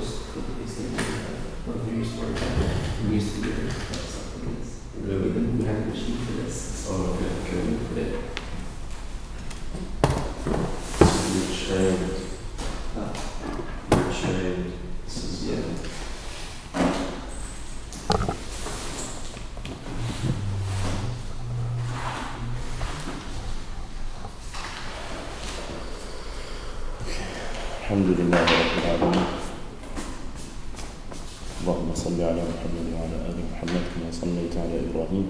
food these things when we used to work we used to get supplements. Really? We had a machine for this. Oh, okay. We put it You're trained. up. You're trained. This is yeah. الحمد لله رب العالمين اللهم صل على محمد وعلى آل محمد كما صليت على إبراهيم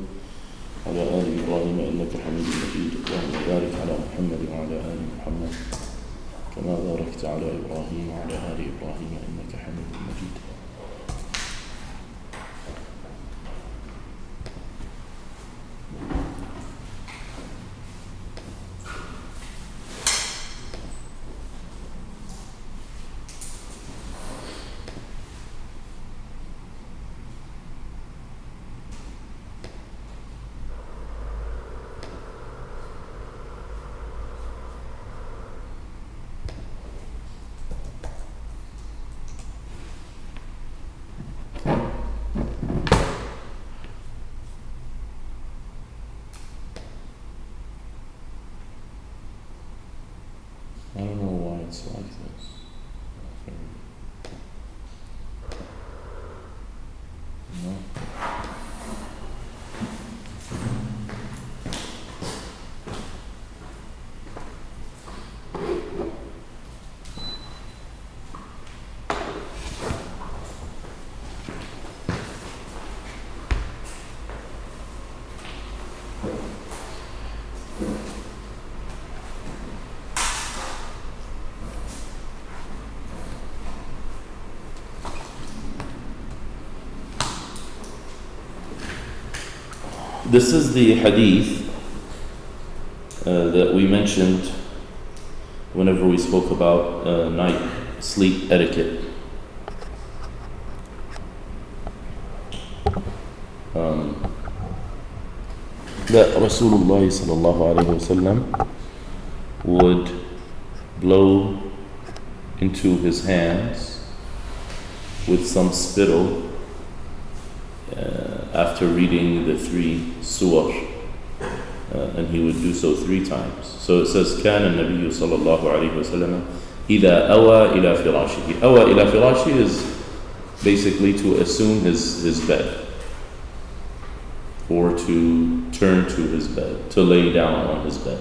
وعلى آل إبراهيم إنك حميد مجيد اللهم بارك على محمد وعلى آل محمد كما باركت على إبراهيم وعلى آل إبراهيم إنك حميد مجيد. I don't know why it's like this. No. This is the hadith that we mentioned whenever we spoke about night sleep etiquette. That Rasulullah sallallahu alayhi wasallam would blow into his hands with some spittle after reading the 3 surah, and he would do so 3 times. So it says, كان النبي صلى الله عليه وسلم إذا أوى إلى فراشه. أوى إلى فراشه is basically to assume his bed, or to turn to his bed, to lay down on his bed.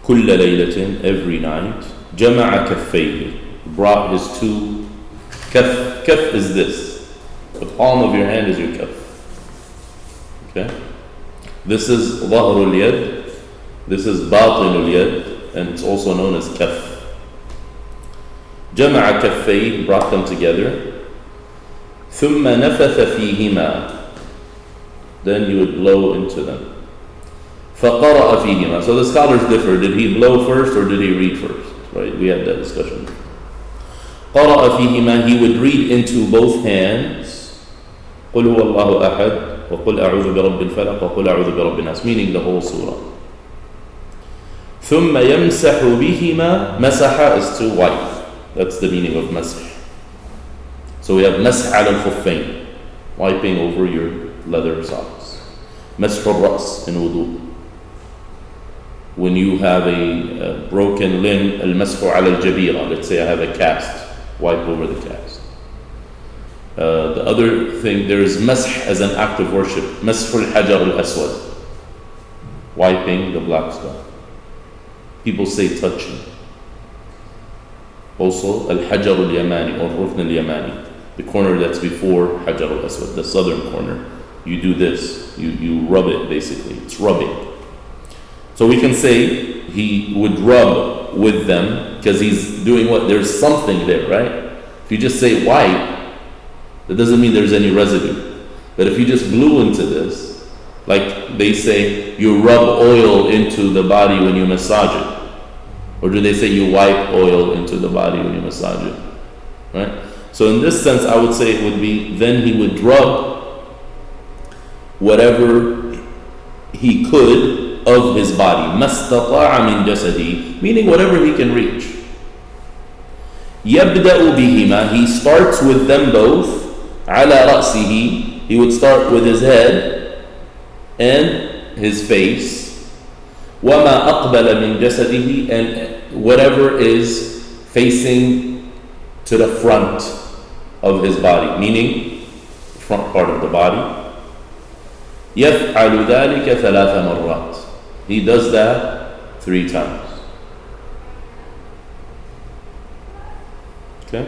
كل ليلة, every night, جمع كفيه, brought his 2 kaf. Kaf is this. The palm of your hand is your kaf. Okay? This is ظهر اليد. This is باطن اليد, and it's also known as kaf. جمع كفيه, brought them together. ثم نفث فيهما, then he would blow into them. فقرأ فيهما. So the scholars differ. Did he blow first or did he read first? Right? We had that discussion. قرأ فيهما, he would read into both hands. قل هو الله أحد وقل أعوذ برب الفلق وقل أعوذ برب الناس, meaning the whole surah. ثم يمسح بهما. مسح is to wipe. That's the meaning of مسح. So we have مسح على الخفين, wiping over your leather socks. مسح الرأس in wudu. When you have a broken limb, المسح على الجبيرة. Let's say I have a cast, wipe over the cast. The other thing, there is مسح as an act of worship. مسح الحجر الأسود, wiping the black stone. People say touching. Also, الحجر اليماني or ركن اليماني, the corner that's before حجر الأسود, the southern corner. You do this, you rub it basically. It's rubbing. So we can say he would rub with them because he's doing what? There's something there, right? If you just say wipe, that doesn't mean there's any residue. But if you just blew into this, like they say you rub oil into the body when you massage it, or do they say you wipe oil into the body when you massage it, right? So in this sense, I would say it would be, then he would rub whatever he could of his body, مَسْتَطَاعَ مِنْ جَسَدِهِ, meaning whatever he can reach. يبدأ بهما, he starts with them both. على رأسه, he would start with his head and his face. وما أقبل من جسده, and whatever is facing to the front of his body, meaning front part of the body. يفعل ذلك 3 مرات. He does that 3 times. Okay?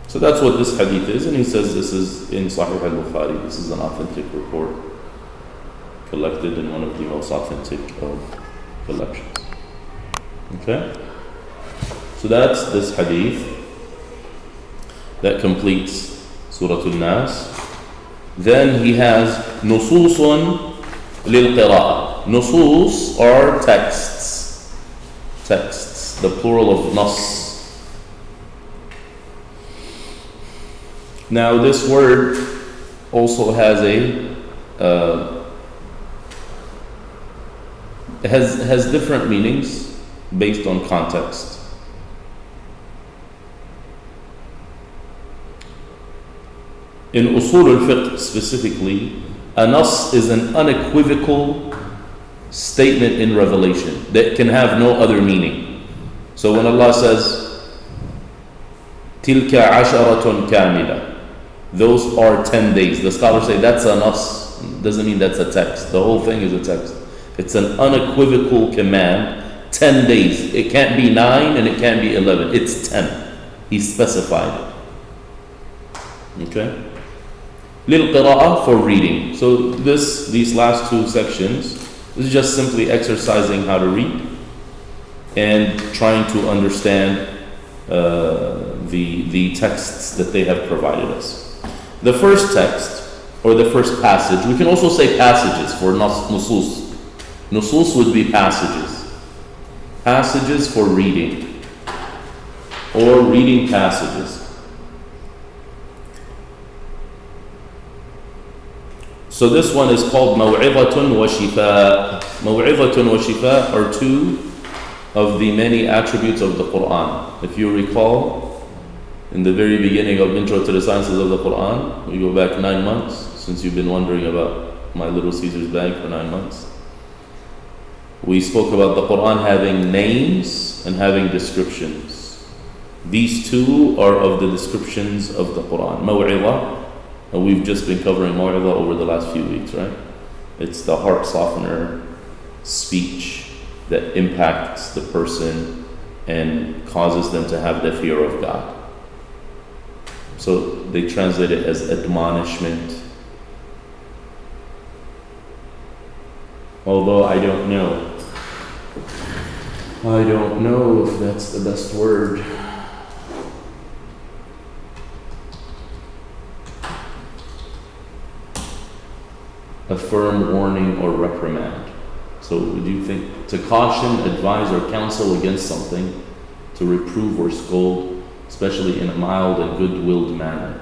So that's what this hadith is, and he says this is in Sahih al-Bukhari. This is an authentic report collected in one of the most authentic of collections. Okay? So that's this hadith that completes Surah Al-Nas. Then he has nususun lil-qira'ah. Nusus are texts. Texts, the plural of nas. Now this word also has has different meanings based on context. In usul al-fiqh specifically, a nas is an unequivocal statement in revelation that can have no other meaning. So when Allah says, "Tilka asharatun kamila," those are 10 days. The scholars say that's a nas. Doesn't mean that's a text. The whole thing is a text. It's an unequivocal command. 10 days. It can't be 9 and it can't be 11. It's 10. He specified it. Okay? Lil qira'ah, for reading. So these last 2 sections is just simply exercising how to read and trying to understand the texts that they have provided us. The first text, or the first passage, we can also say passages for nusus. Nusus would be passages. Passages for reading, or reading passages. So this one is called Maw'idatun wa Shifa. Maw'idatun wa Shifa are 2 of the many attributes of the Quran. If you recall, in the very beginning of Intro to the Sciences of the Quran, we go back 9 months, since you've been wondering about my Little Caesar's bag for 9 months. We spoke about the Quran having names and having descriptions. These 2 are of the descriptions of the Quran. Maw'idah, and we've just been covering Maw'idah over the last few weeks, right? It's the heart softener speech that impacts the person and causes them to have the fear of God. So they translate it as admonishment. Although I don't know if that's the best word. A firm warning or reprimand. So would you think to caution, advise, or counsel against something, to reprove or scold, especially in a mild and good-willed manner?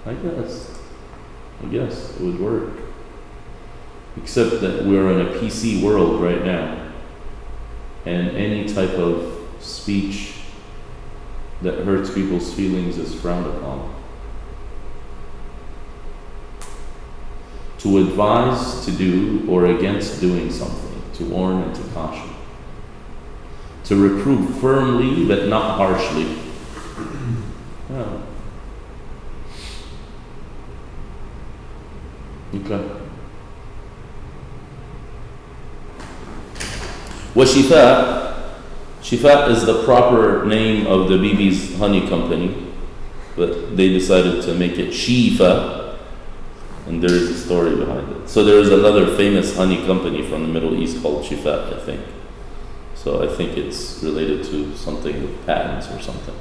I guess it would work. Except that we're in a PC world right now, and any type of speech that hurts people's feelings is frowned upon. To advise to do or against doing something, to warn and to caution. To reprove firmly but not harshly. Yeah. Okay. Shifa is the proper name of the BB's honey company, but they decided to make it Shifa, and there is a story behind it. So there is another famous honey company from the Middle East called Shifa, I think. So I think it's related to something with patents or something.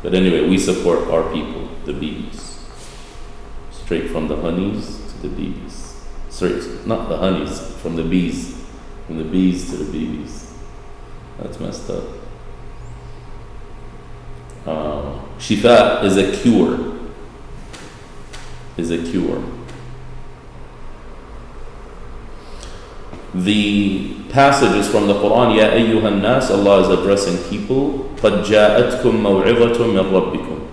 But anyway, we support our people, the BBs. Straight from the honeys to the BBs. Straight, not the honeys, from the bees. From the bees to the BBs. That's messed up. Shifa is a cure. the passages from the Quran, Ya ayyuhan nas, Allah is addressing people, قَدْ جَاءَتْكُمْ مَوْعِظَةٌ مِّن رَبِّكُمْ.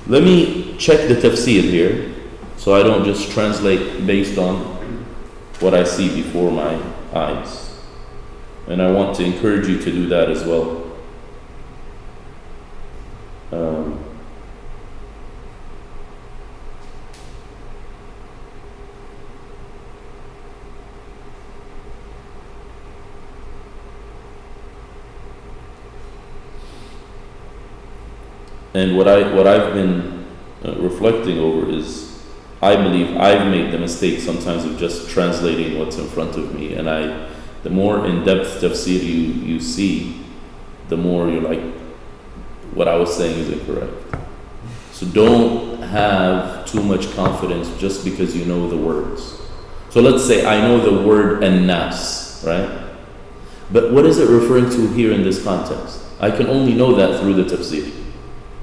Let me check the tafsir here, so I don't just translate based on what I see before my eyes. And I want to encourage you to do that as well. And what I've been reflecting over is, I believe I've made the mistake sometimes of just translating what's in front of me, and the more in-depth tafsir you see, the more you're like, what I was saying is incorrect. So don't have too much confidence just because you know the words. So let's say I know the word an-nas, right? But what is it referring to here in this context? I can only know that through the tafsir.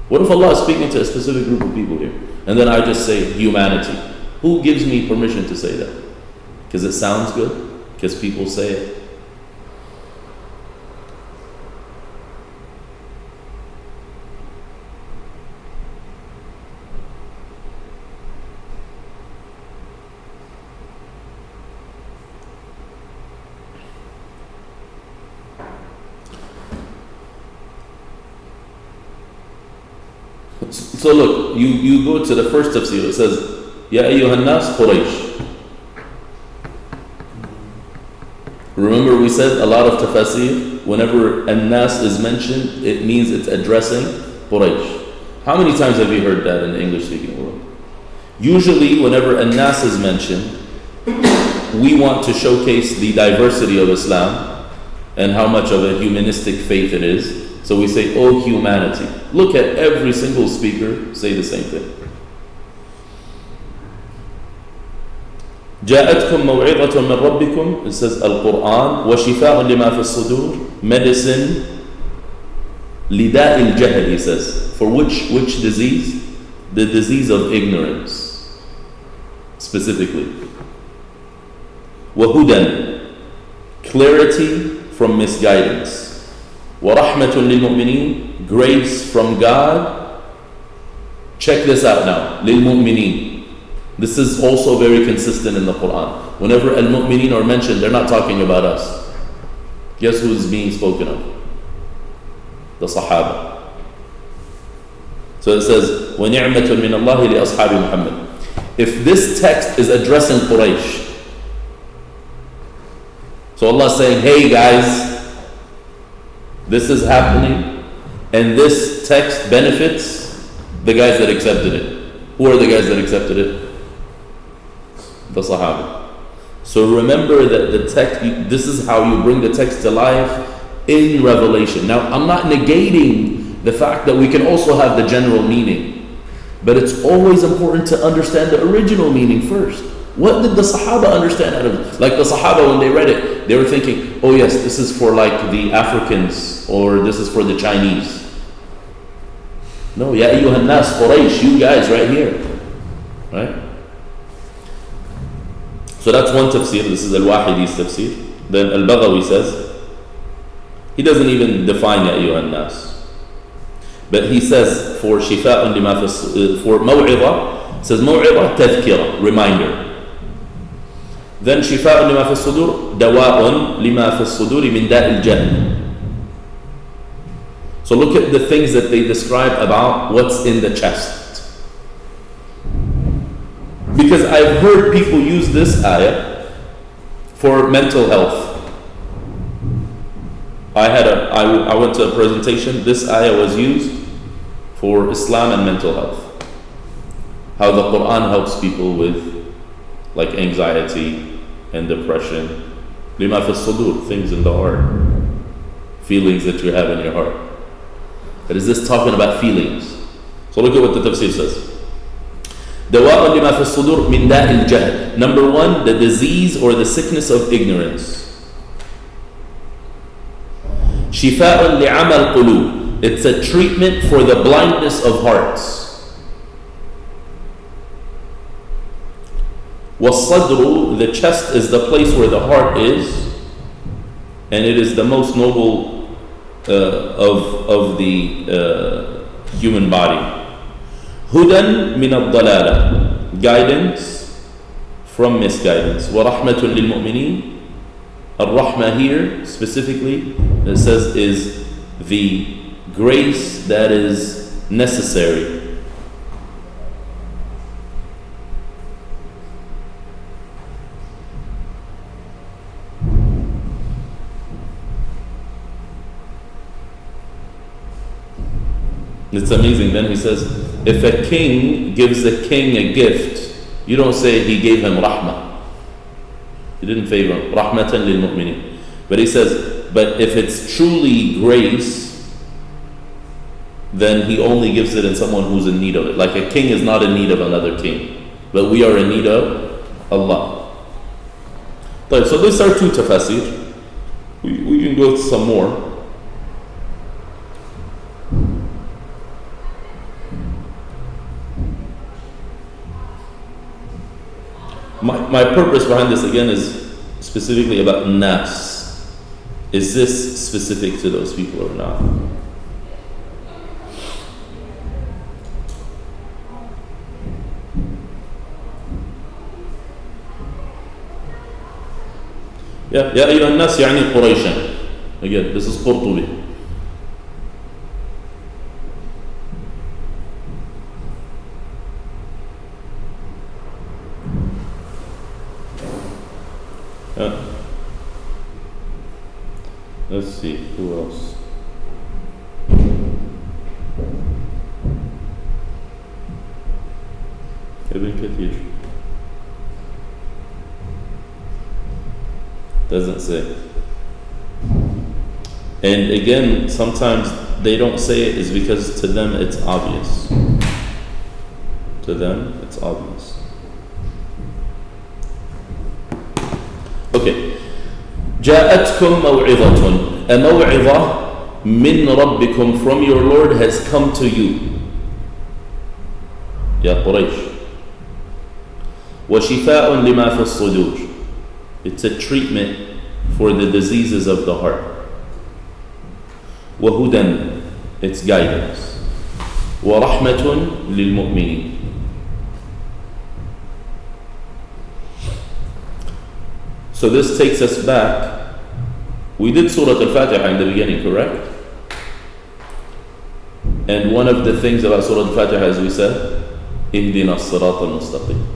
What if Allah is speaking to a specific group of people here, and then I just say humanity? Who gives me permission to say that? Because it sounds good? Because people say it? So look, you go to the first tafsir, it says, Ya ayyuhan nas Quraysh. Remember we said a lot of tafsir, whenever an-nas is mentioned, it means it's addressing Quraysh. How many times have you heard that in the English speaking world? Usually whenever an-nas is mentioned, we want to showcase the diversity of Islam and how much of a humanistic faith it is. So we say, oh humanity. Look at every single speaker say the same thing. جاءتكم موعظة من ربكم. It says Al-Quran. وشفاء لما في الصدور. Medicine. لداء الجهل, he says. For which disease? The disease of ignorance. Specifically. وهدى. Clarity from misguidance. وَرَحْمَةٌ لِلْمُؤْمِنِينَ. Grace from God. Check this out now. لِلْمُؤْمِنِينَ. This is also very consistent in the Quran. Whenever al-mu'mineen are mentioned, they're not talking about us. Guess who is being spoken of? The Sahaba. So it says, وَنِعْمَةٌ مِّنَ اللَّهِ لِأَصْحَابِ مُحَمَّدٍ. If this text is addressing Quraysh, so Allah is saying, hey guys, this is happening, and this text benefits the guys that accepted it. Who are the guys that accepted it? The Sahaba. So remember that the text, this is how you bring the text to life in revelation. Now, I'm not negating the fact that we can also have the general meaning, but it's always important to understand the original meaning first. What did the Sahaba understand out of it? Like the Sahaba, when they read it, they were thinking, oh yes, this is for like the Africans, or this is for the Chinese. No, Ya ayyuhan nas Quraysh, you guys right here. Right? So that's one tafsir. This is Al-Wahidi's tafsir. Then Al-Baghawi says, he doesn't even define Ya ayyuhan nas. But he says, for shifa'un lima for maw'idha, says maw'idha tadhkira, reminder. Then شفاء لما في الصدور دواء لما في الصدور من داء الجهل. So look at the things that they describe about what's in the chest. Because I've heard people use this ayah for mental health. I went to a presentation. This ayah was used for Islam and mental health. How the Quran helps people with like anxiety and depression. Lima fi sudur, things in the heart, feelings that you have in your heart. But is this talking about feelings? So look at what the tafsir says. دواء لما في الصدور من داء الجهل. Number one, the disease or the sickness of ignorance. شفاء لعمى القلوب. It's a treatment for the blindness of hearts. وَالصَّدْرُ, the chest is the place where the heart is. and it is the most noble of the human body. Hudan min al-dalala, guidance from misguidance. Wa rahmatun lil mu'mineen. Al-rahmah here specifically, it says, is the grace that is necessary. It's amazing. Then he says, if a king gives a king a gift, you don't say he gave him rahmah. He didn't favor him. Rahmatan lil mu'minin. But he says, but if it's truly grace, then he only gives it in someone who's in need of it. Like a king is not in need of another king, but we are in need of Allah. So these are two tafasir. We can go to some more. My purpose behind this again is specifically about nas. Is this specific to those people or not? يا أيها الناس يعني قريشا. Again, this is Qurtubi. Let's see, who else? Ibn Kathir. Doesn't say. And again, sometimes they don't say it is because to them it's obvious. To them it's obvious. Okay. جاءتكم موعظة. A موعظة من ربكم, from your Lord, has come to you. يا قريش. وشفاء لما في الصدور. It's a treatment for the diseases of the heart. وهدى, it's guidance. ورحمة للمؤمنين. So this takes us back. We did Surah Al-Fatiha in the beginning, correct? And one of the things about Surah Al-Fatiha, as we said, اهدنا الصراط المستقيم.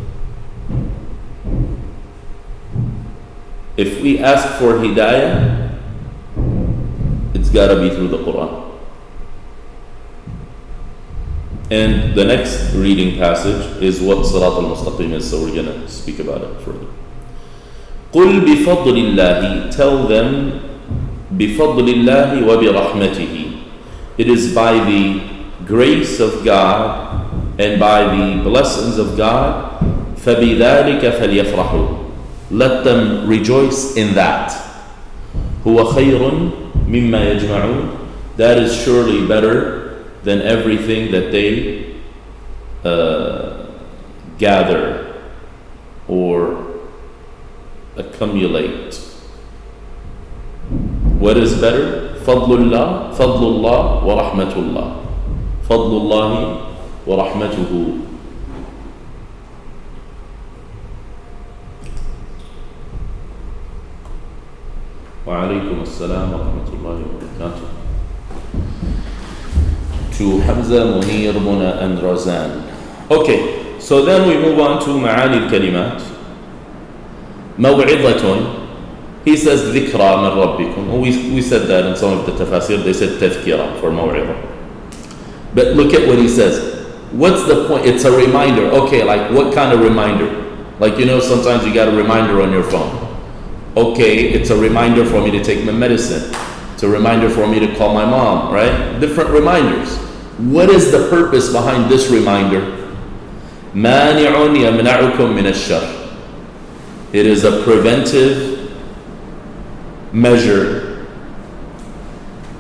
If we ask for hidayah, it's got to be through the Quran. And the next reading passage is what Sirat al-Mustaqim is, so we're going to speak about it further. قُلْ بِفَضْلِ اللَّهِ, tell them, بِفَضْلِ اللَّهِ وَبِرَحْمَتِهِ, it is by the grace of God and by the blessings of God, فَبِذَلِكَ فَلْيَفْرَحُوا, let them rejoice in that. هُوَ خَيْرٌ مِمَّا يَجْمَعُونَ, that is surely better than everything that they gather or accumulate. What is better? Fadlullah, Fadlullah wa Rahmatullah. Fadlullahi wa Rahmatuhu. Wa alaykum as-salam wa rahmatullahi wa barakatuh. To Hamza, Munir, Muna and Razan. Okay, so then we move on to Ma'ani al-Kalimat. موعظة, he says ذكرى من ربكم. We said that in some of the tafasir, they said تذكرة for موعظة. But look at what he says. What's the point? It's a reminder. Okay, like what kind of reminder? Like, you know, sometimes you got a reminder on your phone. Okay, it's a reminder for me to take my medicine. It's a reminder for me to call my mom, right? Different reminders. What is the purpose behind this reminder? مانع يمنعكم من الشر. It is a preventive measure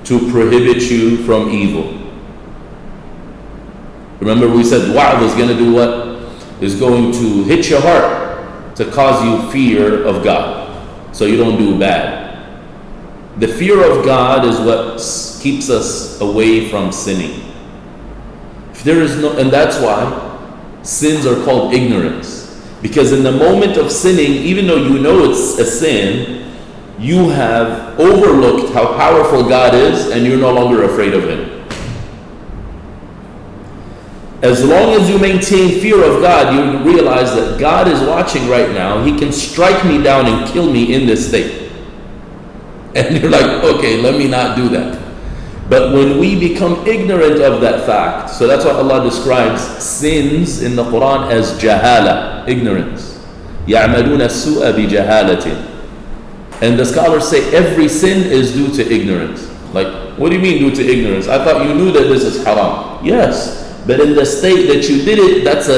to prohibit you from evil. Remember we said wa'd is going to do what? Is going to hit your heart to cause you fear of God, so you don't do bad. The fear of God is what keeps us away from sinning. If there is no, and that's why sins are called ignorance. Because in the moment of sinning, even though you know it's a sin, you have overlooked how powerful God is and you're no longer afraid of Him. As long as you maintain fear of God, you realize that God is watching right now. He can strike me down and kill me in this state. And you're like, okay, let me not do that. But when we become ignorant of that fact, so that's why Allah describes sins in the Quran as jahala, ignorance. يَعْمَلُونَ السُّوءَ بِجَهَالَةٍ. And the scholars say every sin is due to ignorance. Like, what do you mean due to ignorance? I thought you knew that this is haram. Yes. But in the state that you did it, that's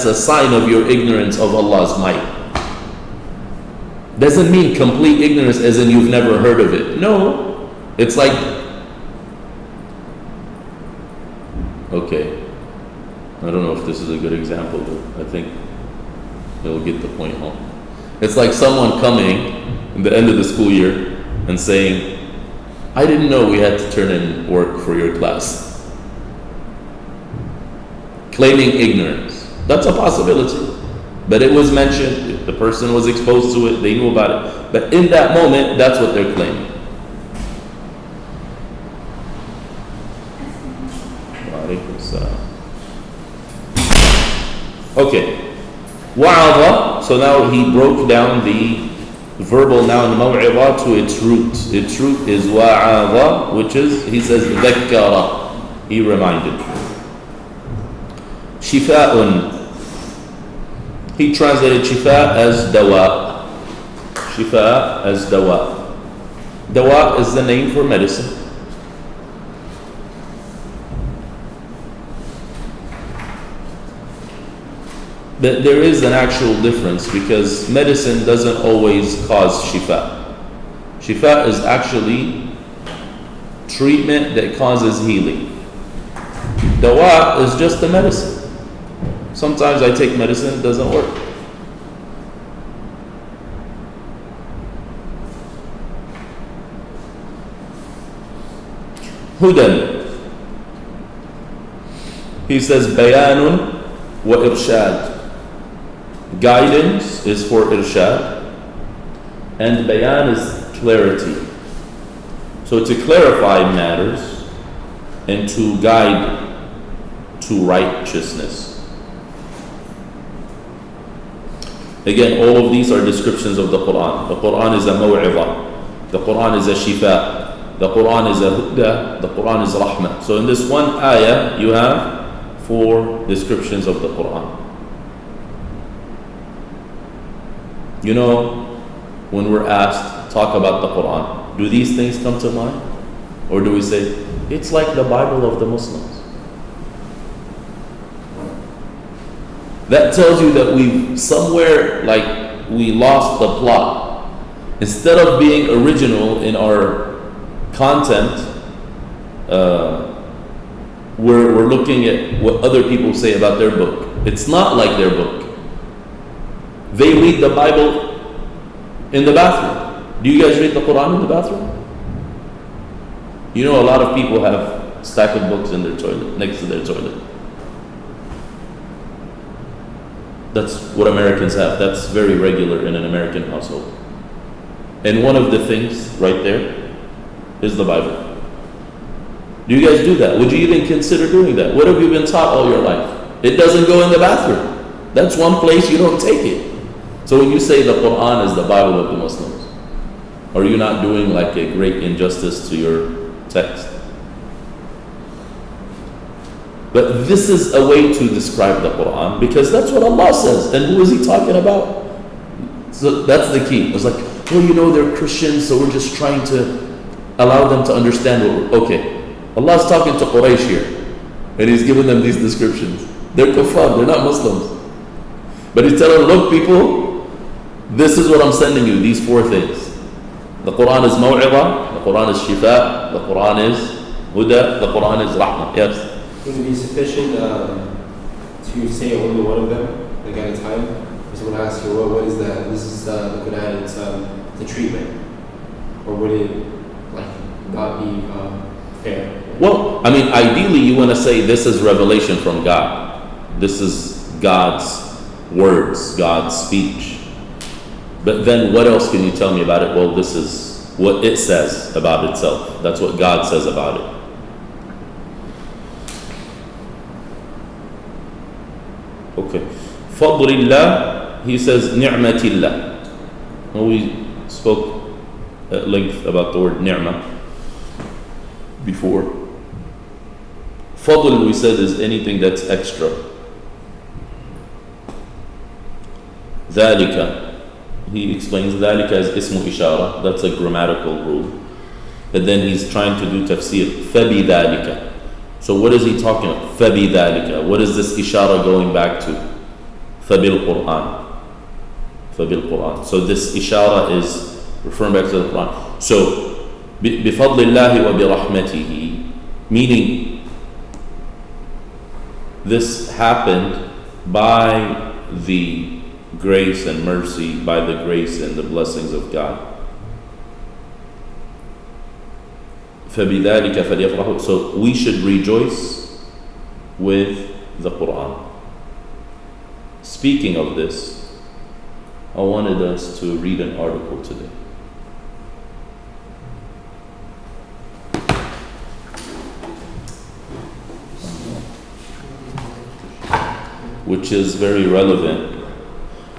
a sign of your ignorance of Allah's might. Doesn't mean complete ignorance as in you've never heard of it. No. It's like, okay, I don't know if this is a good example, but I think it'll get the point home. It's like someone coming at the end of the school year and saying, I didn't know we had to turn in work for your class. Claiming ignorance. That's a possibility. But it was mentioned, the person was exposed to it, they knew about it. But in that moment, that's what they're claiming. Okay. Wa'adha. So now he broke down the verbal noun maw'idha to its root. Its root is wa'adha, which is, he says, dhakkara. He reminded. Shifa'un. He translated shifa as dawa. Shifa as dawa. Dawa is the name for medicine. But there is an actual difference because medicine doesn't always cause shifa. Shifa is actually treatment that causes healing. Dawa is just a medicine. Sometimes I take medicine, it doesn't work. Hudan. He says bayanun wa irshad. Guidance is for irshad, and bayan is clarity. So to clarify matters and to guide to righteousness. Again, all of these are descriptions of the Quran. The Quran is a maw'idha. The Quran is a shifa. The Quran is a huda. The Quran is rahmah. So in this one ayah, you have 4 descriptions of the Quran. You know, when we're asked, talk about the Quran, do these things come to mind? Or do we say, it's like the Bible of the Muslims? That tells you that we've somewhere, like, we lost the plot. Instead of being original in our content, we're looking at what other people say about their book. It's not like their book. They read the Bible in the bathroom. Do you guys read the Quran in the bathroom? You know, a lot of people have a stack of books in their toilet, next to their toilet. That's what Americans have. That's very regular in an American household. And one of the things right there is the Bible. Do you guys do that? Would you even consider doing that? What have you been taught all your life? It doesn't go in the bathroom. That's one place you don't take it. So when you say the Quran is the Bible of the Muslims, are you not doing like a great injustice to your text? But this is a way to describe the Quran because that's what Allah says. And who is He talking about? So that's the key. It's like, well, you know, they're Christians, so we're just trying to allow them to understand what we're... Okay, Allah's talking to Quraysh here, and He's giving them these descriptions. They're kuffar, they're not Muslims. But He's telling them, look, people, this is what I'm sending you, these 4 things. The Quran is maw'idha, the Quran is shifa, the Quran is huda, the Quran is rahmah. Yes? Would it be sufficient to say only one of them, like at a time? If someone asks you, what is that? This is the Quran, it's the treatment. Or would it not be fair. Well, I mean, ideally, you want to say this is revelation from God. This is God's words, God's speech. But then what else can you tell me about it? Well, this is what it says about itself. That's what God says about it. Okay. Fadlillah, he says, ni'matillah. Well, we spoke at length about the word ni'mah before. Fadl, we said, is anything that's extra. ذَلِكَ, he explains ذَلِكَ as ismu ishara. That's a grammatical rule. But then he's trying to do tafsir. فَبِذَلِكَ. So what is he talking about? فَبِذَلِكَ. What is this ishara going back to? فَبِالْقُرْآنِ. فَبِالْقُرْآنِ. So this ishara is referring back to the Quran. So بِفَضْلِ اللَّهِ وَبِرَحْمَتِهِ, meaning this happened by the grace and mercy, by the grace and the blessings of God. فَبِذَلِكَ فَلْيَفْرَحُوا. So we should rejoice with the Quran. Speaking of this, I wanted us to read an article today. Which is very relevant.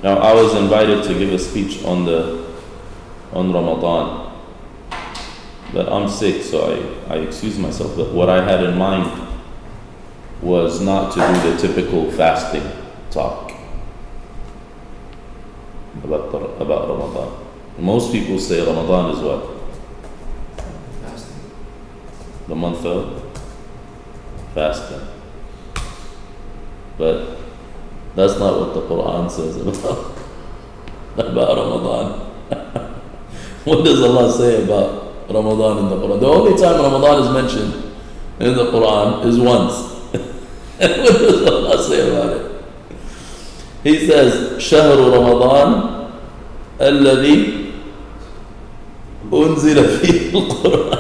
Now, I was invited to give a speech on Ramadan, but I'm sick, so I excused myself. But what I had in mind was not to do the typical fasting talk about Ramadan. Most people say Ramadan is what? Fasting. The month of fasting. But that's not what the Quran says about Ramadan. What does Allah say about Ramadan in the Quran? The only time Ramadan is mentioned in the Quran is once. And what does Allah say about it? He says, شهر رمضان الذي أنزل فيه القرآن.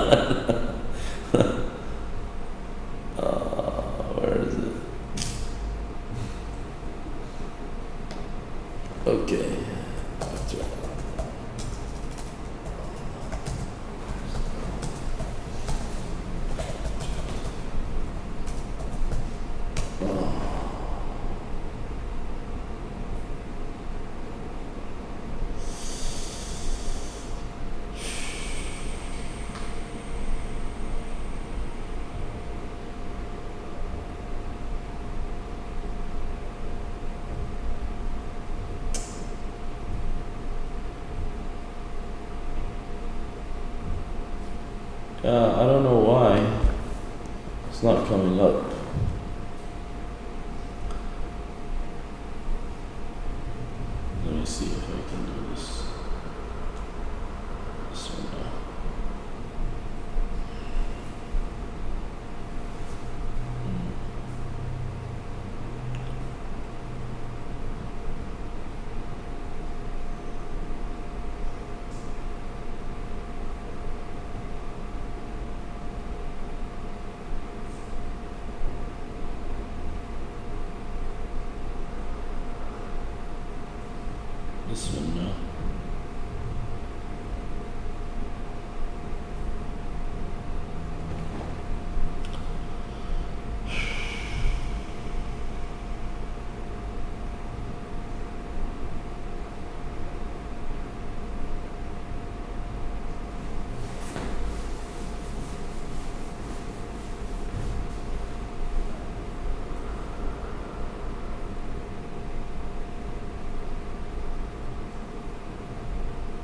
Where is it? Okay. I don't know why it's not coming up. Let me see if I can do this. This one now. This one now.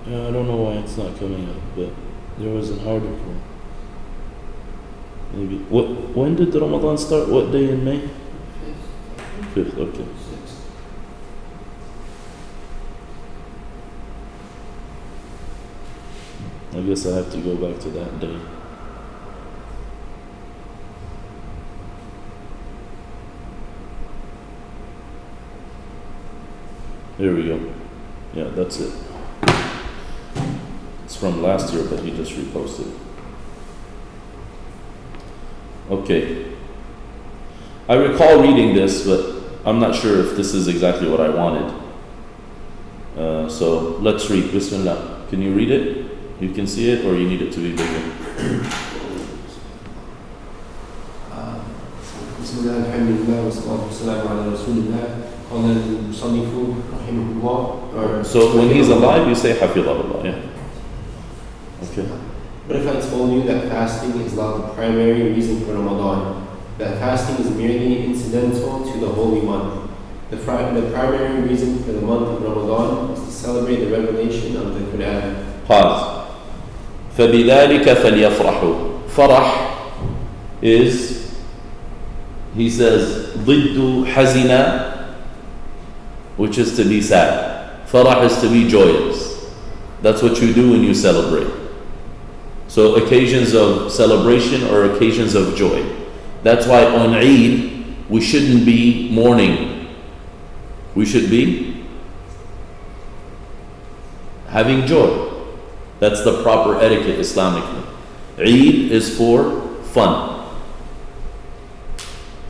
I don't know why it's not coming up, but there was an article. Maybe when did the Ramadan start? What day in May? 5th, okay. I guess I have to go back to that day. There we go. Yeah, that's it. It's from last year, but he just reposted it. Okay. I recall reading this, but I'm not sure if this is exactly what I wanted. So let's read. Bismillah. Can you read it? You can see it, or you need it to be bigger? بسم الله الحمد لله والصلاة والسلام على رسول الله قال المصنف رحمه الله. So when he's alive, you say Hafidhahullah, yeah. Okay. What if I told you that fasting is not the primary reason for Ramadan? That fasting is merely incidental to the holy month. The primary reason for the month of Ramadan is to celebrate the revelation of the Quran. Pause. فَبِذَلِكَ فَلْيَفْرَحُوا. Farah is, he says, ضِدُّ حَزِنَ, which is to be sad. Farah is to be joyous. That's what you do when you celebrate. So occasions of celebration are occasions of joy. That's why on Eid, we shouldn't be mourning. We should be having joy. That's the proper etiquette Islamically. Eid is for fun.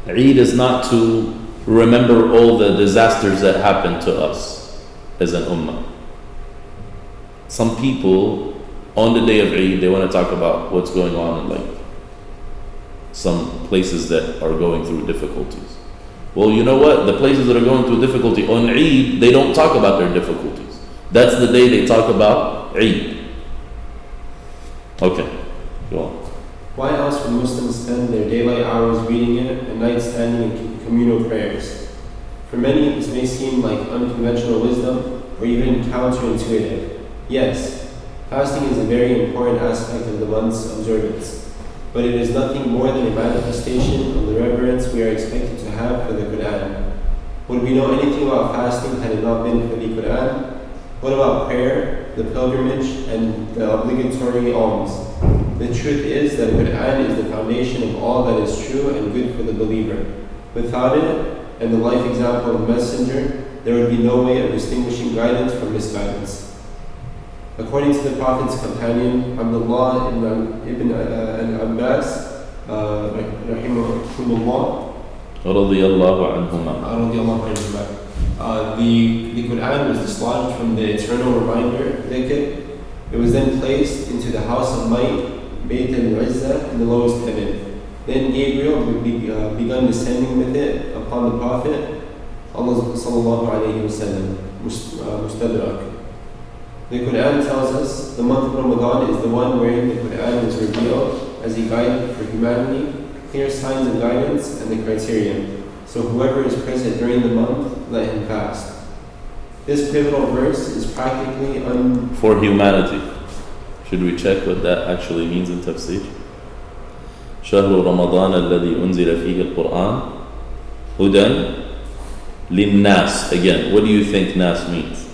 Eid is not to remember all the disasters that happened to us as an ummah. Some people, on the day of Eid, they want to talk about what's going on in like some places that are going through difficulties. Well, you know what? The places that are going through difficulty on Eid, they don't talk about their difficulties. That's the day they talk about Eid. Okay, go on. Why else would Muslims spend their daylight hours reading it and night standing in communal prayers? For many, this may seem like unconventional wisdom or even counterintuitive. Yes, fasting is a very important aspect of the month's observance, but it is nothing more than a manifestation of the reverence we are expected to have for the Quran. Would we know anything about fasting had it not been for the Quran? What about prayer, the pilgrimage, and the obligatory alms? The truth is that the Quran is the foundation of all that is true and good for the believer. Without it, and the life example of the Messenger, there would be no way of distinguishing guidance from misguidance. According to the Prophet's companion, Abdullah ibn Abbas, rahimahullah, Radiyallahu anhuma. The Quran was dislodged from the eternal reminder, dhikr. It was then placed into the house of might, Bayt al-Izzah, in the lowest heaven. Then Gabriel begun descending with it upon the Prophet, sallallahu alayhi wa sallam, mustadrak. The Quran tells us the month of Ramadan is the one wherein the Quran was revealed as a guide for humanity, clear signs of guidance, and the criterion. So whoever is present during the month, let him fast. This pivotal verse is practically for humanity. Should we check what that actually means in tafsir? شهر رمضان الذي أنزل فيه القرآن هدى للناس. Again, what do you think nas means?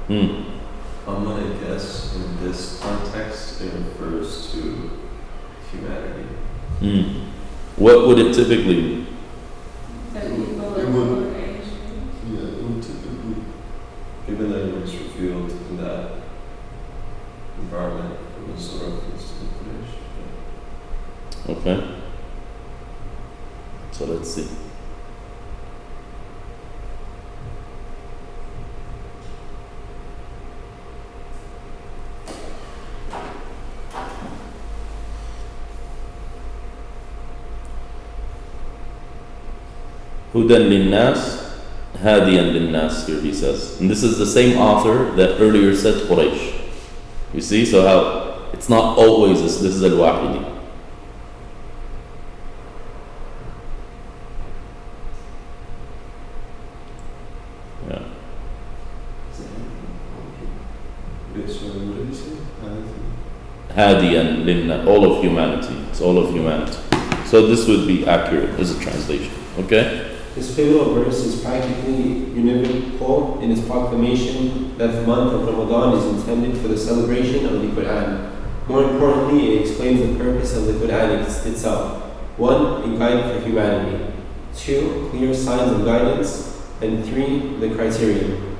I'm gonna guess in this context it refers to humanity. What would it typically mean? It would typically, given that it was revealed in that environment, it was a reference to the creation. Okay. So let's see. Hudan linnas, hadiyan linnas, here he says. And this is the same author that earlier said Quraysh. You see, so how it's not always this is al-Wahidi. Yeah. So what did he say? Hadiyan linnas, all of humanity. It's all of humanity. So this would be accurate as a translation. Okay? This pivotal verse is practically univocal in its proclamation that the month of Ramadan is intended for the celebration of the Quran. More importantly, it explains the purpose of the Quran itself. 1. A guide for humanity. 2. Clear signs of guidance. And 3. The criterion.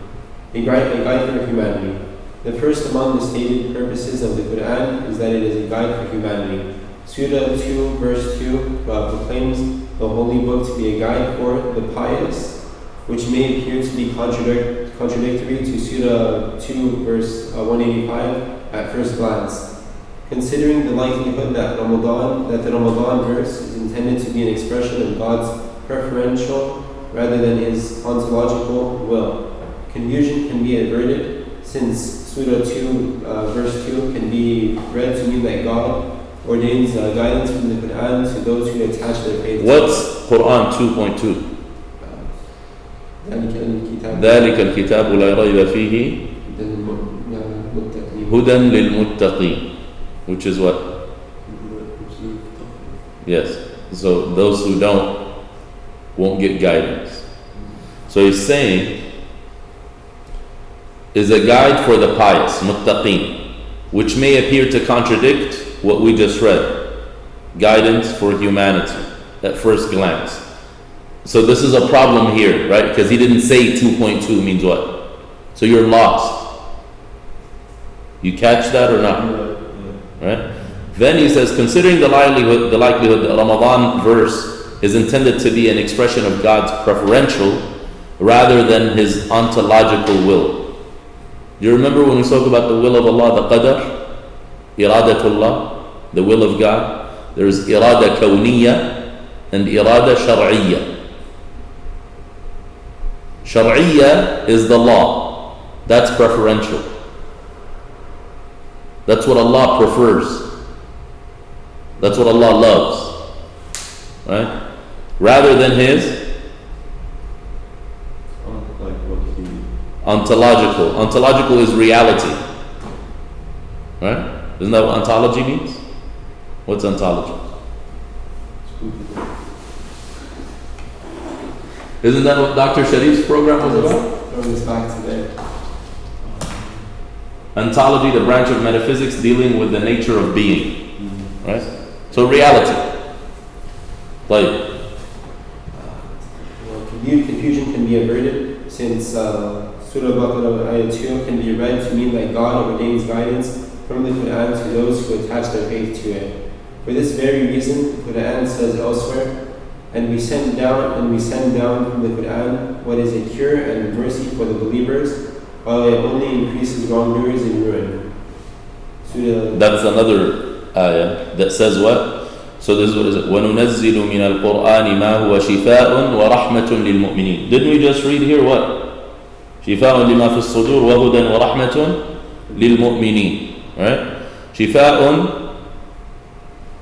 A guide for humanity. The first among the stated purposes of the Quran is that it is a guide for humanity. Surah 2 verse 2 proclaims the holy book to be a guide for the pious, which may appear to be contradictory to Surah 2 verse 185 at first glance. Considering the likelihood that the Ramadan verse is intended to be an expression of God's preferential rather than his ontological will, confusion can be averted, since Surah 2 verse 2 can be read to mean that God ordains guidance from the Quran to those who attach their faith. What's Quran 2.2? ذلك الكتاب لا ريب فيه هدى للمتقين, which is what? Yes. So those who won't get guidance. So he's saying is a guide for the pious, muttaqeen, which may appear to contradict what we just read. Guidance for humanity at first glance. So this is a problem here, right? Because he didn't say 2.2 means what? So you're lost. You catch that or not? Right? Then he says, considering the likelihood that Ramadan verse is intended to be an expression of God's preferential rather than his ontological will. You remember when we spoke about the will of Allah, the qadar, iradatullah, the will of God? There's irada kawniyya and irada shar'iyya. Shar'iyya is the law. That's preferential. That's what Allah prefers. That's what Allah loves. Right? Rather than his ontological. Ontological is reality. Right? Isn't that what ontology means? What's ontology? Isn't that what Dr. Sharif's program was about? Throw this back to there. Ontology, the branch of metaphysics dealing with the nature of being. Right? So reality. Like, confusion can be averted, since Surah Baqarah Ayah 2 can be read to mean that God ordains guidance from the Quran to those who attach their faith to it. For this very reason, the Quran says elsewhere, and we send down from the Quran what is a cure and mercy for the believers, while it only increases wrongdoers in ruin. That's another ayah that says what? So this is what is it? وَنُنَزِّلُ مِنَ الْقُرْآنِ مَا هُوَ شِفَاءٌ وَرَحْمَةٌ لِلْمُؤْمِنِينَ. Didn't we just read here what? شِفَاءٌ لِمَا فِي الصُّدُورِ وَهُدًى وَرَحْمَةٌ لِلْمُؤْمِنِينَ. Right? شِفَاءٌ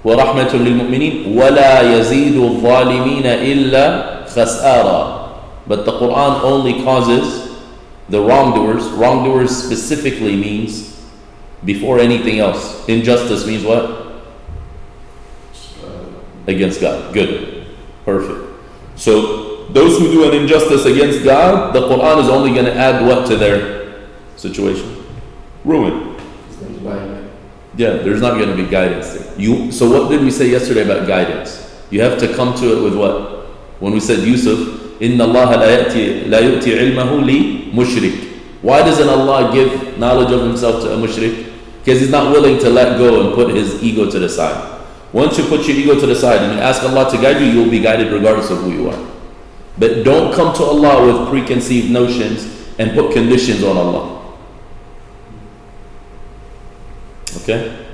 وَرَحْمَةٌ لِلْمُؤْمِنِينَ وَلَا يَزِيدُ الظَّالِمِينَ إِلَّا خَسْآرًا. But the Quran only causes the wrongdoers. Wrongdoers specifically means before anything else. Injustice means what? Against God. Good. Perfect. So those who do an injustice against God, the Quran is only going to add what to their situation? Ruin. Yeah, there's not going to be guidance there. So what did we say yesterday about guidance? You have to come to it with what? When we said Yusuf, إِنَّ اللَّهَ لَا يُؤْتِي عِلْمَهُ لِمُشْرِكٍ. Why doesn't Allah give knowledge of himself to a mushrik? Because he's not willing to let go and put his ego to the side. Once you put your ego to the side and you ask Allah to guide you, you'll be guided regardless of who you are. But don't come to Allah with preconceived notions and put conditions on Allah. Okay?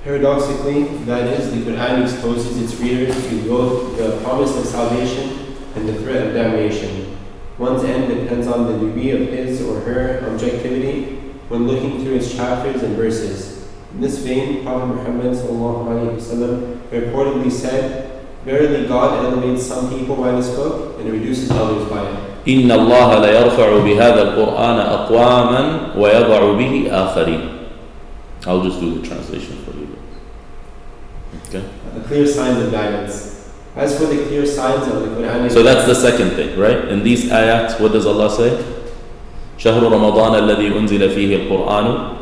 Paradoxically, that is, the Quran exposes its readers to both the promise of salvation and the threat of damnation. One's end depends on the degree of his or her objectivity when looking through its chapters and verses. In this vein, Prophet Muhammad ﷺ reportedly said, "Verily God elevates some people by this book and reduces others by it." إِنَّ اللَّهَ لَيَرْفَعُ بِهَذَا الْقُرْآنَ أَقْوَامًا وَيَضَعُ بِهِ آخَرِينَ. I'll just do the translation for you. Okay. The clear signs of guidance. As for the clear signs of the Quran, so that's the second thing, right? In these ayats, what does Allah say? شهر رمضان الذي أنزل فيه القرآن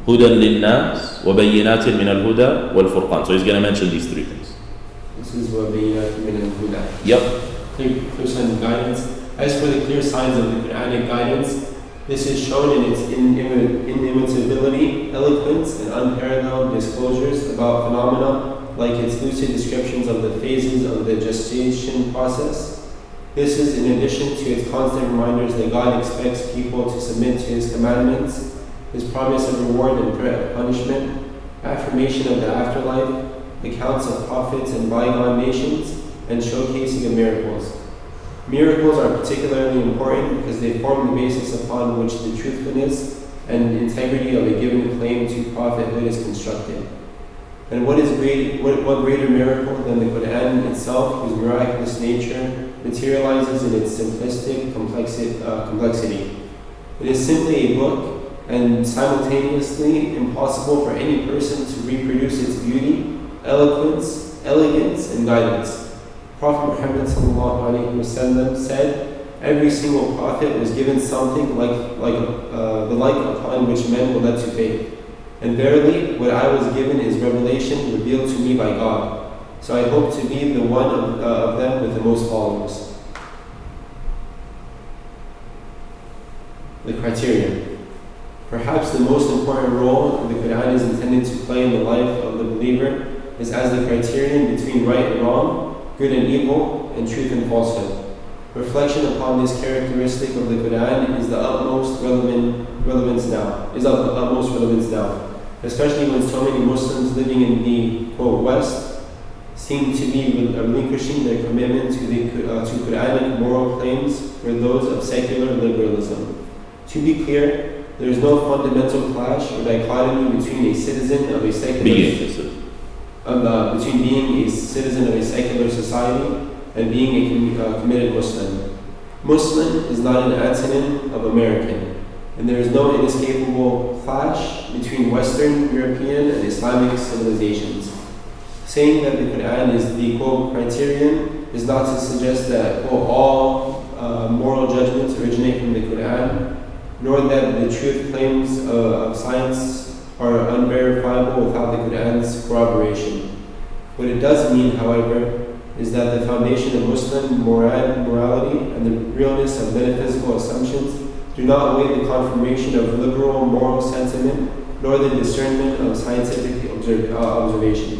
هدى للناس وبينات من الهدى والفرقان. So he's going to mention these three things. This is وبينات من الهدى. Yep. Clear signs of guidance. As for the clear signs of the Quranic guidance, This is shown in its inimitability, eloquence, and unparalleled disclosures about phenomena like its lucid descriptions of the phases of the gestation process. This is in addition to its constant reminders that God expects people to submit to His commandments, His promise of reward and threat of punishment, affirmation of the afterlife, accounts of prophets and bygone nations, and showcasing of miracles. Miracles are particularly important because they form the basis upon which the truthfulness and integrity of a given claim to prophethood is constructed. And what greater miracle than the Quran itself, whose miraculous nature materializes in its simplistic complexity. It is simply a book, and simultaneously impossible for any person to reproduce its beauty, eloquence, elegance, and guidance. Prophet Muhammad ﷺ said, "Every single prophet was given something like the like upon which men were led to faith. And verily, what I was given is revelation revealed to me by God. So I hope to be the one of them with the most followers." The criterion. Perhaps the most important role the Quran is intended to play in the life of the believer is as the criterion between right and wrong, good and evil, and truth and falsehood. Reflection upon this characteristic of the Quran is of the utmost relevance now, especially when so many Muslims living in the quote West seem to be relinquishing their commitment to Quranic moral claims for those of secular liberalism. To be clear, there is no fundamental clash or dichotomy between a citizen of a secular between being a citizen of a secular society and being a committed Muslim. Muslim is not an antonym of American, and there is no inescapable clash between Western, European, and Islamic civilizations. Saying that the Quran is the quote criterion is not to suggest that quote all moral judgments originate from the Quran, nor that the truth claims of science are unverifiable without the Quran's corroboration. What it does mean, however, is that the foundation of Muslim morality and the realness of metaphysical assumptions do not weigh the confirmation of liberal moral sentiment, nor the discernment of scientific observation.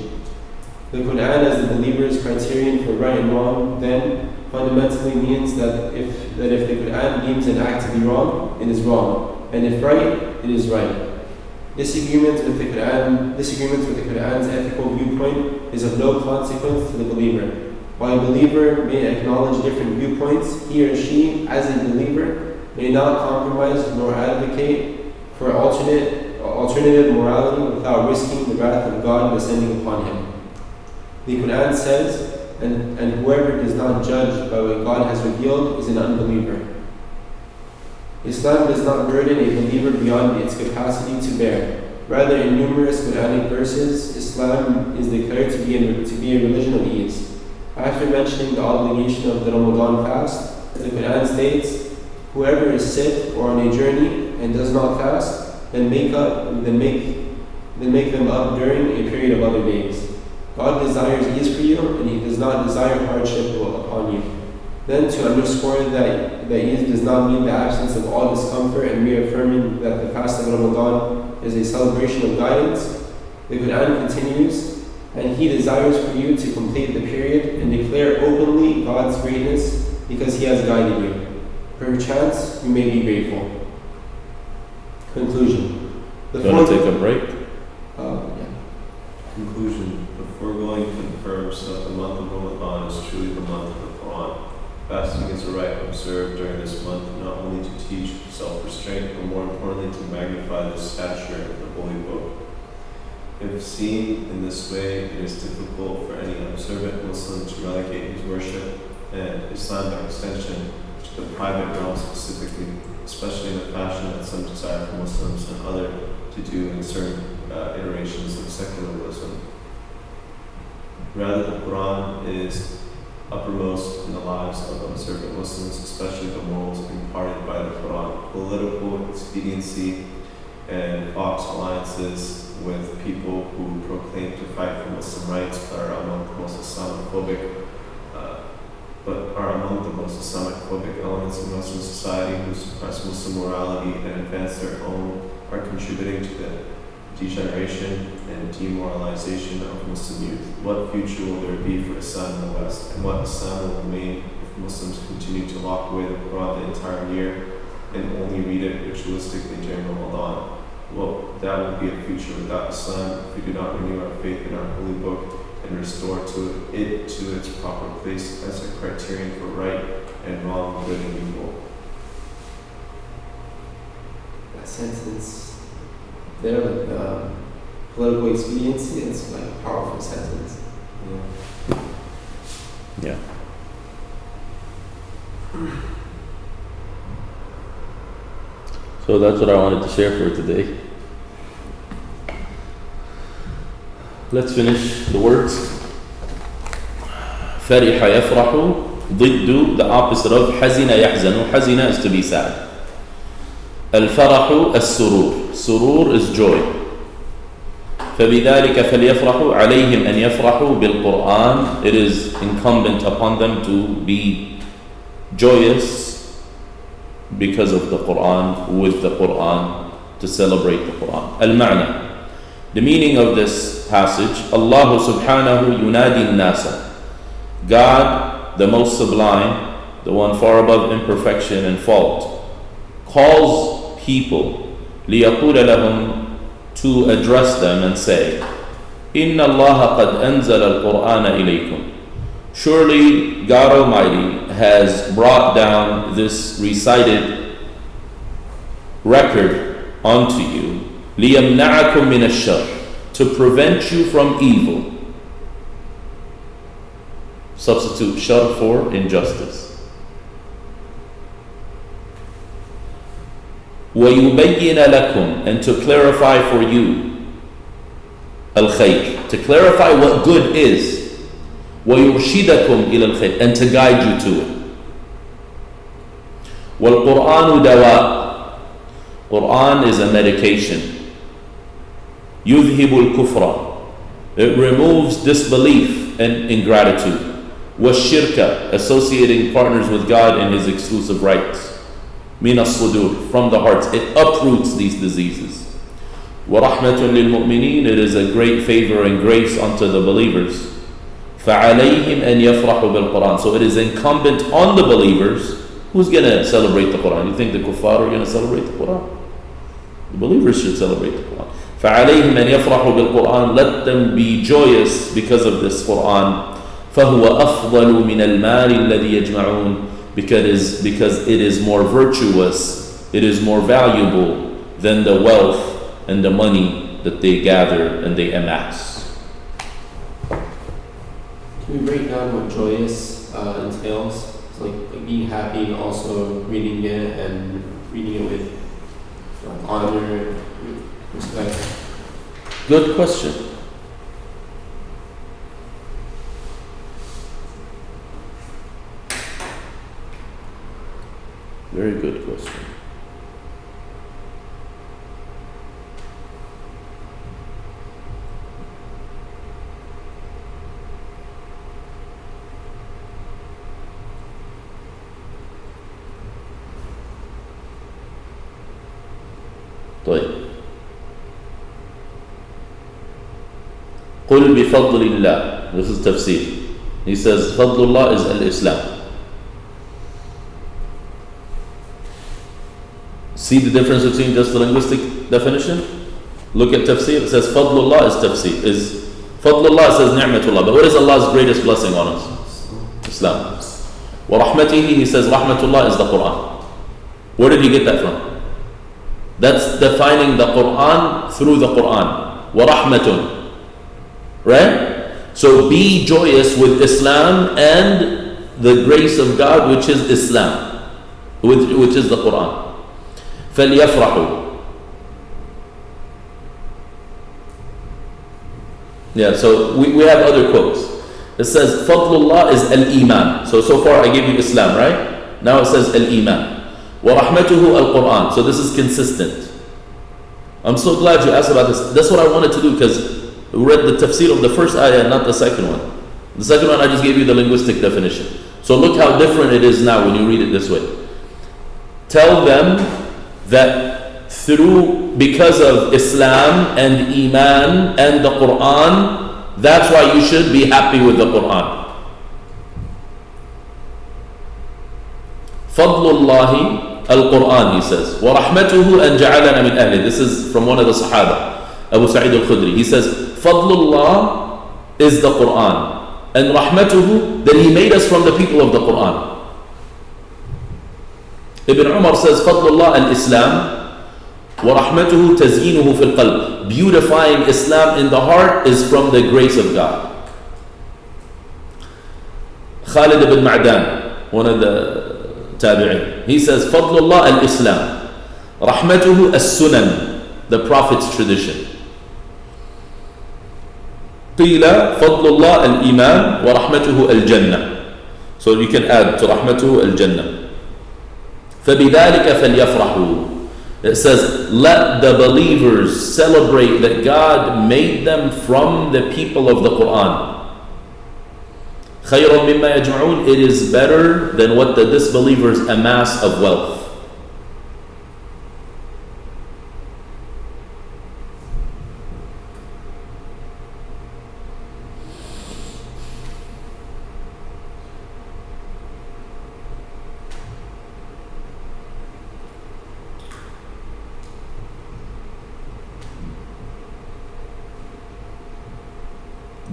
The Quran as the believer's criterion for right and wrong, then, fundamentally means that if the Quran deems an act to be wrong, it is wrong, and if right, it is right. Disagreements with the Quran's ethical viewpoint is of no consequence to the believer. While a believer may acknowledge different viewpoints, he or she, as a believer, may not compromise nor advocate for alternative morality without risking the wrath of God descending upon him. The Quran says, and whoever does not judge by what God has revealed is an unbeliever. Islam does not burden a believer beyond its capacity to bear. Rather, in numerous Quranic verses, Islam is declared to be a religion of ease. After mentioning the obligation of the Ramadan fast, the Quran states, "Whoever is sick or on a journey and does not fast, then make them up during a period of other days. God desires ease for you, and He does not desire hardship upon you." Then, to underscore that ease does not mean the absence of all discomfort and reaffirming that the fast of Ramadan is a celebration of guidance, the Quran continues, "And He desires for you to complete the period and declare openly God's greatness because He has guided you. Perchance you may be grateful." Conclusion. You want to take a break? Conclusion. The foregoing confirms that the month of Ramadan is truly the month of the Quran. Fasting is a rite observed during this month not only to teach self-restraint, but more importantly to magnify the stature of the Holy Book. If seen in this way, it is difficult for any observant Muslim to relegate his worship and Islam by extension to the private realm specifically, especially in the fashion that some desire for Muslims and others to do in certain iterations of secularism. Rather, the Quran is uppermost in the lives of observant Muslims, especially the morals imparted by the Quran. Political expediency and Fox alliances with people who proclaim to fight for Muslim rights but are among the most Islamophobic but are among the most Islamic-phobic elements in Western society who suppress Muslim morality and advance their own, are contributing to the degeneration and demoralization of Muslim youth. What future will there be for Islam in the West, and what Islam will remain if Muslims continue to lock away the Quran the entire year and only read it ritualistically during Ramadan? Well, that will be a future without Islam if we do not renew our faith in our holy book and restore it to its proper place as a criterion for right and wrong, good and evil. That sentence there, like political expediency, it's like a powerful sentence. Yeah. So that's what I wanted to share for today. Let's finish the words. فرح يفرح ضد, the opposite of حزن يحزن. حزن is to be sad. الفرح السرور. سرور is joy. فبذلك فليفرحوا عليهم أن يفرحوا بالقرآن. It is incumbent upon them to be joyous because of the Quran, with the Quran, to celebrate the Quran. المعنى, the meaning of this passage, Allah subhanahu yunadi nasa. God, the most sublime, the one far above imperfection and fault, calls people ليقول لهم, to address them and say, إن الله قد أنزل القرآن إليكم. Surely God Almighty has brought down this recited record unto you, لِيَمْنَعَكُم مِّنَ الشَّرِّ, to prevent you from evil. Substitute shar for injustice. وَيُبَيِّنَ لَكُم, and to clarify for you, al-khayr, to clarify what good is, وَيُرْشِدَكُم إِلَى الْخَيْرِ, and to guide you to it. وَالْقُرْآنُ دَوَاء, Quran is a medication. يُذْهِبُ الْكُفْرَ, it removes disbelief and ingratitude. وَالشِّرْكَ, associating partners with God in His exclusive rights. مِنَ الصُّدُورِ, from the hearts, it uproots these diseases. وَرَحْمَةٌ لِلْمُؤْمِنِينَ, it is a great favor and grace unto the believers. فَعَلَيْهِمْ أَنْ يَفْرَحُوا بِالْقُرْآنِ, so it is incumbent on the believers. Who's going to celebrate the Quran? You think the kuffar are going to celebrate the Quran? The believers should celebrate the Quran. فَعَلَيْهِمْ أَنْ يَفْرَحُوا بِالْقُرْآنِ, let them be joyous because of this Quran. فَهُوَ أَفْضَلُ مِنَ الْمَالِ الَّذِي يَجْمَعُونَ, because it is more virtuous, it is more valuable than the wealth and the money that they gather and they amass. Can we break down what joyous entails? It's like being happy, also reading it and reading it with honor, with respect. Good question. Very good question. طيب. قل بفضل الله. This is tafsir. He says, Fadlullah is al-Islam. See the difference between just the linguistic definition? Look at tafsir. It says Fadlullah is tafsir. Fadlullah says Ni'matullah. But what is Allah's greatest blessing on us? Islam. Wa rahmatihi, he says Rahmatullah is the Quran. Where did he get that from? That's defining the Quran through the Quran. Wa rahmatun. Right? So be joyous with Islam and the grace of God, which is Islam, which is the Quran. فَلْيَفْرَحُوا. Yeah, so we have other quotes. It says, Fadlullah is al-Iman. So far I gave you Islam, right? Now it says al-Iman. وَرَحْمَتُهُ al-Quran. So this is consistent. I'm so glad you asked about this. That's what I wanted to do, because we read the tafsir of the first ayah, not the second one. The second one I just gave you the linguistic definition. So look how different it is now when you read it this way. Tell them that because of Islam and Iman and the Quran, that's why you should be happy with the Quran. Fadlullahi al-Quran, he says. وَرَحْمَتُهُ أَنْ جَعَلَنَا مِنْ أَهْلِ. This is from one of the Sahaba, Abu Sa'id al-Khudri. He says, Fadlullah is the Quran. And Rahmatuhu, that he made us from the people of the Quran. Ibn Umar says, Fadlullah al-Islam, وَرَحْمَتُهُ تَزْيِينُهُ فِي الْقَلْبِ. Beautifying Islam in the heart is from the grace of God. Khalid ibn Ma'dan, one of the tabi'in, he says, Fadlullah al-Islam, Rahmatuhu as-Sunan, the Prophet's tradition. قيل فضل الله الإيمان ورحمته الجنة. So you can add to رحمته الجنة. فبذلك فليفرحوا. It says, let the believers celebrate that God made them from the people of the Quran. خير مما يجمعون. It is better than what the disbelievers amass of wealth.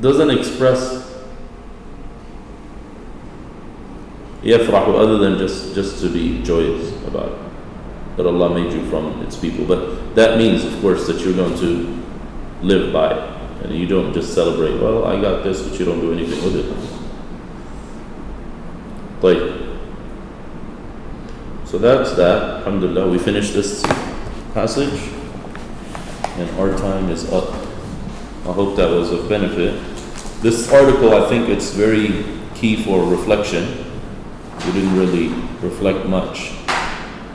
Doesn't express يفرح other than just to be joyous about it, that Allah made you from its people. But that means, of course, that you're going to live by it, and you don't just celebrate, well, I got this, but you don't do anything with it. Like, so that's that. Alhamdulillah, we finished this passage, and our time is up. I hope that was of benefit. This article, I think it's very key for reflection. We didn't really reflect much,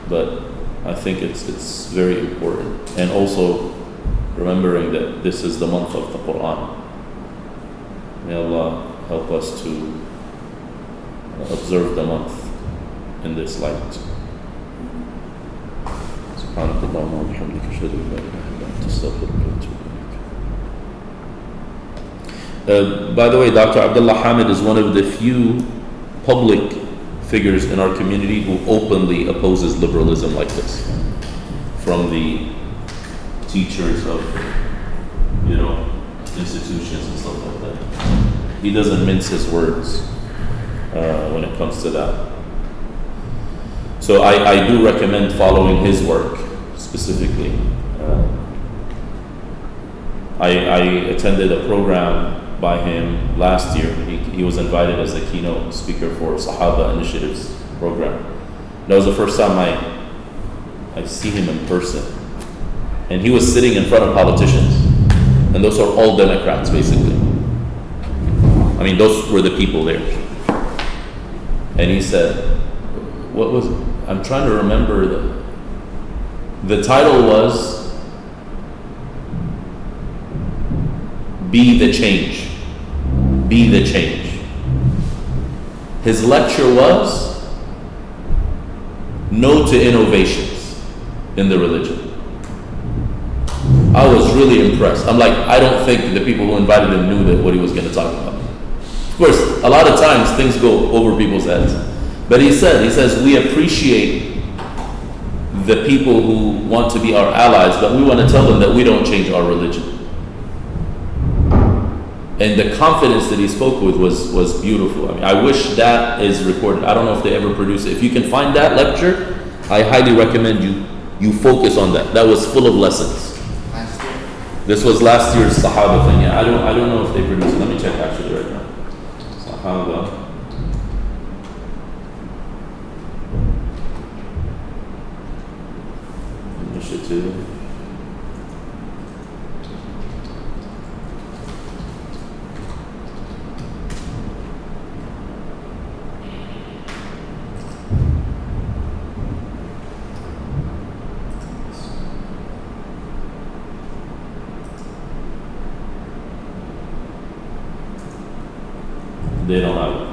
but I think it's very important. And also remembering that this is the month of the Quran. May Allah help us to observe the month in this light. سبحانك اللهم وبحمدك أشهد أن لا إله إلا أنت أستغفرك وأتوب إليك. By the way, Dr. Abdullah Hamid is one of the few public figures in our community who openly opposes liberalism like this. From the teachers of, institutions and stuff like that. He doesn't mince his words when it comes to that. So I do recommend following his work specifically. I attended a program by him last year. He was invited as a keynote speaker for Sahaba Initiatives program. That was the first time I see him in person. And he was sitting in front of politicians. And those are all Democrats, basically. I mean, those were the people there. And he said, what was it? I'm trying to remember. The title was Be the Change. Be the change. His lecture was No to Innovations in the Religion. I was really impressed. I'm like, I don't think the people who invited him knew that what he was going to talk about. Of course, a lot of times things go over people's heads. But he says, we appreciate the people who want to be our allies, but we want to tell them that we don't change our religion. And the confidence that he spoke with was beautiful. I mean, I wish that is recorded. I don't know if they ever produce it. If you can find that lecture, I highly recommend you focus on that. That was full of lessons. Last year. This was last year's Sahaba thing. Yeah, I don't know if they produce it. Let me check actually right now. Sahaba Initiative. They don't have it.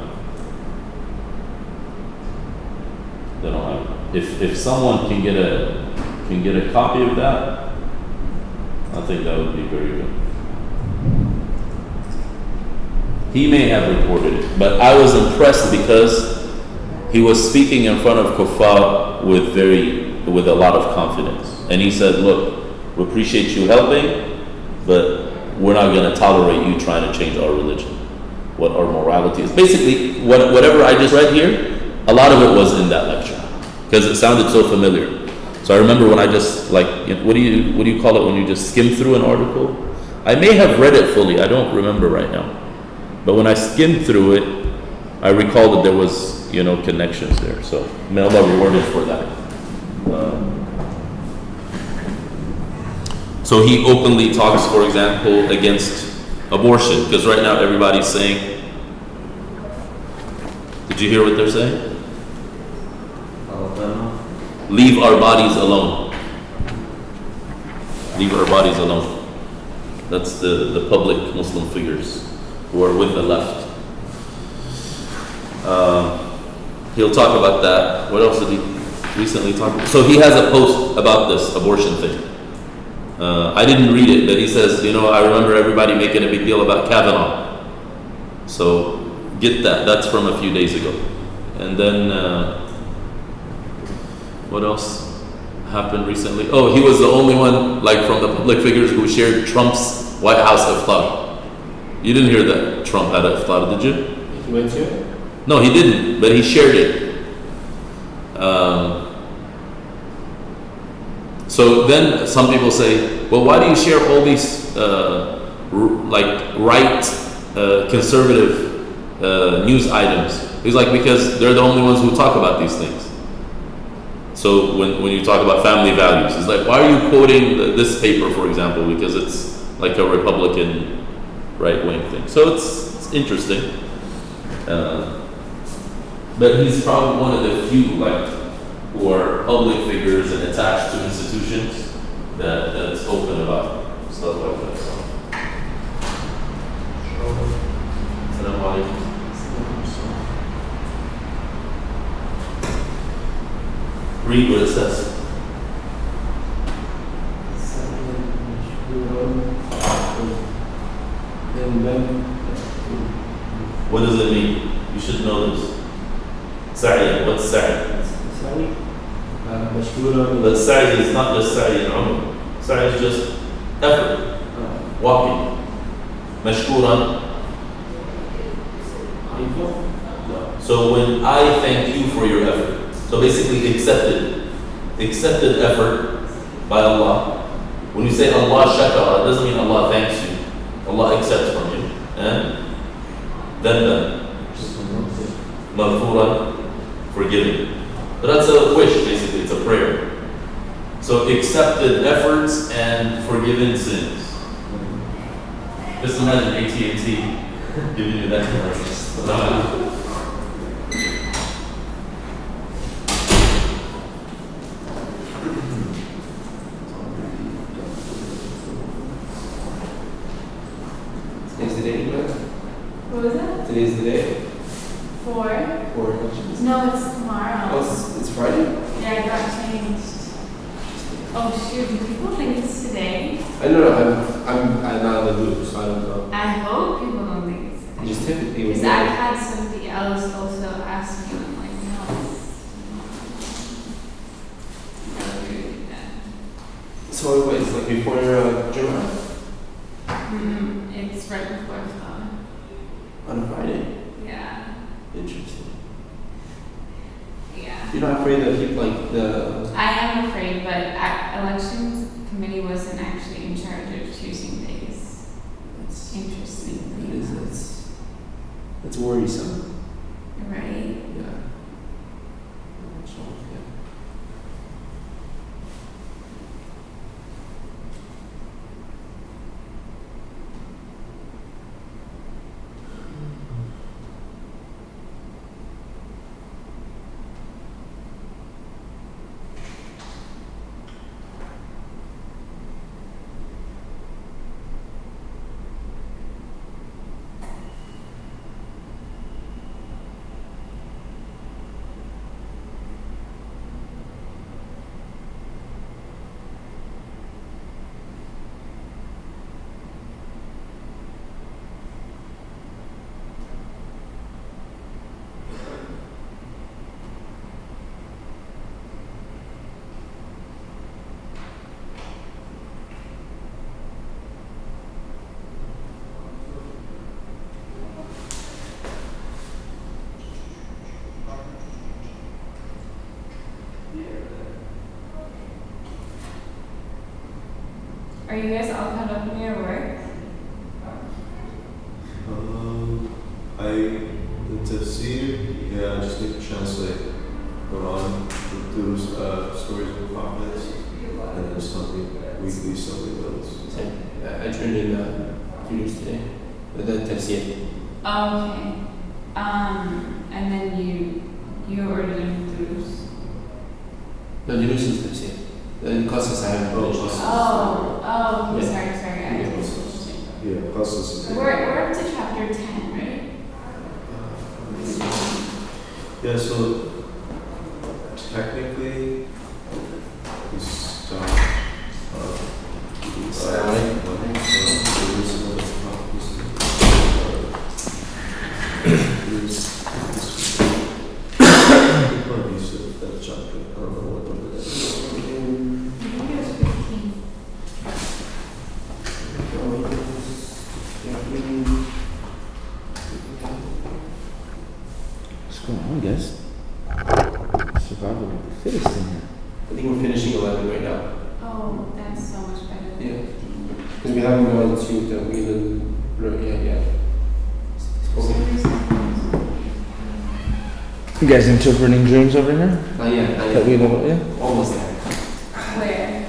if someone can get a copy of that, I think that would be very good. He may have reported it, but I was impressed because he was speaking in front of Kuffar with a lot of confidence. And he said, look, we appreciate you helping, but we're not going to tolerate you trying to change our religion, what our morality is. Basically, whatever I just read here, a lot of it was in that lecture because it sounded so familiar. So I remember when I just what do you call it when you just skim through an article? I may have read it fully. I don't remember right now. But when I skimmed through it, I recall that there was, connections there. So may Allah reward him for that. So he openly talks, for example, against abortion, because right now everybody's saying, did you hear what they're saying? Leave our bodies alone. Leave our bodies alone. That's the public Muslim figures who are with the left. He'll talk about that. What else did he recently talk about? So he has a post about this abortion thing. I didn't read it, but he says, I remember everybody making a big deal about Kavanaugh. So get that. That's from a few days ago. And then, what else happened recently? Oh, he was the only one, from the public figures who shared Trump's White House iftar. You didn't hear that Trump had an iftar, did you? He went to it? No, he didn't, but he shared it. So then some people say, well, why do you share all these right conservative news items? He's like, because they're the only ones who talk about these things. So when you talk about family values, it's like, why are you quoting this paper, for example, because it's like a Republican right-wing thing. So it's interesting. But he's probably one of the few who are public figures and attached to institutions that's open about stuff like that. So. Assalamu alaikum. Read what it says. What does it mean? You should know this. Sa'i, what's sa'i? The sa'i is not just sa'i in umr. Sa'i is just effort, walking. Mashkuran. So when I thank you for your effort, so basically accepted effort by Allah. When you say Allah shakara, it doesn't mean Allah thanks you. Allah accepts from you. And then maghfuran, forgiving. But that's a wish, basically, it's a prayer. So accepted efforts and forgiven sins. Just imagine AT&T giving you that commercial. Today's the day, What was that? Today's the day 4? for elections. No, it's tomorrow. Oh, it's Friday? Yeah, it got changed. Oh shoot, do people think it's today? I don't know. I'm not in the loop, so I don't know. I hope people don't think it's today. Just typically Because I've had somebody else also ask me, I'm like, no, it's not really that. So what, it's like before July It's right before Ramadan. on a Friday. Yeah. Interesting. Yeah. You're not afraid that people I am afraid, but elections committee wasn't actually in charge of choosing days. That's Interesting. that's worrisome. Right? Yeah. So, yeah. Are you guys all caught up in your work? The tafsir, yeah, I just need to translate Quran through stories of the prophets, and then something weekly, something else. Same. I turned in Yunus today. The tafsir. Okay. And then you already done Durus. No, Yunus is tafsir. The classes I haven't finished. Okay, Yeah. sorry. Yeah, Qasas is We're up to chapter 10, right? Yeah, so technically, we stopped. That chapter, I don't know what number that is. I think it was 15. What's going on, guys? Survival of the fittest in here. I think we're finishing 11 right now. Oh, that's so much better. Yeah. Because we haven't gone to the Wheelan. Yeah. Okay. You guys interpreting dreams over here? Ta'weel al-ru'ya? Almost there. Where?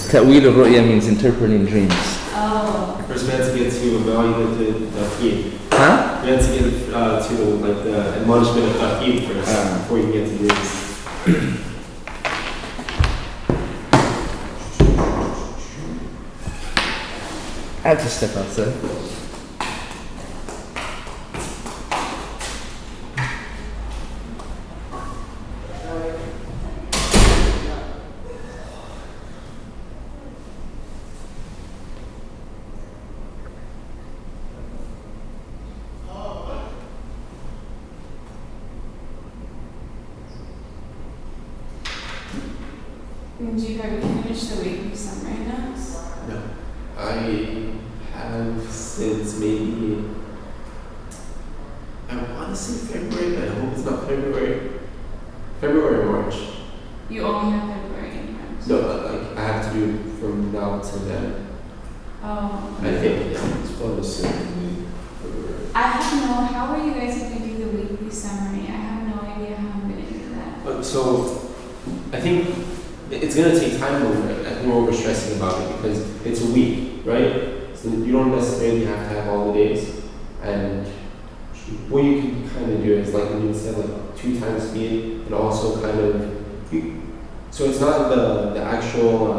Ta'weel al-ru'ya means interpreting dreams. Oh. First, we had to get to evaluate the Tawheed. Huh? We had to get to like the admonishment of Tawheed first before you can get to dreams. I have to step outside. Did you ever finish the weekly summary notes? No. I have since maybe, I want to say February, but I hope it's not February. February or March. You only have February in March. No, but like I have to do from now to then. Oh. I think. Yeah. It's probably the same week. I have no, how are you guys going to do the weekly summary? I have no idea how I'm going to do that. So, I think it's gonna take time over it. I think we're over stressing about it because it's a week, right? So you don't necessarily have to have all the days. And what you can kind of do is like when you said like 2 times speed and also kind of so it's not the actual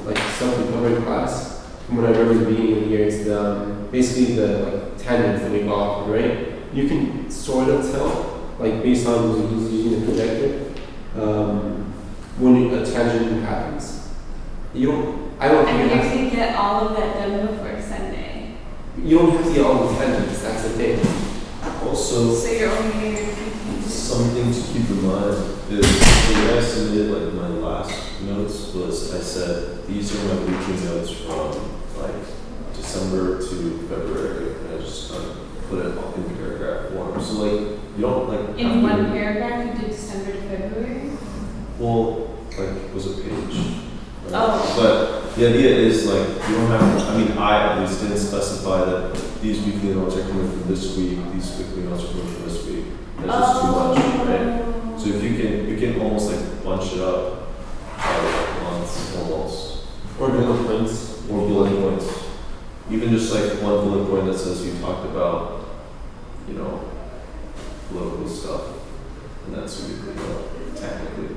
like self-recovery class. From what I remember at the beginning of the year, it's the basically the like tangents that we go off, right? You can sort of tell like based on who's using the projector. When a tangent happens, I don't think And you you have can get all of that done before Sunday. you don't have to get all the tangents, that's the thing. Also, So you're only going to do something to keep in mind is the way I submitted like my last notes was I said these are my weekly notes from like December to February, and I just kind of put it all in paragraph form. So like you don't like in have one to- paragraph, you did December to February? Well, like it was a page. Right? Oh. But the idea is like you don't have. I mean, I at least didn't specify that these weekly notes are coming from this week. These weekly notes are coming from this week. That's just too much, right? So if you can almost like bunch it up by like months almost, Or bullet points. or bullet points. Even just like one bullet point that says you talked about, you know, political stuff, and that's a weekly note, technically.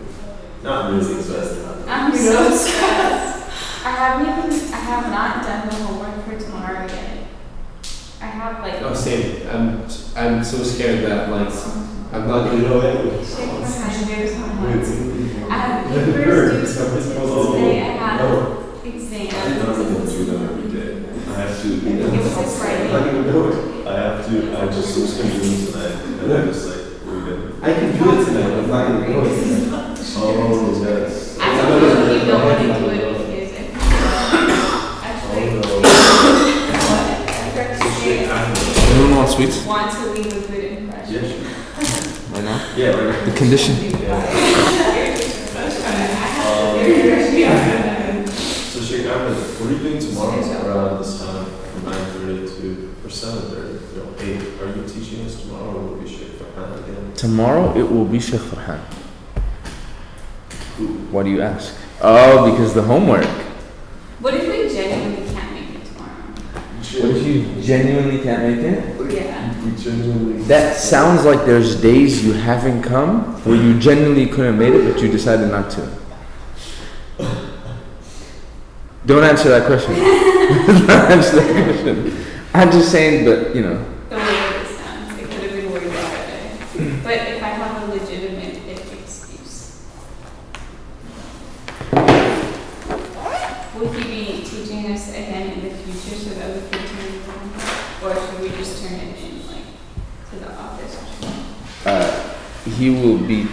Not really, but I'm so stressed. I have not done the homework for tomorrow yet. I have like. Oh, same. I'm so scared that like I'm not gonna know it. Shake my hand, there's homework. Wait, I have It papers hurts. due today. I have no, exams. I don't go through them every day. I have to. It was like Friday. I'm not gonna know it. I just was gonna do it tonight, and I just like read it. I can do it tonight. I'm not gonna know it. Oh, yes. I don't know if you don't want to do it because actually, Anyone want sweets? want to leave a good impression. Yeah, sure. Right now? Yeah, right. The condition. So Sheikh Ahmed, what are you doing 7:30, 8. Are you teaching us tomorrow or will we Sheikh Farhan again? Tomorrow it will be Sheikh Farhan. Why do you ask? Oh, because the homework. What if we genuinely can't make it tomorrow? What if you genuinely can't make it? Yeah. We genuinely. That sounds like there's days you haven't come where you genuinely couldn't have made it, but you decided not to. Don't answer that question. Don't answer that question. I'm just saying, but you know. The way that it sounds, it could have been worded better. But if I have a legitimate excuse. Will he be teaching us again in the future so that we can turn it on? Or should we just turn it in, like, to the office? He will be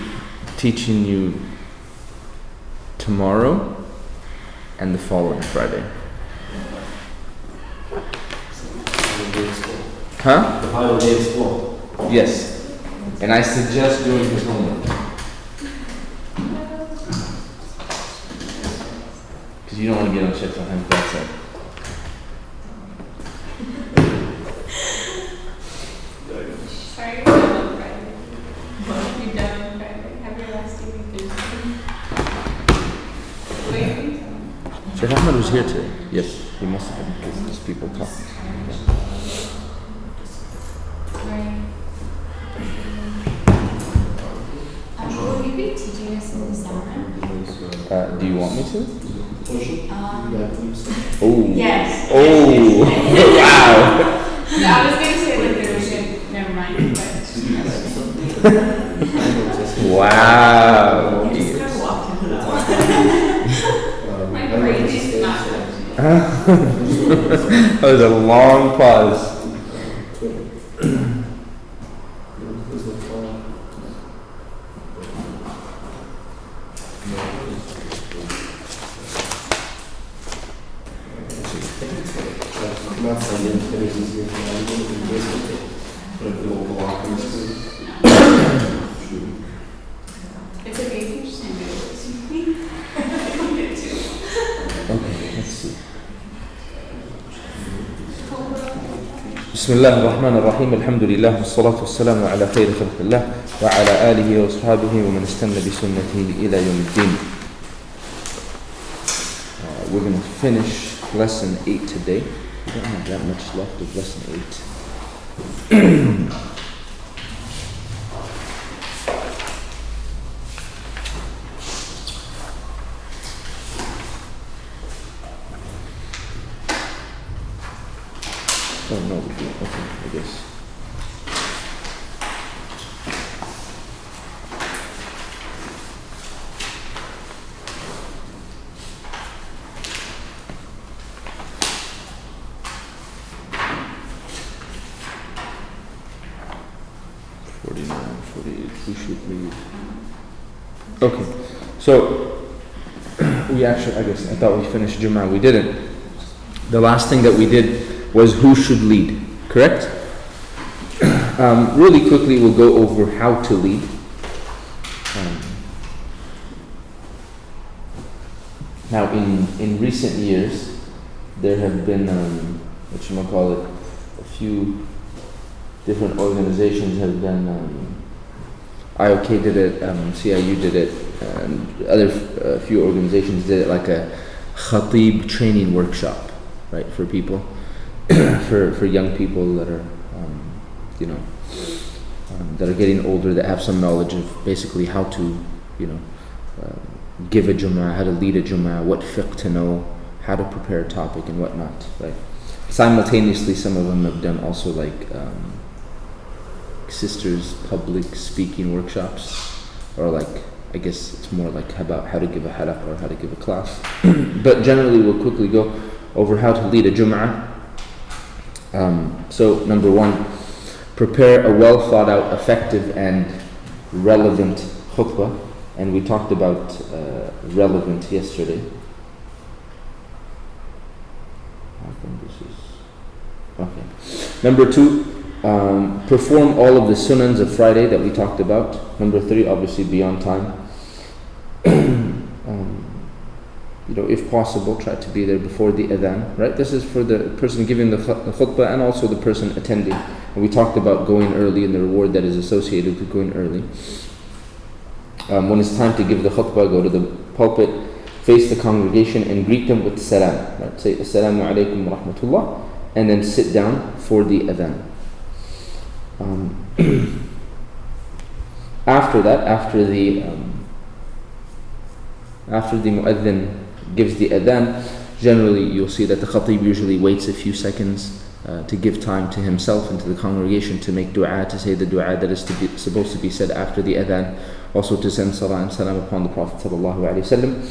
teaching you tomorrow and the following Friday. Huh? The final day of school. Yes. And I suggest doing his homework. Because you don't want to get on Sheikh Farhan's bad side. Sorry, you're done on Friday. You're done on Friday. Have your last day on Thursday. Wait. Sheikh Ahmed was here today. Yes, he must have been because there's people talking. Right. Will you be teaching us in the summer? Do you want me to? Yes. Oh. Yes. Oh. Wow. No, I was going to say like the ocean. Never mind. But Wow. I just kind of walked into that one. My brain is not working. That was a long pause. Not Sunday, but it's easier for them to do this. Put a little block on the screen. It's okay, you can just hand it over to me. I don't get to. Okay, let's see. بسم الله الرحمن الرحيم الحمد لله والصلاة والسلام على خير خلق الله وعلى آله وصحبه ومن استنى بسنته إلى يوم الدين. We're going to finish lesson 8 today. We don't have that much left of lesson 8. Oh no, we do. Okay, I guess. We should read. Okay, so we actually, I thought we finished Jum'ah. We didn't. The last thing that we did was who should lead, correct? Really quickly, we'll go over how to lead. Now, in recent years, there have been, a few different organizations have done. IOK did it, CIU did it, and other few organizations did it, like a khatib training workshop, right, for people, for young people that are, that are getting older, that have some knowledge of basically how to, give a Jum'ah, how to lead a Jum'ah, what fiqh to know, how to prepare a topic and whatnot, right? Simultaneously, some of them have done also like sisters public speaking workshops, or like, I guess it's more like about how to give a halaq or how to give a class. But generally, we'll quickly go over how to lead a Jum'ah. So number one, prepare a well thought out, effective and relevant khutbah. And we talked about relevant yesterday. I think this is okay. Number two, perform all of the sunans of Friday that we talked about. Number three, obviously be on time. if possible, try to be there before the adhan, right? This is for the person giving the khutbah and also the person attending. And we talked about going early and the reward that is associated with going early. When it's time to give the khutbah, go to the pulpit, face the congregation and greet them with salam, right? Say assalamu alaikum wa rahmatullah, and then sit down for the adhan. After that, after the mu'adhin gives the adhan, generally you'll see that the khatib usually waits a few seconds to give time to himself and to the congregation to make dua, to say the dua that is supposed to be said after the adhan, also to send salah and salam upon the Prophet sallallahu alaihi wasallam.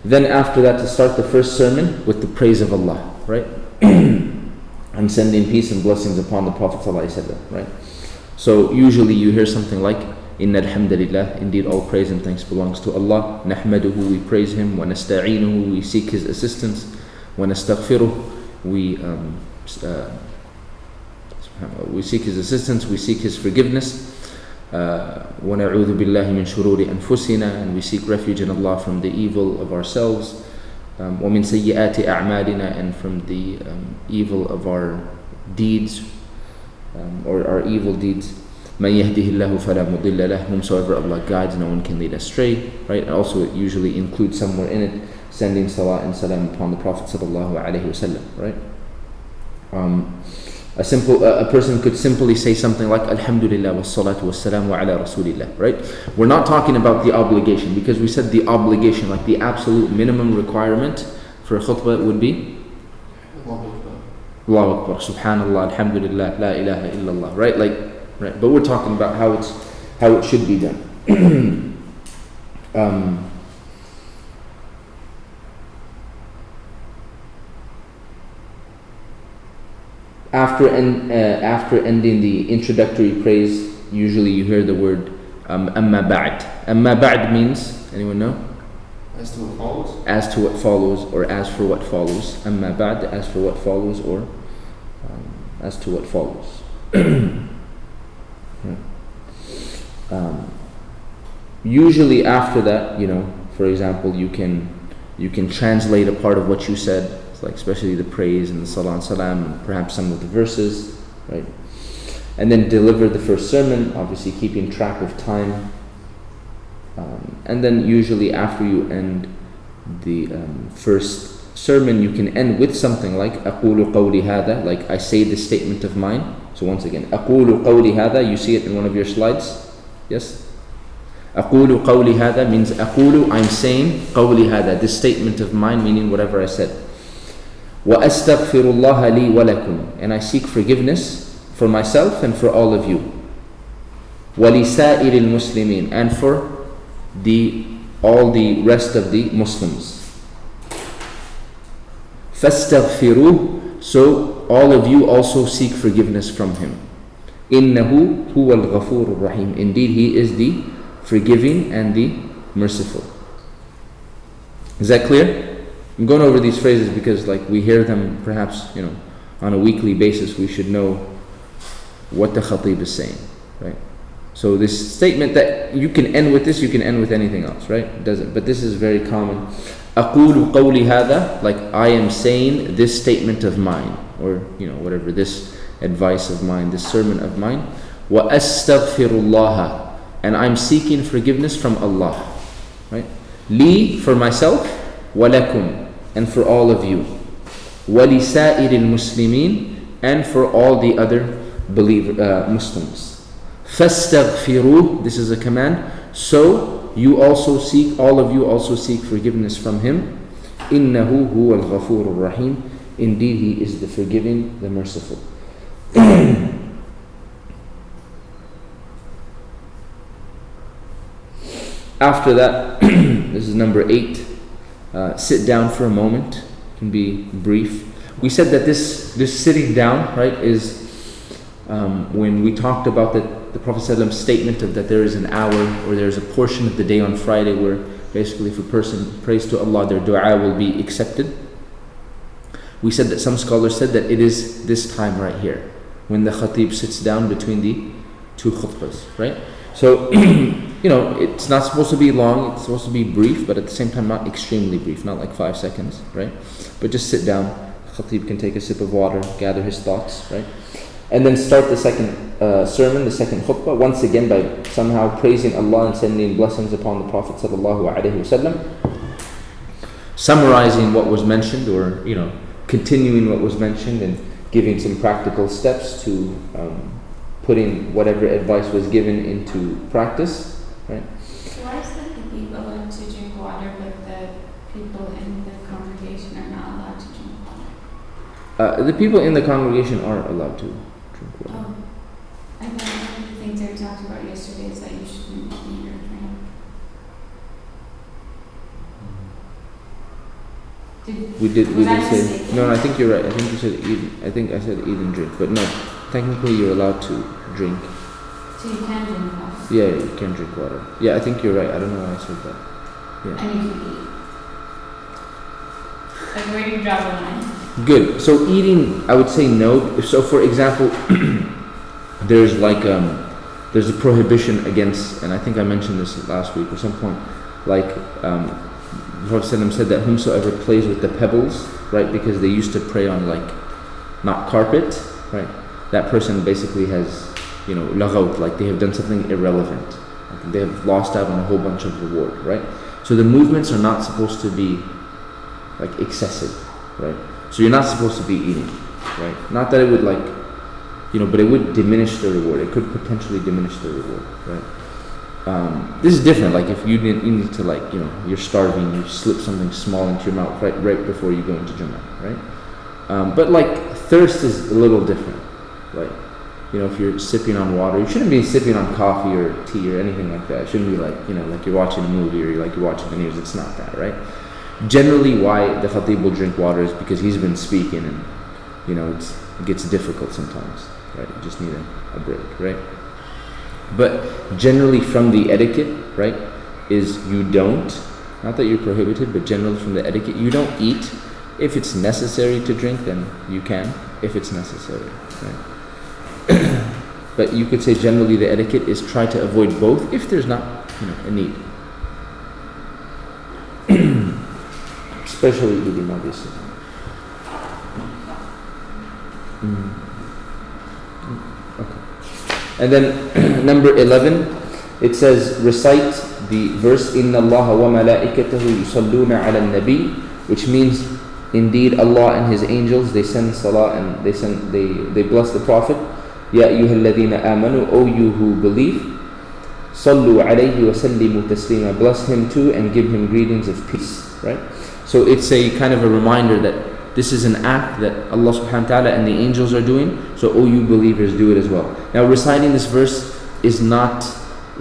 Then after that, to start the first sermon with the praise of Allah, right? And sending peace and blessings upon the Prophet sallallahu alaihi wasallam, right? So usually you hear something like, Inna alhamdulillah, indeed all praise and thanks belongs to Allah. Nahmaduhu, we praise Him. Wa nasta'inuhu, we seek His assistance. Wa nastaghfiruh, we seek His assistance, we seek His forgiveness. Wa na'udhu billahi min shururi anfusina, and we seek refuge in Allah from the evil of ourselves. Wa min sayyiati a'malina, and from the evil of our deeds, or our evil deeds. مَنْ يَهْدِهِ اللَّهُ فَلَا مُضِلَّ لَهُ, whomsoever Allah guides, no one can lead astray, right? And also it usually includes somewhere in it sending salah and salam upon the Prophet sallallahu alaihi wasallam, right? A person could simply say something like Alhamdulillah wa salatu wa salamu ala rasulillah, right? We're not talking about the obligation, because we said the obligation, like the absolute minimum requirement for a khutbah would be Allahu Akbar, Subhanallah, Alhamdulillah, La ilaha illallah, right? Right, but we're talking about how it should be done. After ending the introductory praise, usually you hear the word amma ba'd. Amma ba'd means, anyone know? As to what follows? As to what follows, or as for what follows. Amma ba'd, as for what follows, or as to what follows. Usually after that, for example, you can translate a part of what you said, like especially the praise and the salah and salam, and perhaps some of the verses, right? And then deliver the first sermon, obviously keeping track of time. And then usually after you end the first sermon, you can end with something like أقول قولي هذا, like I say this statement of mine. So once again, أقول قولي هذا, you see it in one of your slides. Yes? أقول قولي هذا means أقول, I'm saying, قولي هذا, this statement of mine, meaning whatever I said. وأستغفر الله لي ولكم, and I seek forgiveness for myself and for all of you. وَلِسَائِرِ الْمُسْلِمِينَ, and for all the rest of the Muslims. فَاسْتَغْفِرُوهُ, so all of you also seek forgiveness from Him. إِنَّهُ هُوَ الْغَفُورُ الرَّحِيمُ, indeed He is the forgiving and the merciful. Is that clear? I'm going over these phrases because we hear them perhaps, on a weekly basis. We should know what the khatib is saying, right? So this statement that you can end with this, you can end with anything else, right? It doesn't, but this is very common. أقول قولي هذا, like I am saying this statement of mine, or whatever, this advice of mine, this sermon of mine. وأستغفر الله, and I'm seeking forgiveness from Allah, right? Li, for myself, walakum, and for all of you. وَلِسَائِرِ الْمُسْلِمِينَ, and for all the other Muslims. فَاسْتَغْفِرُوهُ, this is a command. So all of you also seek forgiveness from Him. إِنَّهُ هُوَ الْغَفُورُ الرَّحِيمُ, indeed He is the forgiving, the merciful. After that, this is number 8. Sit down for a moment. It can be brief. We said that this sitting down, right, is when we talked about the Prophet ﷺ's statement of that there is an hour or there is a portion of the day on Friday where basically if a person prays to Allah, their dua will be accepted. We said that some scholars said that it is this time right here, when the khatib sits down between the two khutbahs, right? So, it's not supposed to be long, it's supposed to be brief, but at the same time not extremely brief, not like 5 seconds, right? But just sit down, khatib can take a sip of water, gather his thoughts, right? And then start the second sermon, the second khutbah, once again by somehow praising Allah and sending blessings upon the Prophet sallallahu alaihi wasallam, summarizing what was mentioned, or continuing what was mentioned, and giving some practical steps to putting whatever advice was given into practice, right? Why is the khatib allowed to drink water, but the people in the congregation are not allowed to drink water? The people in the congregation are allowed to drink water. Oh, and then one of the things I talked about yesterday is that you shouldn't eat or drink. We did Was I say mistaken? no. I think you're right. I think you said eat. I think I said eat and drink, but no. Technically, you're allowed to drink. So you can drink water. Yeah, you can drink water. Yeah, I think you're right. I don't know why I said that. Yeah. And you can eat. Like, where do you draw the line? Good. So eating, I would say no. So for example, there's there's a prohibition against, and I think I mentioned this last week or some point, like the Prophet ﷺ said that whomsoever plays with the pebbles, right, because they used to pray on not carpet, right, that person basically has, laghawt, like they have done something irrelevant. Like they have lost out on a whole bunch of reward, right? So the movements are not supposed to be excessive, right? So you're not supposed to be eating, right? Not that it would but it would diminish the reward. It could potentially diminish the reward, right? This is different. Like if you need to you're starving, you slip something small into your mouth right before you go into Jummah, right? But thirst is a little different, right? If you're sipping on water, you shouldn't be sipping on coffee or tea or anything like that. It shouldn't be like you're watching a movie or you're watching the news. It's not that, right? Generally, why the khatib will drink water is because he's been speaking and, it gets difficult sometimes, right? You just need a break, right? But generally from the etiquette, right, is you don't, not that you're prohibited, but generally from the etiquette, you don't eat. If it's necessary to drink, then you can, if it's necessary, right? But you could say generally the etiquette is try to avoid both if there's not, a need. Especially eating, obviously. Okay. And then number 11, it says recite the verse Inna Allah wa malaikatahu yusalluna ala nabi, which means indeed Allah and His angels, they send salah and they bless the Prophet. Ya ayyuhalladhina amanu, O you who believe, sallu alayhi wa sallimu taslima, bless him too and give him greetings of peace, right? So it's a kind of a reminder that this is an act that Allah subhanahu wa ta'ala and the angels are doing, so O you believers, do it as well. Now reciting this verse is not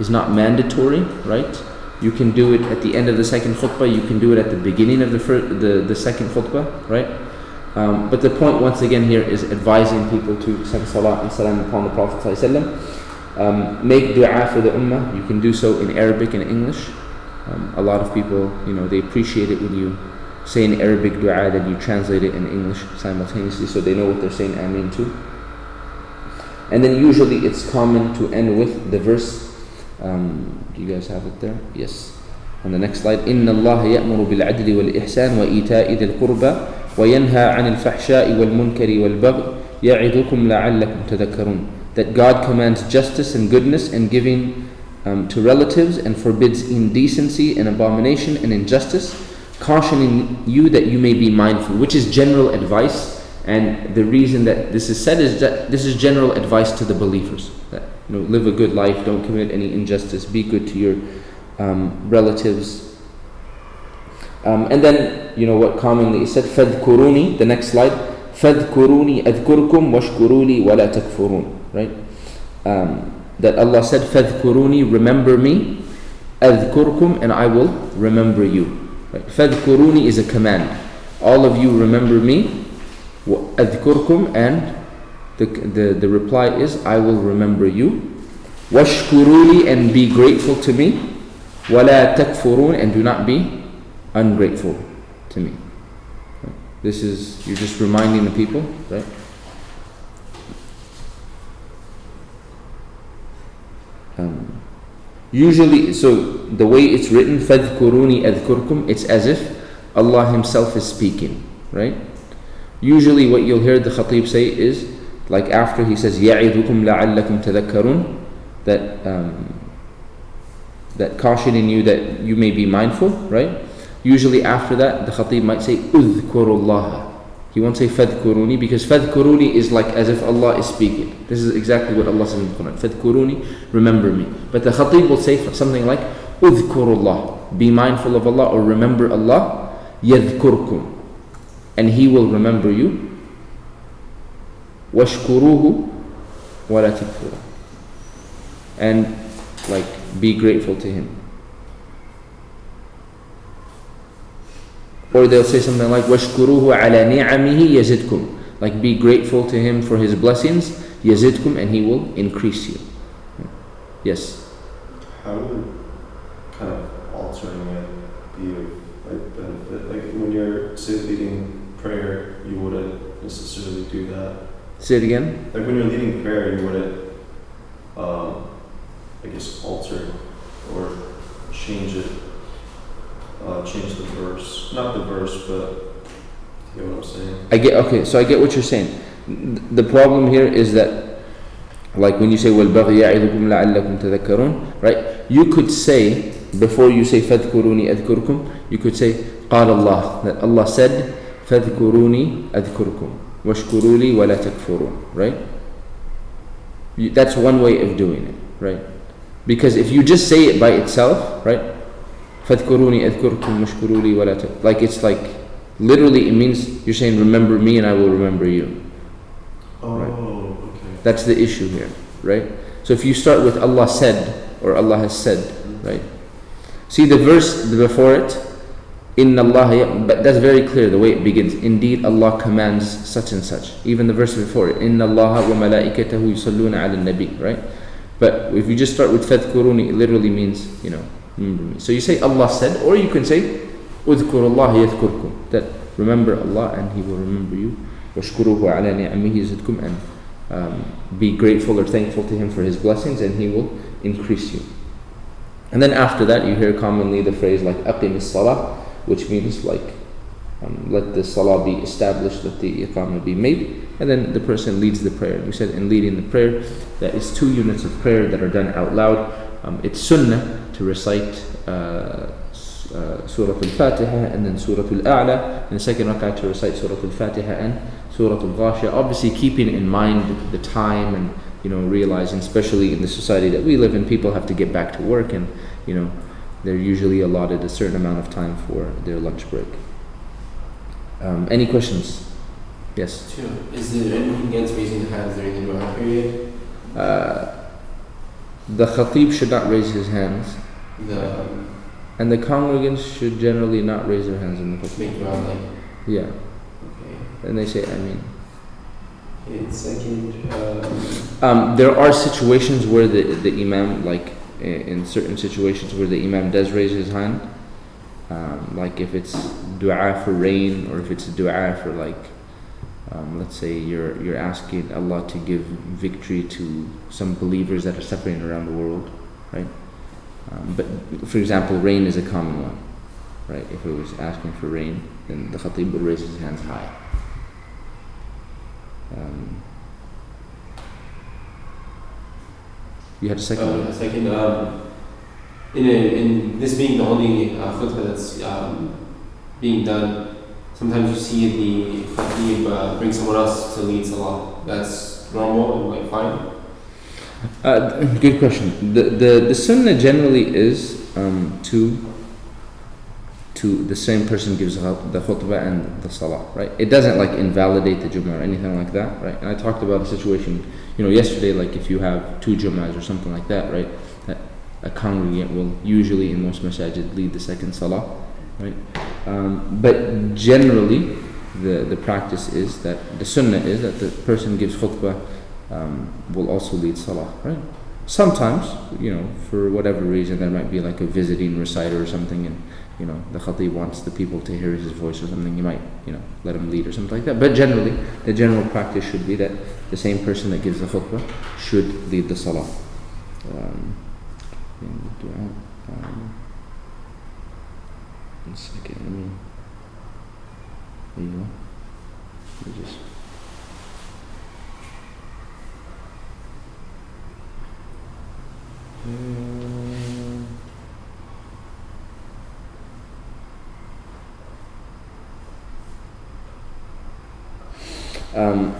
mandatory, right? You can do it at the end of the second khutbah, you can do it at the beginning of the second khutbah, right? But the point once again here is advising people to send salat and salam upon the Prophet ﷺ. Make dua for the ummah. You can do so in Arabic and English. A lot of people, they appreciate it when you say in Arabic dua, then you translate it in English simultaneously so they know what they're saying Ameen to. And then usually it's common to end with the verse. Do you guys have it there? Yes. On the next slide. إِنَّ اللَّهَ يَأْمُرُ بِالْعَدْلِ وَالْإِحْسَانِ وَإِيتَاءِ ذِي الْقُرْبَى وَيَنْهَى عَنِ الْفَحْشَاءِ وَالْمُنْكَرِ وَالْبَغْيِ يَعِظُكُمْ لَعَلَّكُمْ تَذَكَّرُونَ. That God commands justice and goodness and giving to relatives and forbids indecency and abomination and injustice, cautioning you that you may be mindful, which is general advice. And the reason that this is said is that this is general advice to the believers, that live a good life, don't commit any injustice, be good to your relatives. And then, what commonly is said, فَذْكُرُونِي, the next slide, فَذْكُرُونِي أَذْكُرْكُمْ وَاشْكُرُوا لِي وَلَا تَكْفُرُونَ, right? That Allah said, فَذْكُرُونِي, remember me, أَذْكُرْكُمْ, and I will remember you. Right? فَذْكُرُونِي is a command. All of you remember me, أَذْكُرْكُمْ, and the reply is, I will remember you. وَاشْكُرُوا لِي, and be grateful to me. وَلَا تَكْفُرُونَ, and do not be ungrateful to me. Right? This is, you're just reminding the people, right? Usually, so the way it's written, فَاذْكُرُونِي أَذْكُرْكُمْ, it's as if Allah Himself is speaking, right? Usually what you'll hear the Khatib say is, like after he says, يَعِذُكُمْ لَعَلَّكُمْ تَذَكَّرُونَ, that cautioning you that you may be mindful, right? Usually after that, the Khatib might say, اُذْكُرُ اللَّهَ. He won't say فَاذْكُرُونِي, because فَاذْكُرُونِي is like as if Allah is speaking. This is exactly what Allah says in the Quran. فَاذْكُرُونِي, remember me. But the Khatib will say something like, اُذْكُرُ اللَّهَ, be mindful of Allah or remember Allah, يَذْكُرْكُمْ, and He will remember you. وَاشْكُرُوهُ وَلَا تَكْفُرُوا, and like be grateful to Him. Or they'll say something like وَاشْكُرُوهُ عَلَى نِعَمِهِ يَزِدْكُمْ, like be grateful to Him for His blessings, يَزِدْكُمْ, and He will increase you. Yes? How would kind of altering it be of like benefit? Like when you're say leading prayer, you wouldn't necessarily do that. Say it again? Like when you're leading prayer, you wouldn't, I guess, alter or change it, change the verse. Not the verse, but you get what I'm saying? I get what you're saying. The problem here is that, like when you say وَالْبَغْيَ يَعِذُكُمْ لَعَلَّكُمْ تَذَكَّرُونَ, right? You could say, before you say فَاذْكُرُونِي أَذْكُرْكُمْ, you could say قَالَ اللَّهِ, that Allah said فَاذْكُرُونِي أَذْكُرْكُمْ وَاشْكُرُوا لِي وَلَا تَكْفُرُونَ, right? That's one way of doing it, right? Because if you just say it by itself, right? فَاذْكُرُونِي أَذْكُرْكُمْ وَاشْكُرُوا لِي وَلَا تَكْفُرُونَ, like it's like, literally it means you're saying remember me and I will remember you. Oh, right? okay. That's the issue here, right? So if you start with Allah said, or Allah has said, right? See the verse before it, Inna Allah, but that's very clear the way it begins. Indeed, Allah commands such and such. Even the verse before it, Inna Allah wa malaikatahu yusalluna ala nabi, right? But if you just start with fadhkuruni, it literally means, remember me. So you say Allah said, or you can say udhkurullah yadhkurkum, that remember Allah and He will remember you. Washkuruhu ala ni'amihi yazidkum, and be grateful or thankful to Him for His blessings and He will increase you. And then after that you hear commonly the phrase like aqim as-salah, which means like let the salah be established, let the iqamah be made, and then the person leads the prayer. We said in leading the prayer, that is 2 units of prayer that are done out loud. It's sunnah to recite Surah Al-Fatiha and then Surah Al-A'la, and the second rak'ah to recite Surah Al-Fatiha and Surah Al-Ghashiyah, obviously keeping in mind the time and realizing, especially in the society that we live in, people have to get back to work and they're usually allotted a certain amount of time for their lunch break. Any questions? Yes? Sure. Is there anything against raising hands during the dua period? The khatib should not raise his hands, and the congregants should generally not raise their hands in the khutbah. Make dua like. Yeah. Okay. And they say Ameen. Second. There are situations where the imam, like in certain situations where the imam does raise his hand, like if it's dua for rain, or if it's a dua for let's say you're asking Allah to give victory to some believers that are suffering around the world, right? But for example, rain is a common one, right? If it was asking for rain, then the khatib would raise his hands high. You had a second one? Second, in this being the only khutbah that's being done, sometimes you see the khatib bring someone else to lead salah. That's normal and fine? Good question. The sunnah generally is to the same person gives the khutbah and the salah, right? It doesn't invalidate the Jummah or anything like that, right? And I talked about a situation, yesterday, like if you have 2 Jummahs or something like that, right? That a congregant will usually in most masajid lead the second salah, right? But generally, the practice is that the sunnah is that the person gives khutbah will also lead salah, right? Sometimes, for whatever reason, there might be a visiting reciter or something, and the khatib wants the people to hear his voice or something, you might, let him lead or something like that. But generally, the general practice should be that the same person that gives the khutbah should lead the salah. in the dua. One second, there you go. Let me just.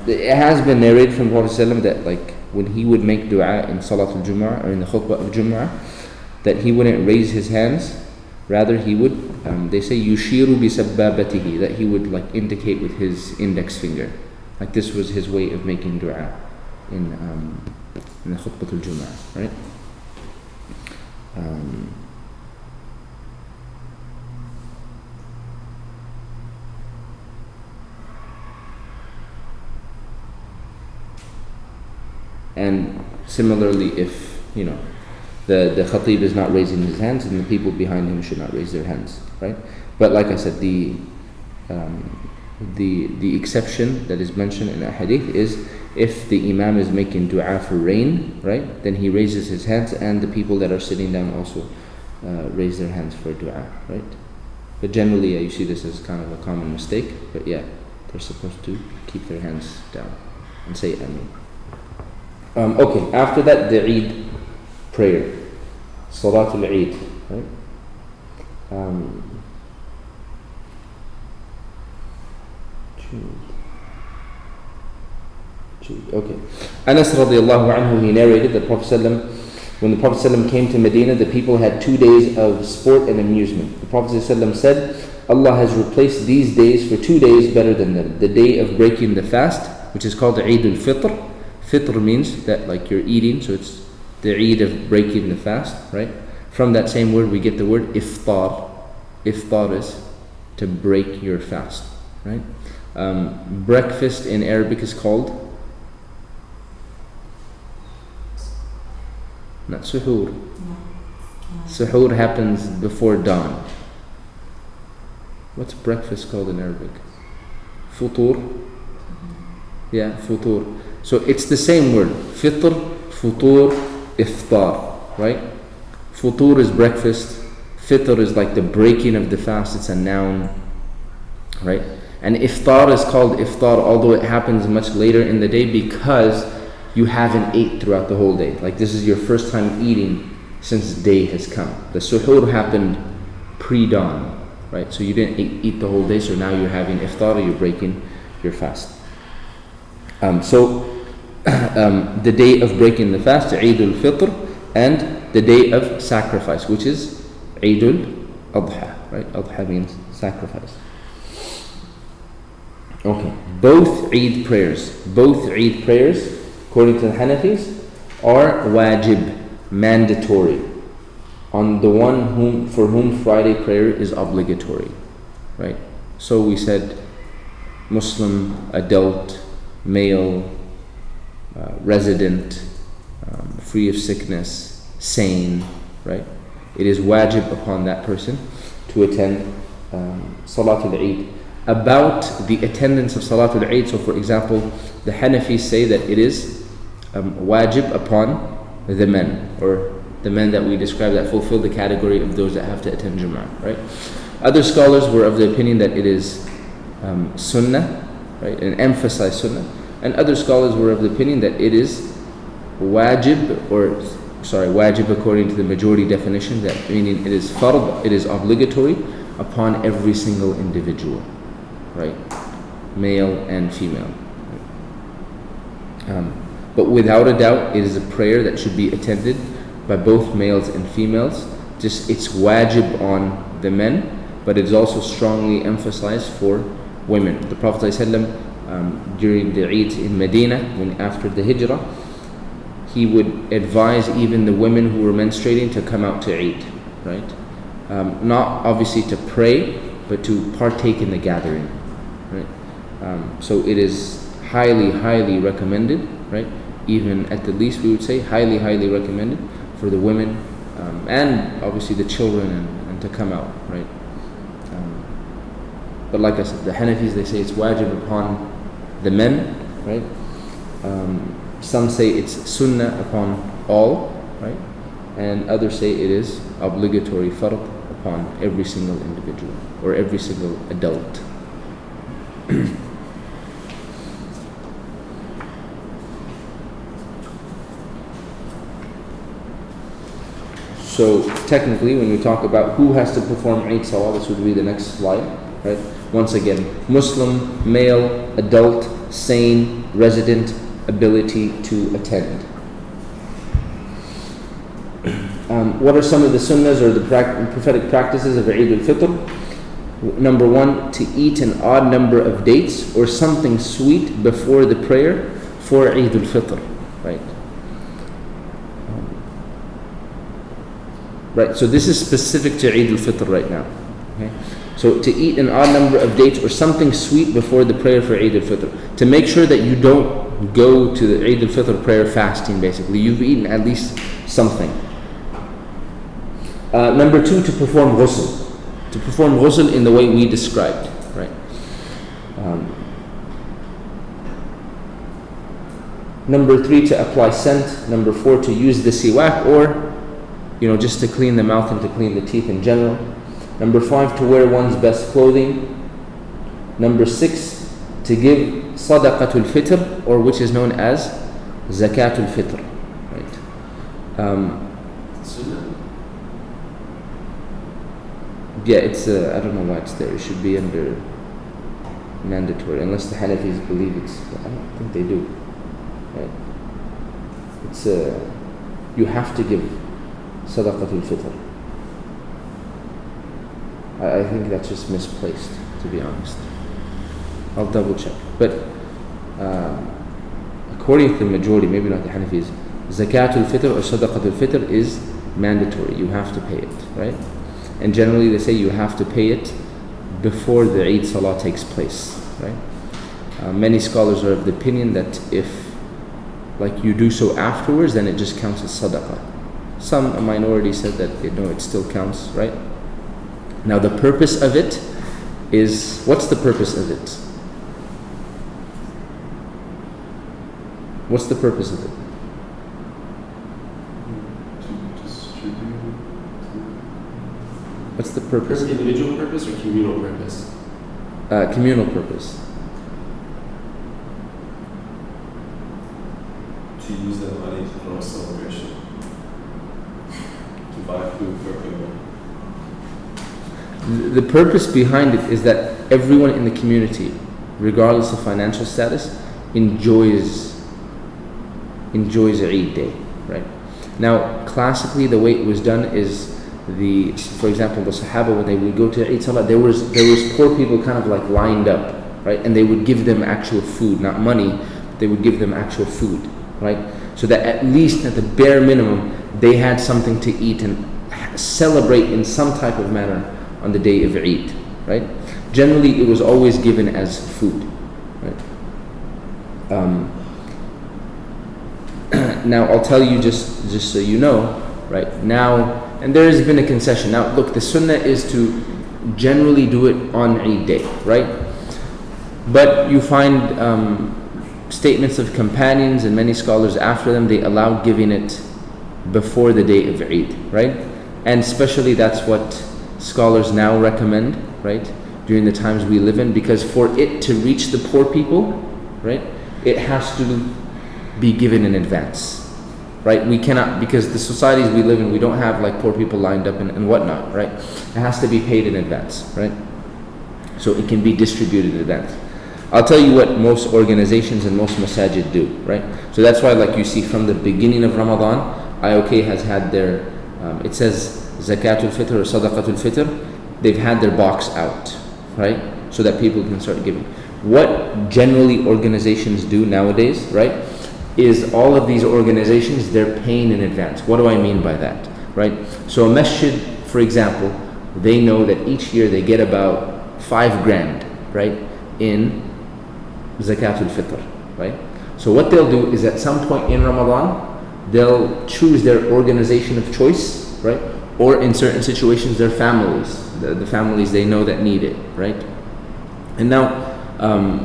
It has been narrated from Prophet ﷺ that like when he would make dua in Salat al-Jumu'ah or in the khutbah of Jumu'ah, that he wouldn't raise his hands, rather he would, they say yushiru bi sabbabatihi, that he would like indicate with his index finger. Like this was his way of making dua in the khutbah al-Jumu'ah, right? And similarly, if the khatib is not raising his hands, then the people behind him should not raise their hands, right? But like I said, the exception that is mentioned in a hadith is if the imam is making dua for rain, right? Then he raises his hands, and the people that are sitting down also raise their hands for dua, right? But generally, you see this as kind of a common mistake. But yeah, they're supposed to keep their hands down and say Ameen. Okay, after that, the Eid prayer, Salatul Eid, right? Okay. Anas radiallahu anhu, he narrated that when the Prophet ﷺ came to Medina, the people had 2 days of sport and amusement. The Prophet ﷺ said, Allah has replaced these days for 2 days better than them. The day of breaking the fast, which is called Eid al-Fitr. Fitr means that like you're eating, so it's the Eid of breaking the fast, right? From that same word we get the word iftar. Iftar is to break your fast, right? Breakfast in Arabic is called not suhoor. Suhoor happens before dawn. What's breakfast called in Arabic? Futur. Yeah, futur. So it's the same word, fitr, futur, iftar, right? Futur is breakfast, fitr is like the breaking of the fast, it's a noun, right? And iftar is called iftar, although it happens much later in the day because you haven't ate throughout the whole day. Like this is your first time eating since day has come. The suhoor happened pre-dawn, right? So you didn't eat the whole day, so now you're having iftar, you're breaking your fast. The day of breaking the fast, Eid al-Fitr, and the day of sacrifice, which is Eid al-Adha, right? Adha means sacrifice. Okay, both Eid prayers, according to the Hanafis, are wajib, mandatory, on the one for whom Friday prayer is obligatory, right? So we said Muslim, adult, male, resident, free of sickness, sane, right? It is wajib upon that person to attend Salatul Eid. About the attendance of Salatul Eid, so for example, the Hanafis say that it is wajib upon the men, or the men that we describe that fulfill the category of those that have to attend Jum'ah, right? Other scholars were of the opinion that it is sunnah, right, and emphasize sunnah. And other scholars were of the opinion that it is wajib according to the majority definition, that meaning it is fard, it is obligatory upon every single individual, right, male and female. But without a doubt, it is a prayer that should be attended by both males and females. Just it's wajib on the men, but it is also strongly emphasized for women. The Prophet ﷺ, during the Eid in Medina, when after the Hijrah, he would advise even the women who were menstruating to come out to Eid, right? Not obviously to pray, but to partake in the gathering, right? So it is highly, highly recommended, right? Even at the least, we would say highly, highly recommended for the women and obviously the children and to come out, right? But like I said, the Hanafis, they say it's wajib upon the men, right? Some say it's sunnah upon all, right? and others say it is obligatory fard upon every single individual or every single adult. So technically, when we talk about who has to perform Eid Salah, this would be the next slide, right? Once again, Muslim, male, adult, sane, resident, ability to attend. What are some of the sunnahs or the prophetic practices of Eid al-Fitr? Number one, to eat an odd number of dates or something sweet before the prayer for Eid al-Fitr, right? Right, so this is specific to Eid al-Fitr right now. Okay? So to eat an odd number of dates or something sweet before the prayer for Eid al-Fitr. To make sure that you don't go to the Eid al-Fitr prayer fasting basically. You've eaten at least something. Number two, to perform ghusl. To perform ghusl in the way we described. Right. Number three, to apply scent. Number four, to use the siwak or just to clean the mouth and to clean the teeth in general. Number five, to wear one's best clothing. Number six, to give sadaqatul fitr, or which is known as zakatul fitr. Right. Yeah, it's I don't know why it's there. It should be under mandatory, unless the Hanafis believe it's. I don't think they do. Right. It's you have to give sadaqatul fitr. I think that's just misplaced, to be honest. I'll double check. But according to the majority, maybe not the Hanafis, zakatul fitr or sadaqatul fitr is mandatory. You have to pay it, right? And generally they say you have to pay it before the Eid Salah takes place, right? Many scholars are of the opinion that if you do so afterwards, then it just counts as sadaqah. Some, a minority, said that it still counts, right? Now the purpose of it is, what's the purpose of it? What's the purpose of it? What's the purpose? Individual purpose or communal purpose? Communal purpose. To use that money to throw a celebration. To buy food for people. The purpose behind it is that everyone in the community, regardless of financial status, enjoys Eid Day, right? Now, classically, the way it was done is for example, the Sahaba, when they would go to Eid Salah, there was poor people kind of lined up, right? And they would give them actual food, not money, but they would give them actual food, right? So that at least at the bare minimum, they had something to eat and celebrate in some type of manner on the day of Eid, right? Generally, it was always given as food, right? Now, I'll tell you just so you know, right? Now, and there has been a concession. Now, look, the sunnah is to generally do it on Eid Day, right? But you find statements of companions and many scholars after them, they allow giving it before the day of Eid, right? And especially that's what scholars now recommend, right? During the times we live in, because for it to reach the poor people, right, it has to be given in advance. Right, we cannot, because the societies we live in, we don't have poor people lined up and whatnot, right? It has to be paid in advance, right? So it can be distributed in advance. I'll tell you what most organizations and most masajid do, right? So that's why, you see from the beginning of Ramadan, IOK has had their, it says Zakatul Fitr or Sadaqatul Fitr, they've had their box out, right? So that people can start giving. What generally organizations do nowadays, right, is all of these organizations, they're paying in advance. What do I mean by that, right? So a masjid, for example, they know that each year they get about $5,000, right, in Zakatul Fitr, right? So what they'll do is at some point in Ramadan, they'll choose their organization of choice, right? Or in certain situations, their families, the families they know that need it, right? And now,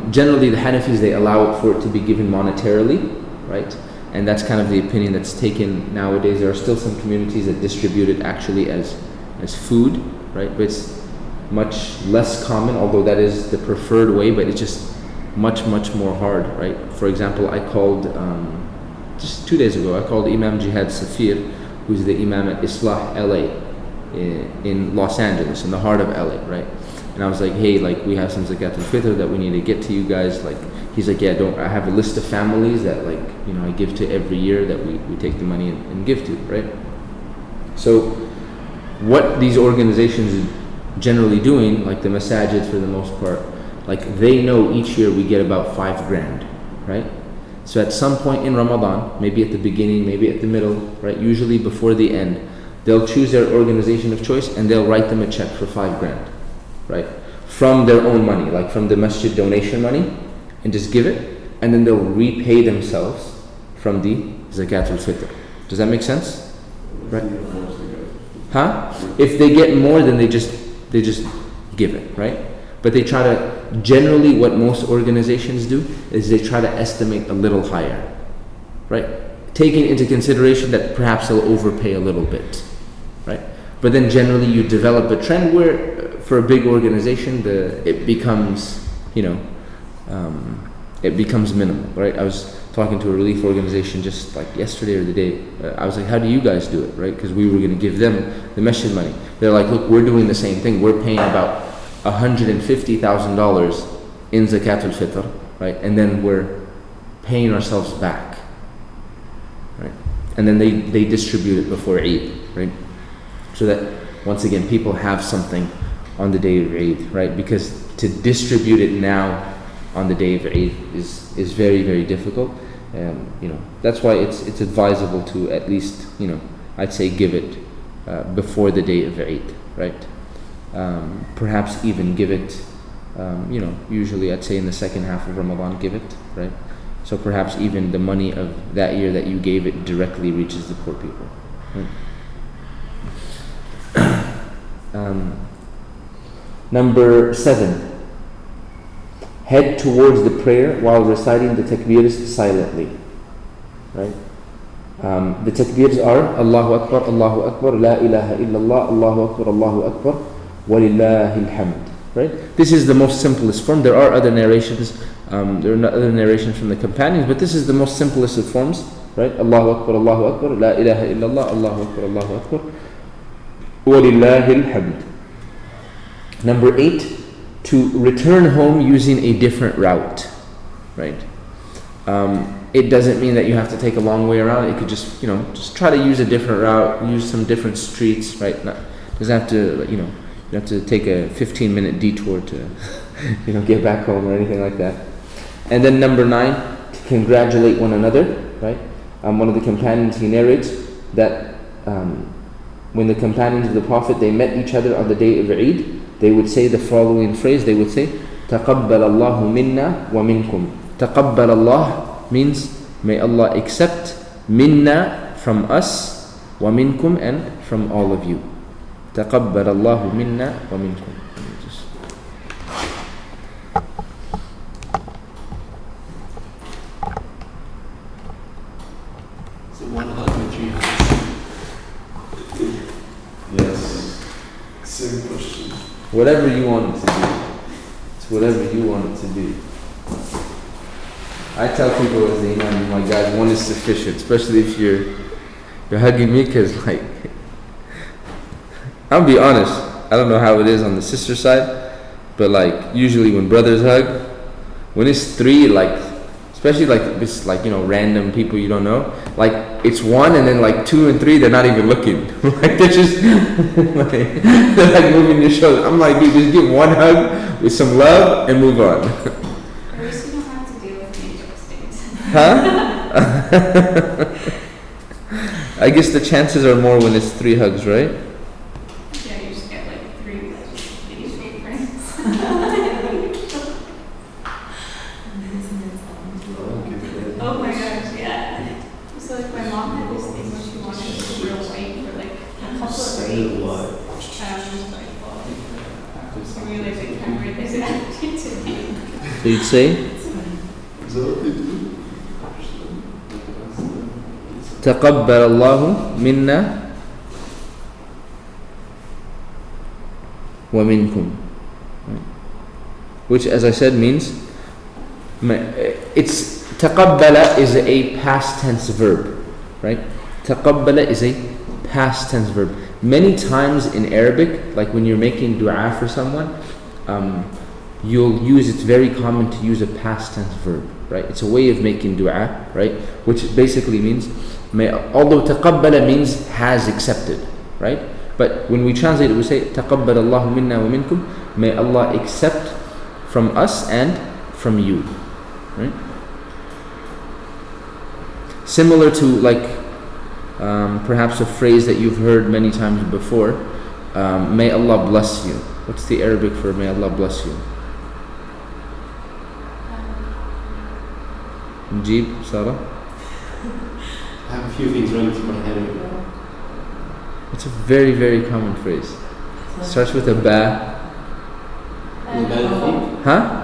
generally the Hanafis, they allow for it to be given monetarily, right? and that's kind of the opinion that's taken nowadays. There are still some communities that distribute it actually as food, right? But it's much less common, although that is the preferred way, but it's just much more hard, right? For example, I called just 2 days ago, I called Imam Jihad Safir, who's the Imam at Islah LA in Los Angeles, in the heart of LA, right? And I was like, hey, like we have some Zakat al-Fitr that we need to get to you guys. Like, he's like, yeah, I have a list of families that, like, you know, I give to every year that we take the money and give to, right? So what these organizations are generally doing, like the masajid for the most part, like they know each year we get about $5,000, right? So at some point in Ramadan, maybe at the beginning, maybe at the middle, right? Usually before the end, they'll choose their organization of choice and they'll write them a check for $5,000, right? From their own money, like from the masjid donation money, and just give it, and then they'll repay themselves from the Zakat al-Fitr. Does that make sense? Right? Huh? If they get more, then they just give it, right? But they try to, generally what most organizations do is they try to estimate a little higher, right? Taking into consideration that perhaps they'll overpay a little bit, right? But then generally you develop a trend where for a big organization, it becomes, it becomes minimal, right? I was talking to a relief organization just like yesterday or the day. I was like, how do you guys do it, right? Because we were going to give them the masjid money. They're like, look, we're doing the same thing. We're paying about $150,000 in Zakat al-Fitr, right? And then we're paying ourselves back, right? And then they distribute it before Eid, right? So that, once again, people have something on the day of Eid, right? Because to distribute it now on the day of Eid is very, very difficult. That's why it's advisable to at least, I'd say give it before the day of Eid, right? Perhaps even give it, usually I'd say in the second half of Ramadan, give it, right? So perhaps even the money of that year that you gave it directly reaches the poor people, right? Number 7, head towards the prayer while reciting the takbirs silently, right? The takbirs are Allahu Akbar, La ilaha illallah, Allahu Akbar, Walillahil hamd, right? This is the most simplest form. There are other narrations, from the companions, but this is the most simplest of forms, right? Allahu Akbar, La ilaha illallah, Allahu Akbar, Walillahil hamd. Number 8, to return home using a different route, right? It doesn't mean that you have to take a long way around. It could just try to use a different route, use some different streets, right? Doesn't have to, you have to take a 15-minute detour to, get back home or anything like that. And then number 9, to congratulate one another, right? One of the companions, he narrates that when the companions of the Prophet, they met each other on the day of Eid, they would say the following phrase. They would say, تَقَبَّلَ اللَّهُ مِنَّا وَمِنْكُمْ. تَقَبَّلَ Allah means, may Allah accept, minna, from us, وَمِنْكُمْ, and from all of you. تَقَبَّلَ اللَّهُ مِنَّا وَمِنْكُمْ. So one hug with 3 hugs. Yes. Same question. Whatever you want it to be. It's whatever you want it to be. I tell people as the imam, my guys, one is sufficient, especially if you're hugging me, because like, I'll be honest, I don't know how it is on the sister side, but like usually when brothers hug, when it's 3, like especially like it's like random people you don't know, like it's 1 and then like 2 and 3 they're not even looking. Like they're just they're like moving their shoulders. I'm like, dude, just give 1 hug with some love and move on. At least you don't have to deal with me states. Huh? I guess the chances are more when it's 3 hugs, right? Yeah, you just get like 3 big friends. Oh my gosh, yeah. So like my mom had this thing where she wanted to real white for like a couple of days. And I was just like, well, I realized I can't read this attitude to me. So you'd say? Is that what they do? تقبل الله منا ومنكم. Which, as I said, means it's تقبل is a past tense verb, right? تقبل is a past tense verb. Many times in Arabic, like when you're making dua for someone, you'll use, it's very common to use a past tense verb, right? It's a way of making dua, right? Which basically means, although taqabbala means has accepted, right? But when we translate it, we say taqabbal Allahu minna wa minkum, may Allah accept from us and from you, right? Similar to like perhaps a phrase that you've heard many times before, may Allah bless you. What's the Arabic for may Allah bless you? Jeeb, Sarah? I have a few things running through my head right now. It's a very, very common phrase. Starts with a ba. Huh?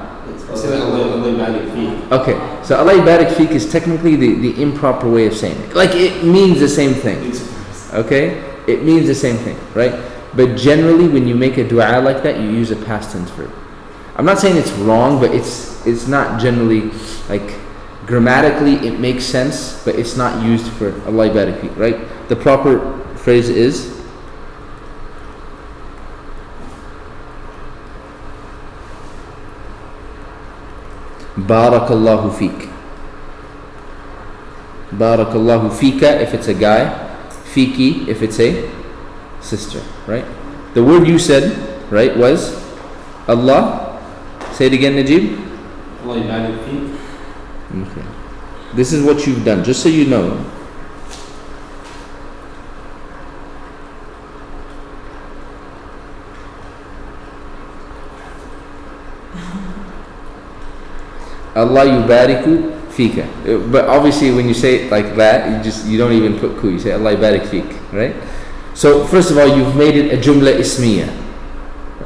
I say that Allah barik feek. Okay, so Allah barik feek is technically the improper way of saying it. Like it means the same thing. Okay? It means the same thing, right? But generally when you make a dua like that, you use a past tense verb. I'm not saying it's wrong, but it's not generally like grammatically it makes sense, but it's not used for Allah barik feek, right? The proper phrase is Barakallahu feek. Barakallahu fika if it's a guy, fiki if it's a sister, right? The word you said, right, was Allah. Say it again, Najib. Allah barik feek. Okay. This is what you've done, just so you know. Allah yubariku fika. But obviously when you say it like that, you don't even put ku, you say Allah yubarik fik, right? So first of all, you've made it a jumla ismiya,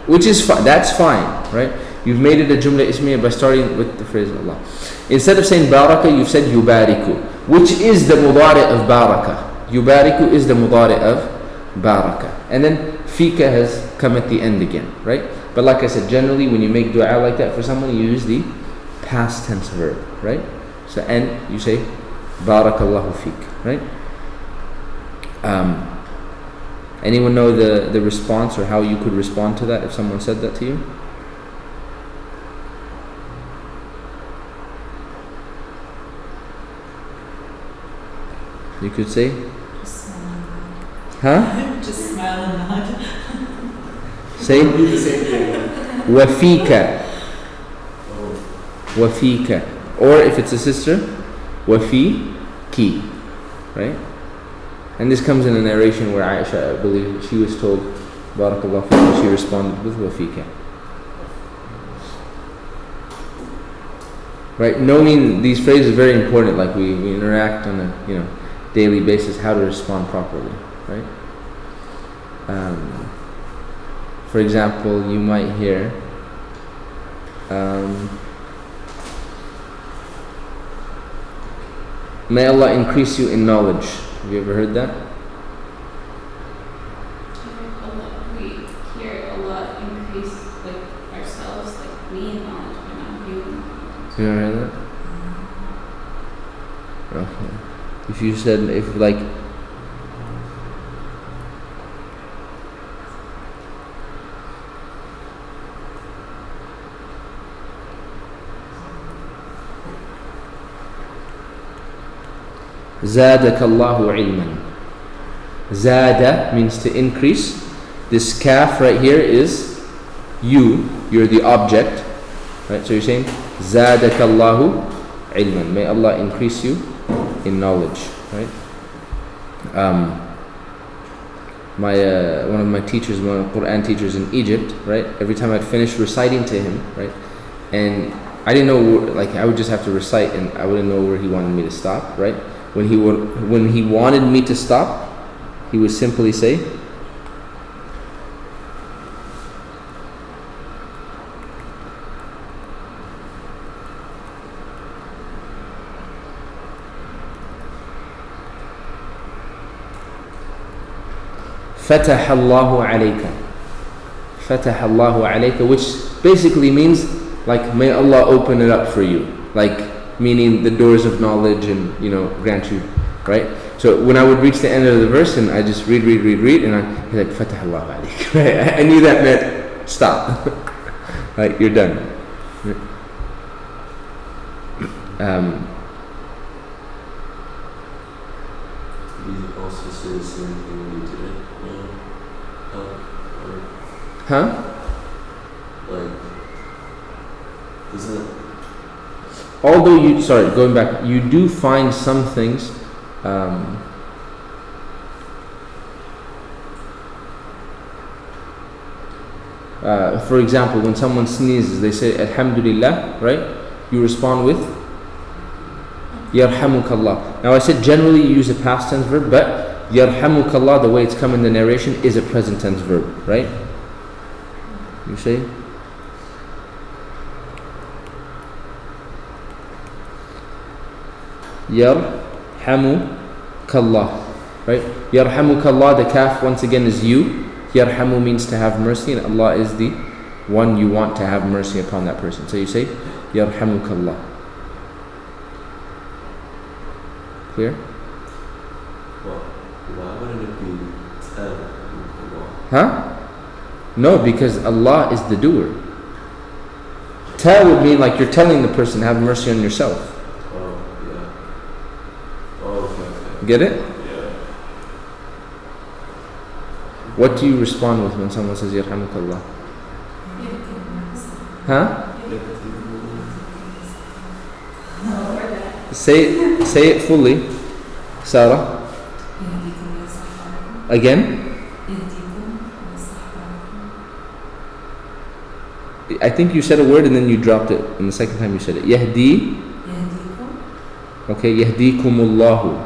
which is fine, that's fine, right? You've made it a jumla ismiya by starting with the phrase Allah. Instead of saying baraka, you've said yubariku, which is the mudari of baraka. Yubariku is the mudari of baraka. And then fika has come at the end again, right? But like I said, generally when you make dua like that for someone, you use the past tense verb, right? So, and you say barakallahu fik, right? Anyone know the response or how you could respond to that if someone said that to you? You could say, Just smile and nod. huh? Just smile and nod. Say Do the same thing. wafika, wafika, or if it's a sister, wafiki, right? And this comes in a narration where Aisha, I believe, she was told barakallahu fika, she responded with wafika. Right? Knowing these phrases is very important. Like we interact on a daily basis, how to respond properly, right? For example, you might hear may Allah increase you in knowledge. Have you ever heard that? We hear Allah increase like ourselves, like we in knowledge, but not you in knowledge. You ever heard that? Okay. If you said, if like زادك الله علما. Zada means to increase. This kaf right here is you're the object, right? So you're saying زادك الله علما. May Allah increase you in knowledge, right? One of my teachers, one of the Quran teachers in Egypt, right? Every time I'd finish reciting to him, right? And I didn't know, like I would just have to recite and I wouldn't know where he wanted me to stop, right? When he wanted me to stop, he would simply say, فَتَحَ اللَّهُ عَلَيْكَ. فَتَحَ اللَّهُ عَلَيْكَ, which basically means like, may Allah open it up for you. Like, meaning the doors of knowledge and, grant you, right? So when I would reach the end of the verse and I just read, and I'd be like, فَتَحَ اللَّهُ عَلَيْكَ. Right? I knew that meant stop. Right, you're done. We also say the same thing when you did it. Huh? Like, isn't it? Although going back, you do find some things. For example, when someone sneezes, they say Alhamdulillah, right? You respond with Yarhamukallah. Now I said generally you use a past tense verb, but Yarhamukallah, the way it's come in the narration, is a present tense verb, right? You say? Yarhamukallah, right? Yarhamukallah, the kaf once again is you. Yarhamu means to have mercy, and Allah is the one you want to have mercy upon that person. So you say Yarhamukallah. Clear? Well, why wouldn't it be Allah? Huh? No, because Allah is the doer. Tell would mean like you're telling the person, have mercy on yourself. Oh, yeah. Oh, okay. Get it? Yeah. What do you respond with when someone says Yarhamukallah? Huh? Say it fully. Sarah. Again? I think you said a word and then you dropped it. And the second time you said it. Yahdi. Okay, Yahdikumullahu.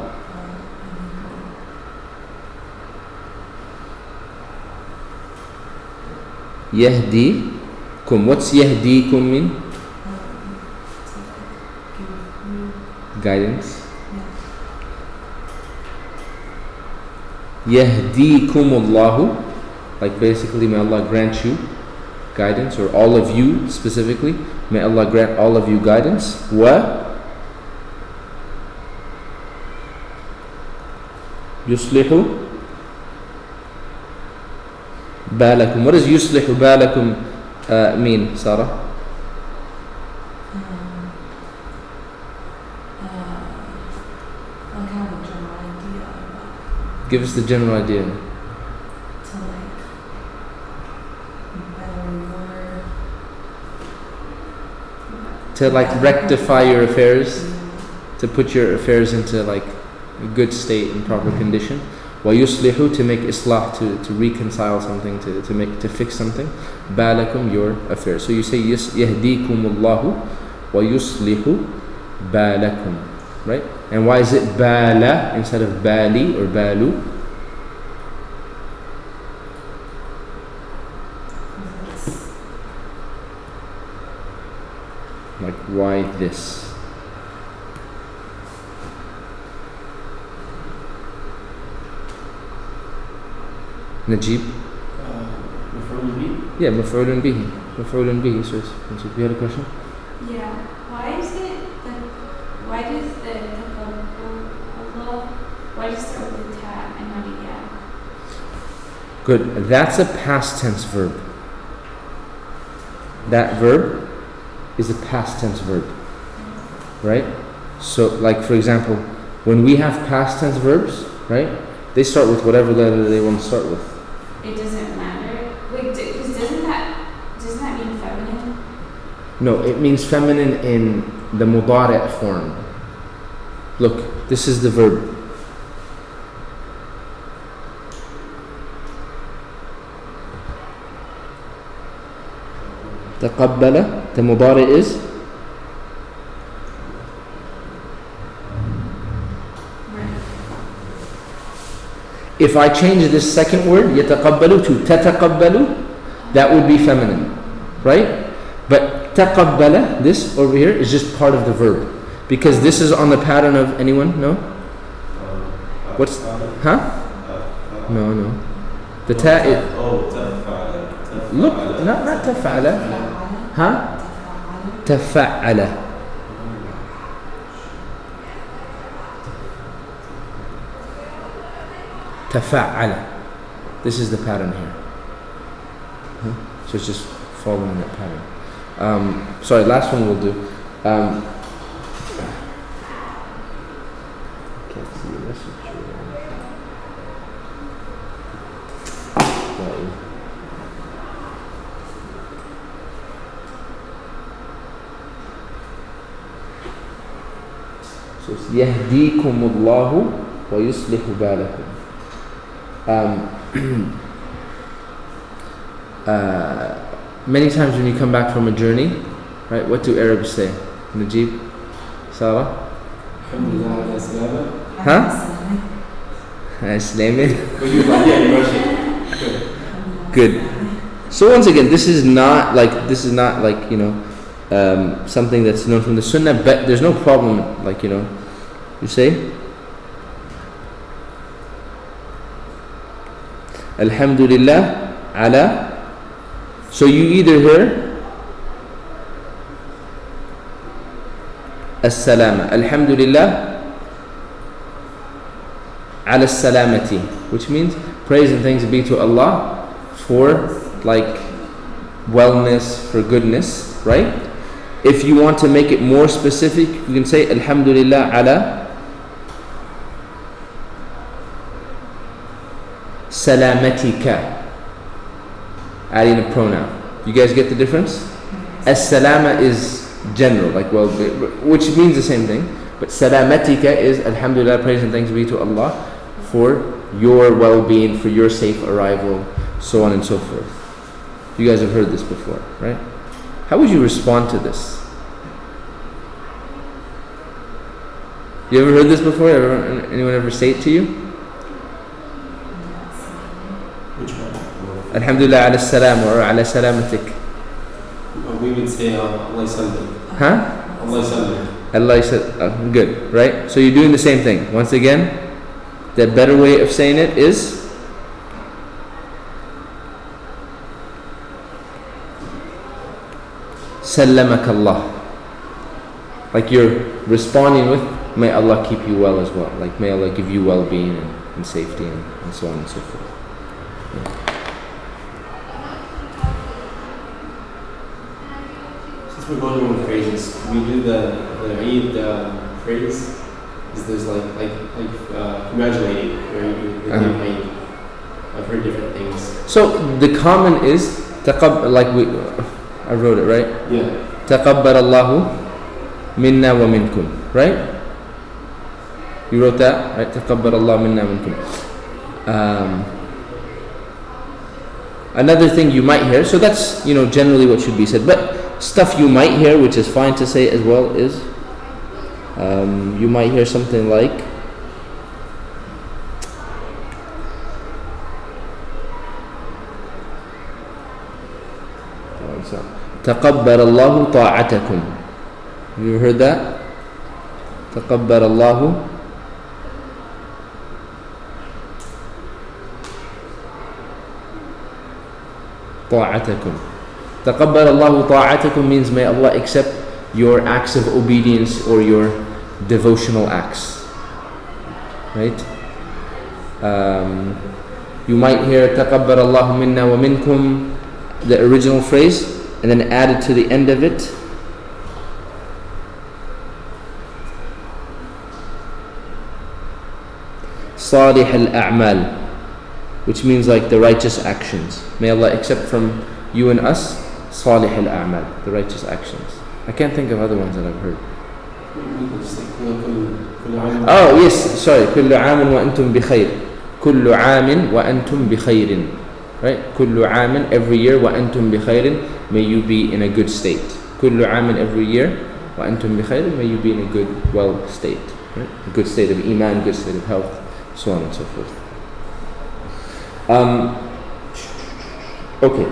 Yahdikum. What's Yahdikum mean? Guidance. Yahdikumullahu. Like basically, may Allah grant you guidance, or all of you specifically. May Allah grant all of you guidance. Wa yuslihu balakum. What does yuslihu balakum mean, Sarah? Like have a general idea about Give us the general idea. to like better your To like rectify your affairs, to put your affairs into like a good state and proper condition. Wa yuslihu, to make islah, to reconcile something, to fix something. Balakum, your affairs. So you say yahdikumullahu wa yuslihu balakum, right? And why is it bala instead of bali or balu? Like, why this? Najib? Referring to me? Yeah, maf'ulun bihi. Maf'ulun bihi, so you had a question? Yeah. Why does the Allah, why does it start with the ta and not a ya? Good. That's a past tense verb. That verb is a past tense verb. Right? So, like for example, when we have past tense verbs, right? They start with whatever letter they want to start with. It doesn't matter. Wait, because doesn't that mean feminine? No, it means feminine in the mudari' form. Look, this is the verb. Taqabbala, the mudari' is if I change this second word, yataqabbalu, to tataqabbalu, that would be feminine, right? But taqabbala, this over here, is just part of the verb. Because this is on the pattern of anyone? No? What's, huh? No. The ta is, تفعل. look, not tafa'ala. Huh? Tafa'ala. Tafa'ala. This is the pattern here. So it's just following that pattern. Sorry, last one we'll do. Can't see the rest of it. So it's يهديكم الله ويصلح بالكم. Many times when you come back from a journey, right? What do Arabs say? Najib, Sarah? Alhamdulillah ala salama. Huh? Islamic. But you like, yeah, you Russian. Good. So once again, this is not like something that's known from the Sunnah, but there's no problem. Like you say, Alhamdulillah ala. So you either hear As-salama, Alhamdulillah ala salamati, which means praise and thanks be to Allah for like wellness, for goodness, right? If you want to make it more specific, you can say Alhamdulillah ala salamatika, adding a pronoun. You guys get the difference? As-salama is general, like well, which means the same thing. But salamatika is Alhamdulillah, praise and thanks be to Allah for your well-being, for your safe arrival, so on and so forth. You guys have heard this before, right? How would you respond to this? You ever heard this before? Anyone ever say it to you? Which one? Alhamdulillah ala salam or ala salamatik. We would say Allah Sunday. Huh? Allah Sunday. Allah said, good, right? So you're doing the same thing. Once again, the better way of saying it is Sallamak Allah. Like you're responding with, may Allah keep you well as well. Like may Allah give you well-being and safety and so on and so forth. Since we're going over phrases, we do the Eid phrase. Is there's like congratulating, where you the name Eid. I've heard different things. So the common is I wrote it, right? Yeah. تقبل الله منا ومنكم, right? You wrote that, right? تقبل الله منا ومنكم. Another thing you might hear, so that's generally what should be said, but stuff you might hear, which is fine to say as well, is you might hear something like تقبل الله طاعتكم. Have you ever heard that? تقبل الله طاعتكم. تقبل الله طاعتكم means may Allah accept your acts of obedience or your devotional acts, right? You might hear تقبل الله منا ومنكم, the original phrase, and then added to the end of it صالح الأعمال, which means like the righteous actions. May Allah accept from you and us صالح الأعمال, the righteous actions. I can't think of other ones that I've heard. Oh yes, sorry. كل عام وأنتم بخير. كل عام وأنتم بخير. Right? كل عام, every year, وأنتم بخير, may you be in a good state. كل عام, every year, وأنتم بخير, may you be in a good, well state. Right? A good state of iman, good state of health, so on and so forth. Okay,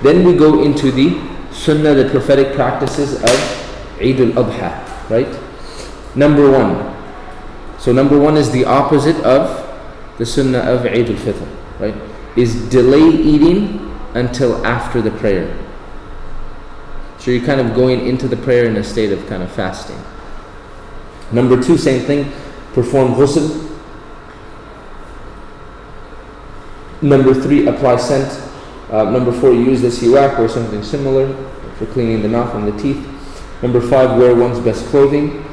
then we go into the sunnah, the prophetic practices of Eid al-Adha, right? Number one. So number one is the opposite of the sunnah of Eid al-Fitr, right? is delay eating until after the prayer. So you're kind of going into the prayer in a state of kind of fasting. Number 2, same thing, perform ghusl. Number 3, apply scent. Number 4, use the siwak or something similar for cleaning the mouth and the teeth. Number 5, wear one's best clothing.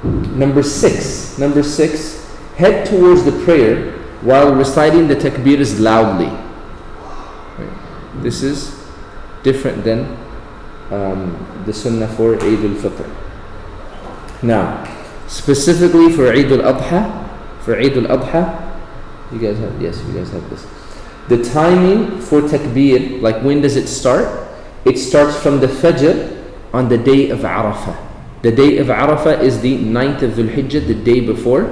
Number 6, head towards the prayer while reciting the takbirs loudly. Right. This is different than the sunnah for Eid al-Fitr. Now, specifically for Eid al-Adha, you guys have this. The timing for takbir, like when does it start? It starts from the Fajr on the day of Arafah. The day of Arafah is the 9th of Dhul Hijjah, the day before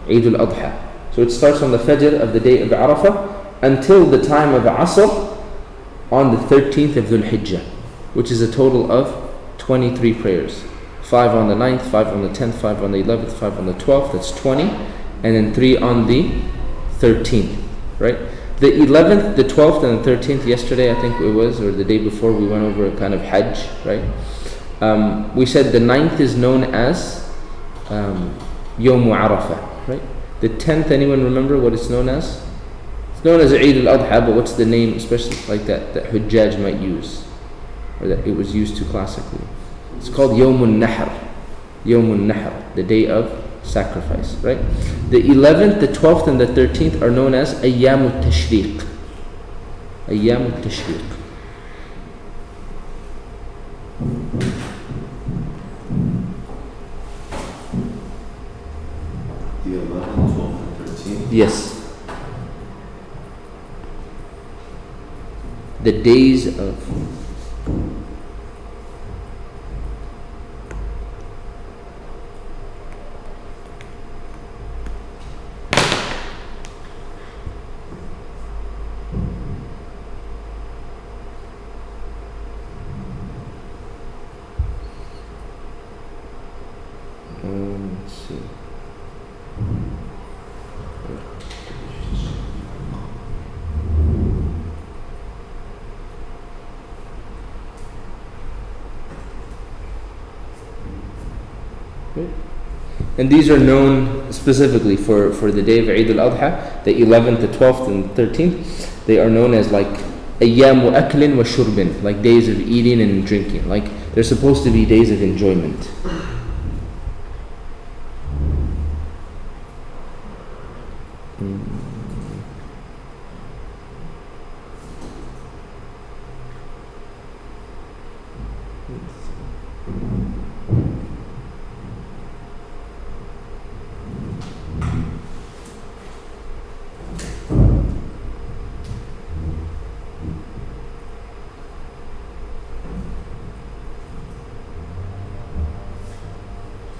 Eid al-Adha. So it starts on the Fajr of the day of Arafah until the time of Asr on the 13th of Dhul Hijjah, which is a total of 23 prayers. 5 on the 9th, 5 on the 10th, 5 on the 11th, 5 on the 12th, that's 20, and then 3 on the 13th, right? The 11th, the 12th, and the 13th, yesterday I think it was, or the day before, we went over a kind of Hajj, right? We said the 9th is known as Yawm Arafah, right? The 10th, anyone remember what it's known as? It's known as Eid al-Adha, but what's the name, especially like that Hujjaj might use, or that it was used to classically? It's called Yawm al-Nahr, the day of sacrifice, right? The 11th, the 12th, and the 13th are known as Ayyam al-Tashriq. Ayyam al-Tashriq. The 11th, 12th, and 13th? Yes. The days of let's see. And these are known specifically for the day of Eid al-Adha, the 11th, the 12th, and the 13th. They are known as like Ayyamu aklin wa shurbin, like days of eating and drinking. Like they're supposed to be days of enjoyment.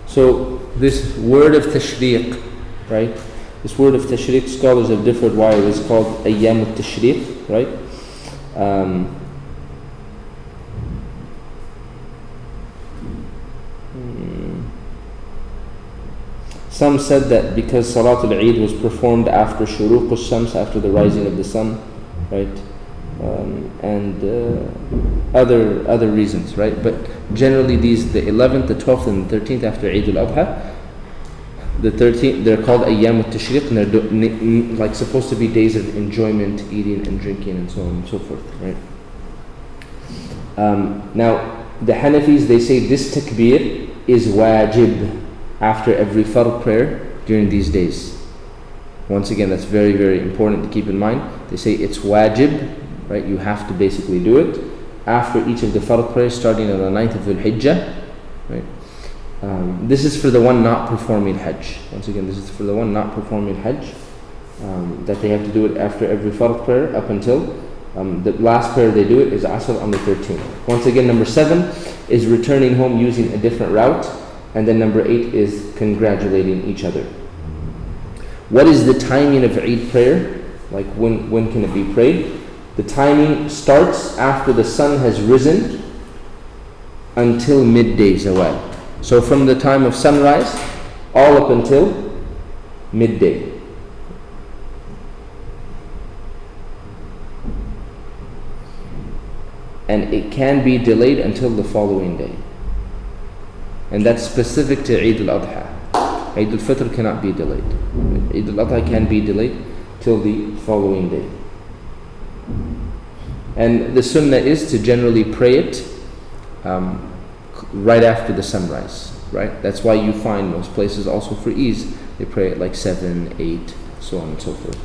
So this word of tashriq, right? This word of tashriq, scholars have differed why it was called Ayyam al-Tashriq, right? Some said that because Salatul Eid was performed after Shuruq al-Shams, after the rising of the sun, right? And other reasons, right? But generally these, the 11th, the 12th, and the 13th after Eid al-Adha, the 13th, they're called Ayyam al-Tashriq, and they're like supposed to be days of enjoyment, eating and drinking and so on and so forth, right? Now, the Hanafis, they say this takbir is wajib after every fard prayer during these days. Once again, that's very, very important to keep in mind. They say it's wajib, right? You have to basically do it after each of the fard prayers starting on the 9th of Dhul Hijjah, right? This is for the one not performing Hajj. Once again, this is for the one not performing Hajj, that they have to do it after every fard prayer up until the last prayer they do it is Asr on the 13th. Once again, number 7 is returning home using a different route, and then number 8 is congratulating each other. What is the timing of Eid prayer? Like when can it be prayed? The timing starts after the sun has risen until midday zawal. So from the time of sunrise all up until midday. and it can be delayed until the following day. And that's specific to Eid al-Adha. Eid al-Fitr cannot be delayed. Eid al-Adha can be delayed till the following day. And the sunnah is to generally pray it right after the sunrise, right? That's why you find most places also for Eid, they pray at like 7, 8, so on and so forth.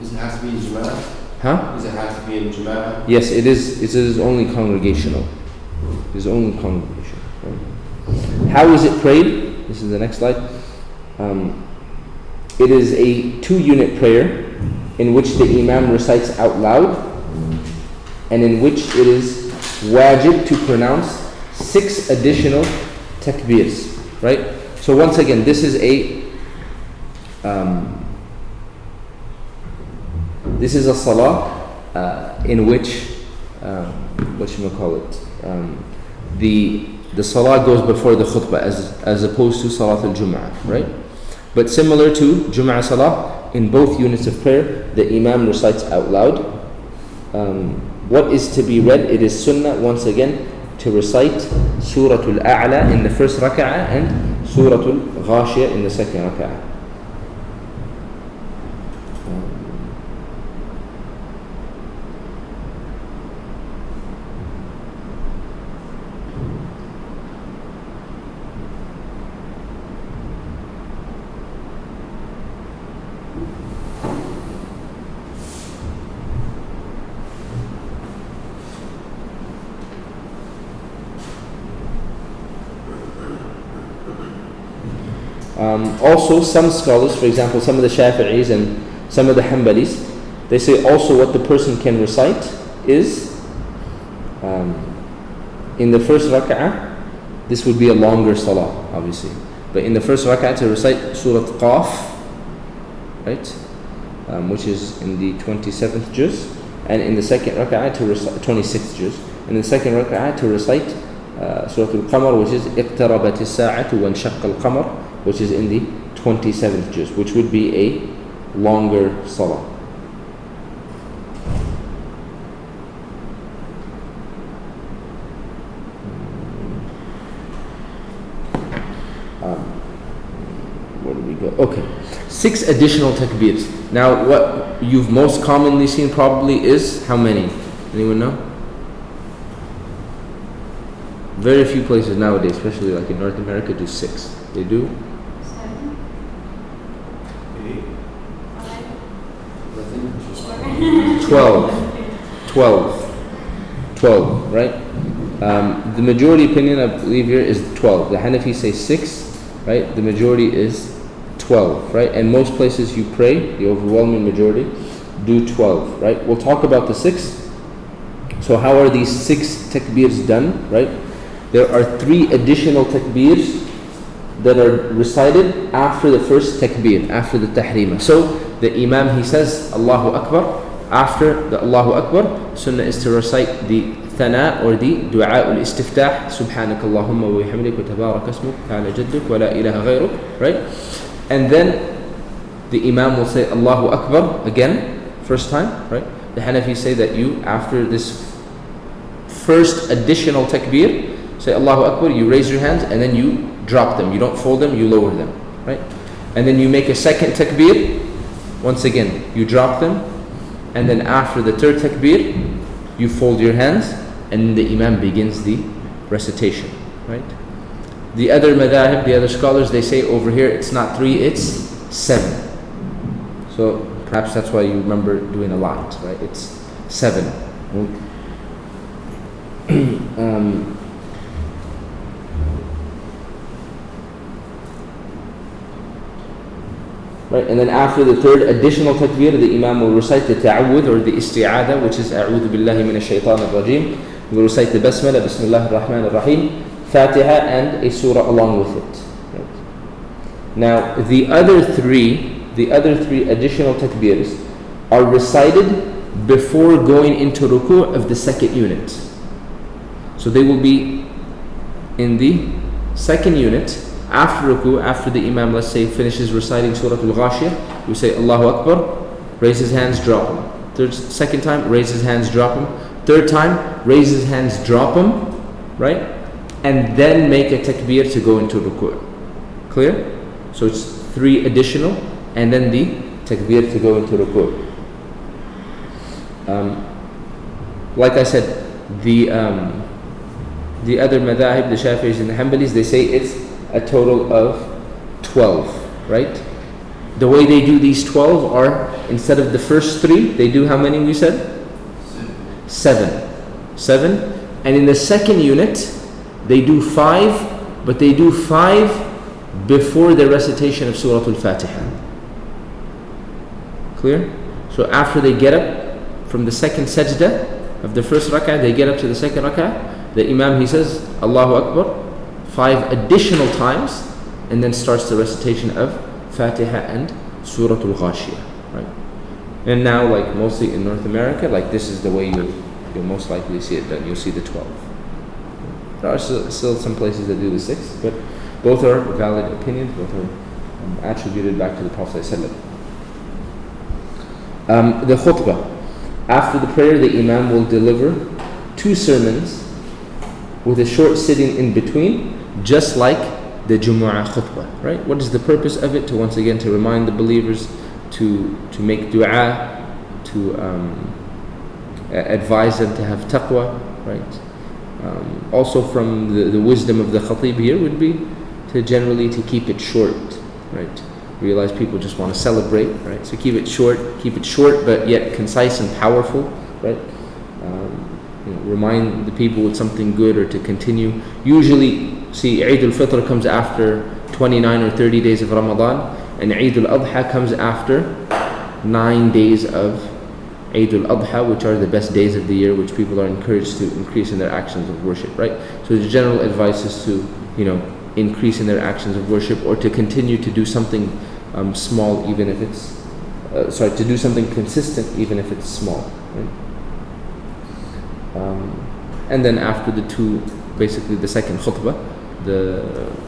Does it have to be in Jama'ah? Huh? Does it have to be in Jama'ah? Yes, it is. It is only congregational. It is only congregational. Right? How is it prayed? This is the next slide. It is a 2-unit prayer in which the imam recites out loud, and in which it is wajib to pronounce 6 additional takbirs. Right. So once again, this is a salah in which the salah goes before the khutbah as opposed to salat al-jum'ah, right? But similar to Jum'ah salah, in both units of prayer, the imam recites out loud. What is to be read? It is sunnah, once again, to recite Surah Al-A'la in the first rak'ah and Surah Al-Ghashiyah in the second rak'ah. Also, some scholars, for example, some of the Shafi'is and some of the Hanbalis, they say also what the person can recite is in the first rak'ah. This would be a longer salah, obviously, but in the first rak'ah to recite Surah Qaf, right, which is in the 27th juz, and in the second rak'ah to recite 26th juz, and in the second rak'ah to recite Surah Al-Qamar, which is اقتربت الساعة وانشق القمر, which is in the 27th juz, which would be a longer salah. Where do we go? Okay, 6 additional takbirs. Now, what you've most commonly seen probably is how many? Anyone know? Very few places nowadays, especially like in North America, do 6. They do 7, 8, 5, 12, right? The majority opinion, I believe here, is 12. The Hanafi say 6, right? The majority is 12, right? And most places you pray, the overwhelming majority, do 12, right? We'll talk about the 6. So how are these 6 takbirs done, right? There are 3 additional takbirs that are recited after the first takbir, after the tahrima. So the imam, he says Allahu Akbar. After the Allahu Akbar, sunnah is to recite the thana or the dua ul-istiftah, subhanak Allahumma wa bihamdik wa tabarak asmuk ta'ala jadduk wa la ilaha ghayruk, right? And then the imam will say Allahu Akbar again, first time, right? The Hanafis say that you, after this first additional takbir, say Allahu Akbar, you raise your hands and then you drop them. You don't fold them, you lower them, right? And then you make a second takbir. Once again, you drop them. And then after the third takbir, you fold your hands and the imam begins the recitation, right? The other madhahib, the other scholars, they say over here it's not 3, it's 7. So perhaps that's why you remember doing a lot, right? It's 7. Right, and then after the third additional takbir, the imam will recite the ta'awudh or the isti'adah, which is a'udhu billahi minash shaitanir rajim. He will recite the basmala, bismillahir rahmanir rahim, Fatiha, and a surah along with it. Right. Now, the other three additional takbirs are recited before going into ruku' of the second unit. So they will be in the second unit. After ruku', after the imam, let's say, finishes reciting Surah Al-Ghashiyah, you say Allahu Akbar, raise his hands, drop him. Second time, raise his hands, drop him. Third time, raise his hands, drop them, right? And then make a takbir to go into ruku'. Clear? So it's 3 additional, and then the takbir to go into ruku'. Like I said, the other madhahib, the Shafi'is and the Hanbalis, they say it's a total of 12, right? The way they do these 12 are, instead of the first 3, they do how many we said? 7. And in the second unit, they do 5, but they do 5 before the recitation of Surah Al-Fatiha. Clear? So after they get up from the second sajda of the first rak'ah, they get up to the second rak'ah, the Imam, he says, Allahu Akbar, 5 additional times, and then starts the recitation of Fatiha and Surah Al-Ghashiyah, right? And now, like mostly in North America, like this is the way you'll most likely see it done. You'll see the 12. There are still some places that do the 6, but both are valid opinions, both are attributed back to the Prophet ﷺ. The khutbah. After the prayer, the Imam will deliver 2 sermons with a short sitting in between, just like the Jumu'ah khutbah, right? What is the purpose of it? To once again to remind the believers to make dua, to advise them to have taqwa, right? Also from the wisdom of the khatib here would be to generally to keep it short, right? Realize people just want to celebrate, right? So keep it short, but yet concise and powerful, right? Remind the people with something good or to continue. Usually, see, Eid al-Fitr comes after 29 or 30 days of Ramadan, and Eid al-Adha comes after 9 days of Eid al-Adha, which are the best days of the year, which people are encouraged to increase in their actions of worship, right? So the general advice is to, increase in their actions of worship, or to continue to do something small, even if it's, to do something consistent, even if it's small, right? And then after the 2, basically the second khutbah,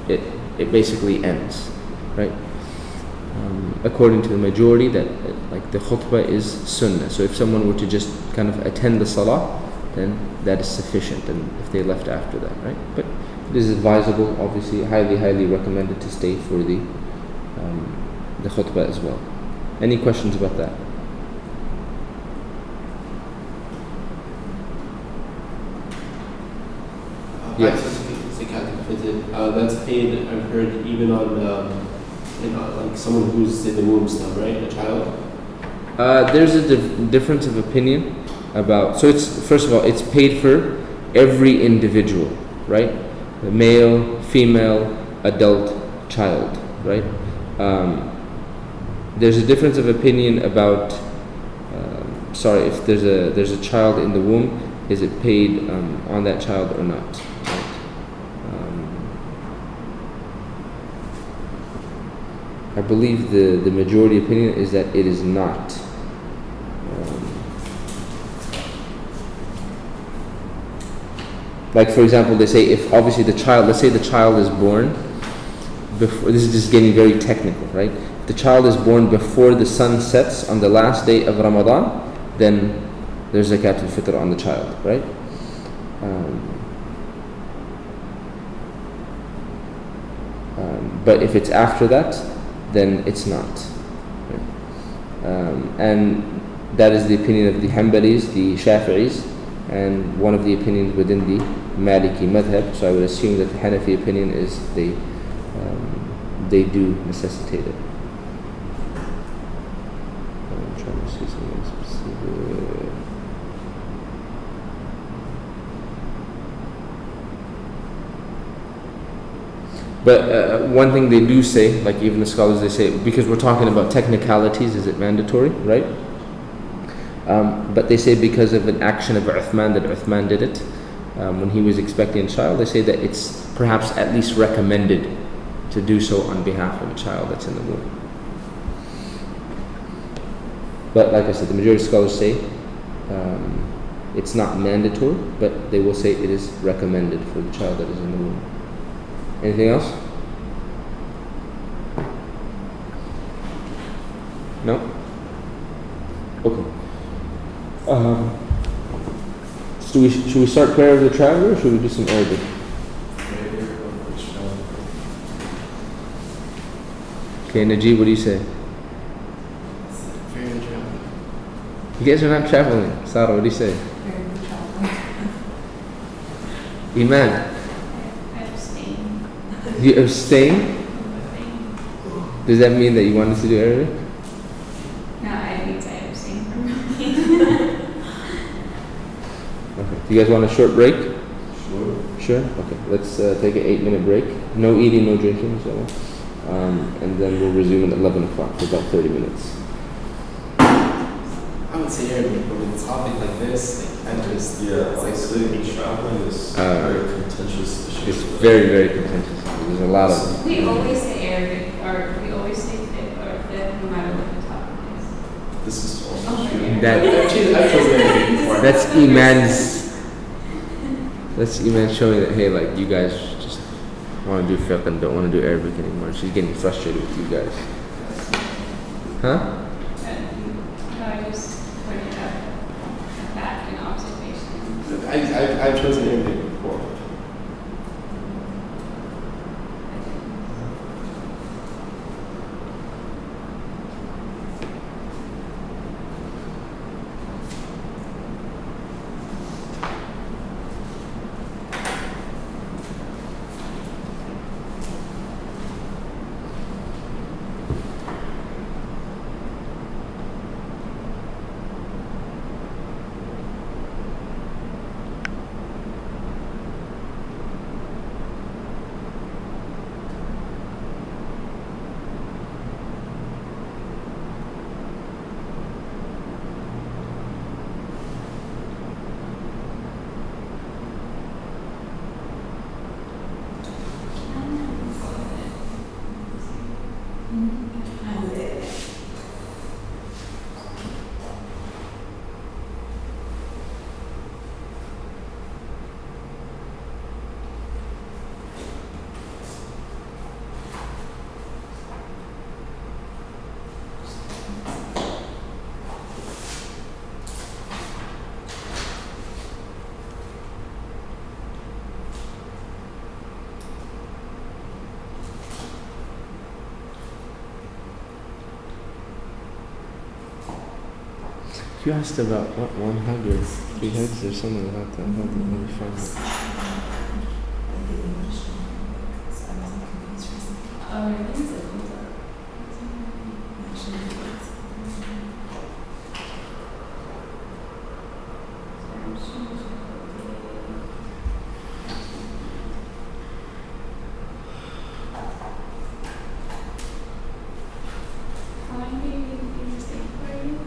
it basically ends, right? According to the majority, that like the khutbah is sunnah. So if someone were to just kind of attend the salah, then that is sufficient. And if they left after that, right? But it is advisable, obviously, highly recommended to stay for the khutbah as well. Any questions about that? Yes. Zakat al-Fitr, that's paid, I've heard, even on like someone who's in the womb still, right? A child? There's a difference of opinion about, so it's, first of all, it's paid for every individual, right? The male, female, adult, child, right? There's a difference of opinion about, if there's a child in the womb, is it paid on that child or not? I believe the majority opinion is that it is not. Like for example, they say if obviously the child, let's say the child is born before, this is just getting very technical, right? If the child is born before the sun sets on the last day of Ramadan, then there's zakat al-fitr on the child, right? But if it's after that, then it's not. And that is the opinion of the Hanbalis, the Shafi'is, and one of the opinions within the Maliki madhab. So I would assume that the Hanafi opinion is they do necessitate it. I'm trying to see something specific. But one thing they do say, like even the scholars, they say, because we're talking about technicalities, is it mandatory, right? But they say because of an action of Uthman, that Uthman did it when he was expecting a child, they say that it's perhaps at least recommended to do so on behalf of a child that's in the womb. But like I said, the majority of scholars say it's not mandatory, but they will say it is recommended for the child that is in the womb. Anything else? No? Okay. should we start prayer of the traveler or should we do some Arabic? Okay, Najib, what do you say? You guys are not traveling. Sarah, what do you say? Very good traveler. Iman, I abstain. you abstain? From Does that mean that you wanted to do Arabic? No, I mean I abstain from cooking. Okay. Do you guys want a short break? Sure. Sure. Okay. Let's take an 8-minute break. No eating, no drinking, inshallah. And then we'll resume at 11 o'clock for about 30 minutes. I would say Arabic, but with a topic like this, like, I just, Yeah, it's like, honestly, traveling is very contentious issue. It's very, very contentious. There's a lot of. We always say Arabic, or we always say fifth or fifth, no matter what the topic is. This is also Oh, true. yeah. I've chosen Arabic before. That's Iman's. That's Iman showing that hey, like you guys just want to do fiqh and don't want to do Arabic anymore. She's getting frustrated with you guys. Huh? No, I just pointed out a fact and observation. I've chosen Arabic before. You asked about what 100, 300 or something about that. Hold on, let me find it. Oh, really? How long do you need to stay for you?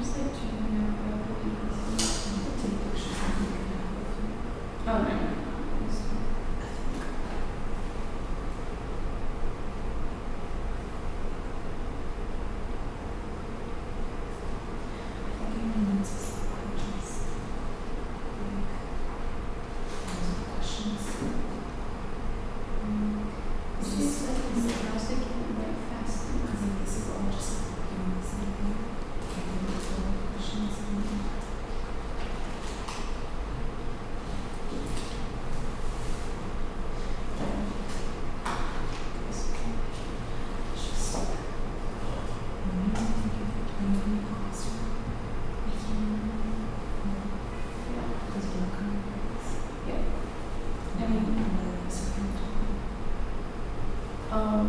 said checking out take pictures and you can have with you. Oh, no. She's like, in the house, they can't write fast. I mean, oh,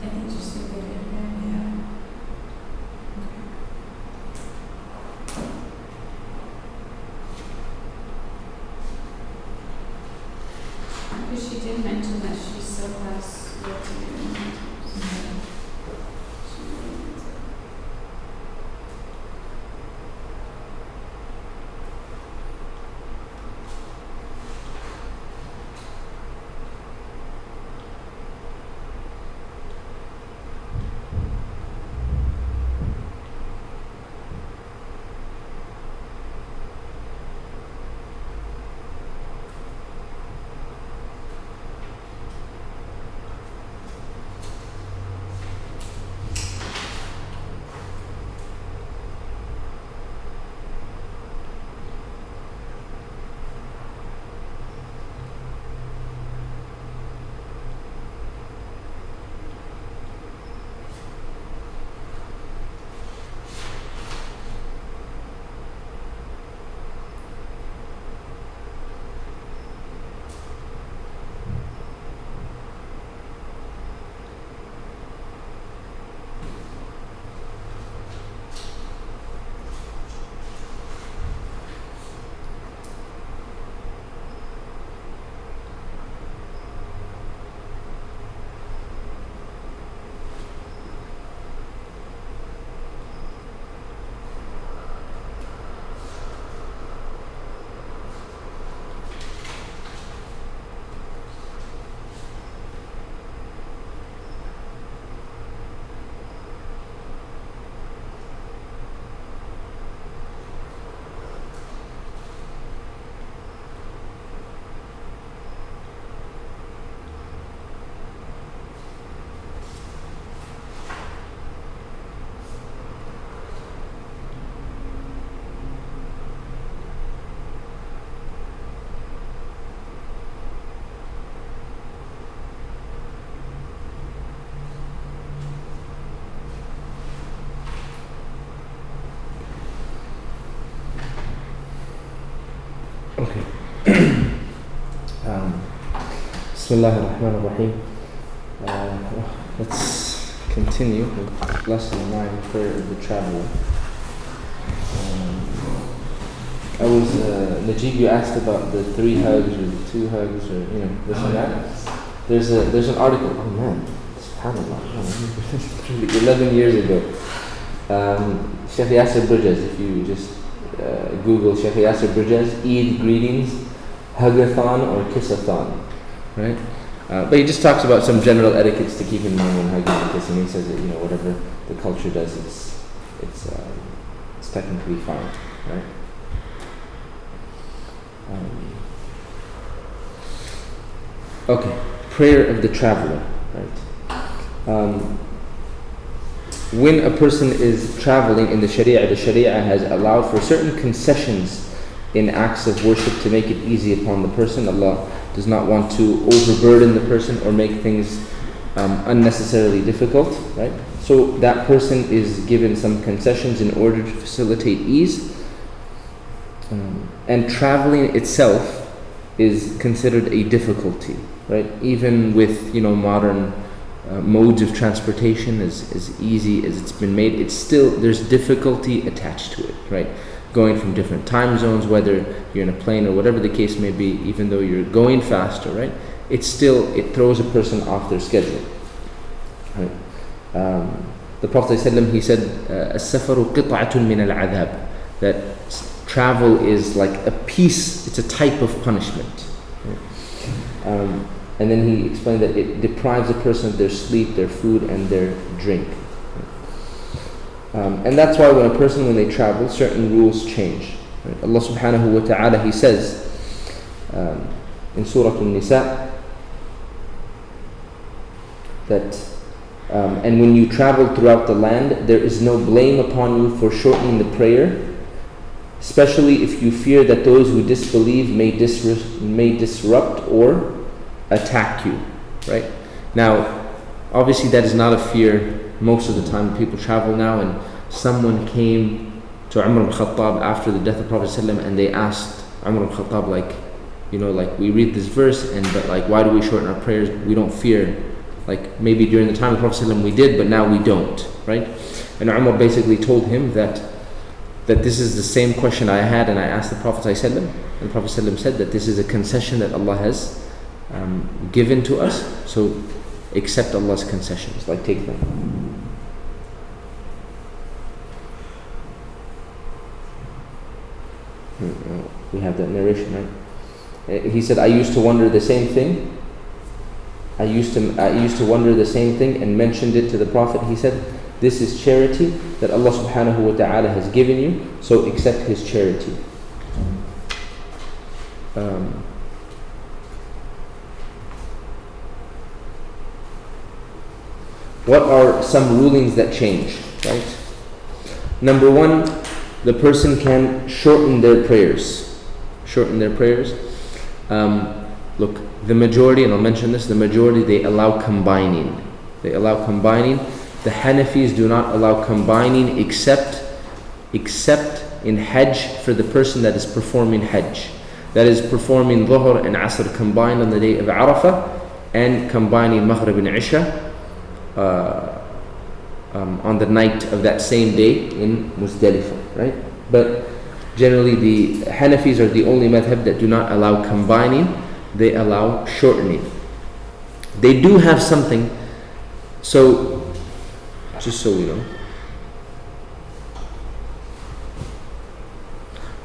I think just leave it in there, yeah. Because she did mention that she still has work to do. She really needs it. Okay. Bismillah ar-Rahman ar-Rahim. Let's continue with lesson 9, prayer of the traveler. I was, Najib, you asked about the 3 hugs or the 2 hugs or, this and that. There's an article, oh man, subhanAllah, 11 years ago. Sheikh Yasser Burjaz, if you just Google Sheikh Yasser Burjaz, Eid greetings, hugathon or kissathon, right? But he just talks about some general etiquettes to keep in mind when hugging and kissing. He says that whatever the culture does, it's technically fine, right? Okay, prayer of the traveler, right? When a person is traveling in the Sharia has allowed for certain concessions in acts of worship to make it easy upon the person. Allah does not want to overburden the person or make things unnecessarily difficult, right? So that person is given some concessions in order to facilitate ease. And traveling itself is considered a difficulty, right? Even with modern modes of transportation, as easy as it's been made, it's still, there's difficulty attached to it, right? Going from different time zones, whether you're in a plane or whatever the case may be, even though you're going faster, right? It throws a person off their schedule, right? the Prophet ﷺ, he said, السفر قطعة من العذاب, that travel is like a piece, it's a type of punishment. And then he explained that it deprives a person of their sleep, their food, and their drink. And that's why when they travel, certain rules change. Right? Allah subhanahu wa ta'ala, He says in Surah An-Nisa that and when you travel throughout the land, there is no blame upon you for shortening the prayer, especially if you fear that those who disbelieve may disrupt or attack you. Right? Now, obviously that is not a fear most of the time. People travel now, and someone came to Umar ibn Khattab after the death of Prophet ﷺ, and they asked Umar ibn Khattab, like, we read this verse, but why do we shorten our prayers? We don't fear. Like, maybe during the time of Prophet ﷺ we did, but now we don't, right? And Umar basically told him that this is the same question I had, and I asked the Prophet ﷺ, and the Prophet ﷺ said that this is a concession that Allah has given to us, so accept Allah's concessions, like take them. We have that narration, right? He said, I used to wonder the same thing. I used to wonder the same thing and mentioned it to the Prophet. He said, this is charity that Allah subhanahu wa ta'ala has given you, so accept His charity. What are some rulings that change, right? Number one, the person can shorten their prayers. Look, the majority, and I'll mention this, the majority, they allow combining. The Hanafis do not allow combining except in Hajj for the person that is performing Hajj. That is performing Dhuhr and Asr combined on the day of Arafah, and combining Maghrib and Isha on the night of that same day in Muzdalifah, right? But generally the Hanafis are the only madhab that do not allow combining, they allow shortening. They do have something, so just so we know,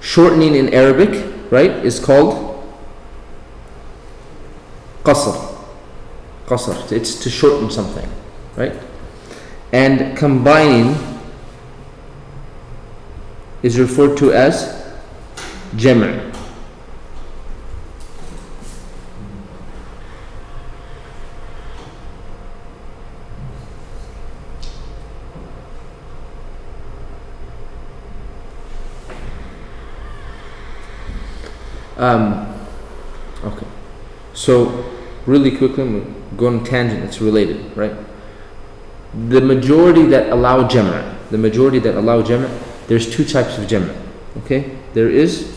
shortening in Arabic, right, is called qasr. It's to shorten something, right? And combining is referred to as jam'. Okay, so really quickly, I'm going to go on a tangent, it's related, right? The majority that allow jam', there's two types of jam', okay? There is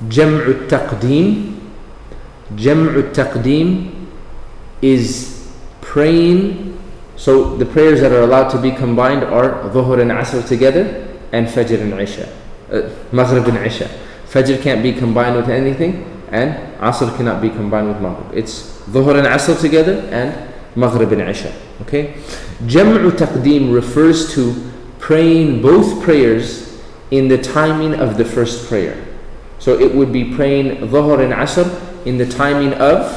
Jam'u Taqdeem. Jam'u Taqdeem is praying, so the prayers that are allowed to be combined are Dhuhr and Asr together, and Fajr and Isha, Maghrib and Isha. Fajr can't be combined with anything, and Asr cannot be combined with Maghrib. It's Dhuhr and Asr together, and Maghrib and Isha. Okay? Jam'u Taqdeem refers to praying both prayers in the timing of the first prayer. So it would be praying Dhuhr and Asr in the timing of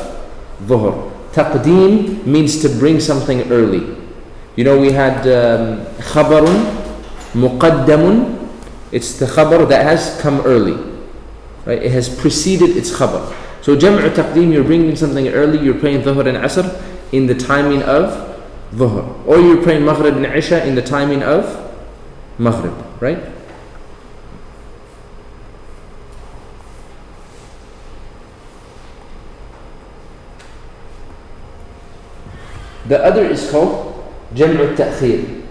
Dhuhr. Taqdeem means to bring something early. You know, we had Khabarun, Muqaddamun. It's the Khabar that has come early, right? It has preceded its Khabar. So Jam'u Taqdeem, you're bringing something early, you're praying Dhuhr and Asr in the timing of Dhuhr. Or you're praying Maghrib and Isha in the timing of Maghrib, right? The other is called Jam'u Ta'khir.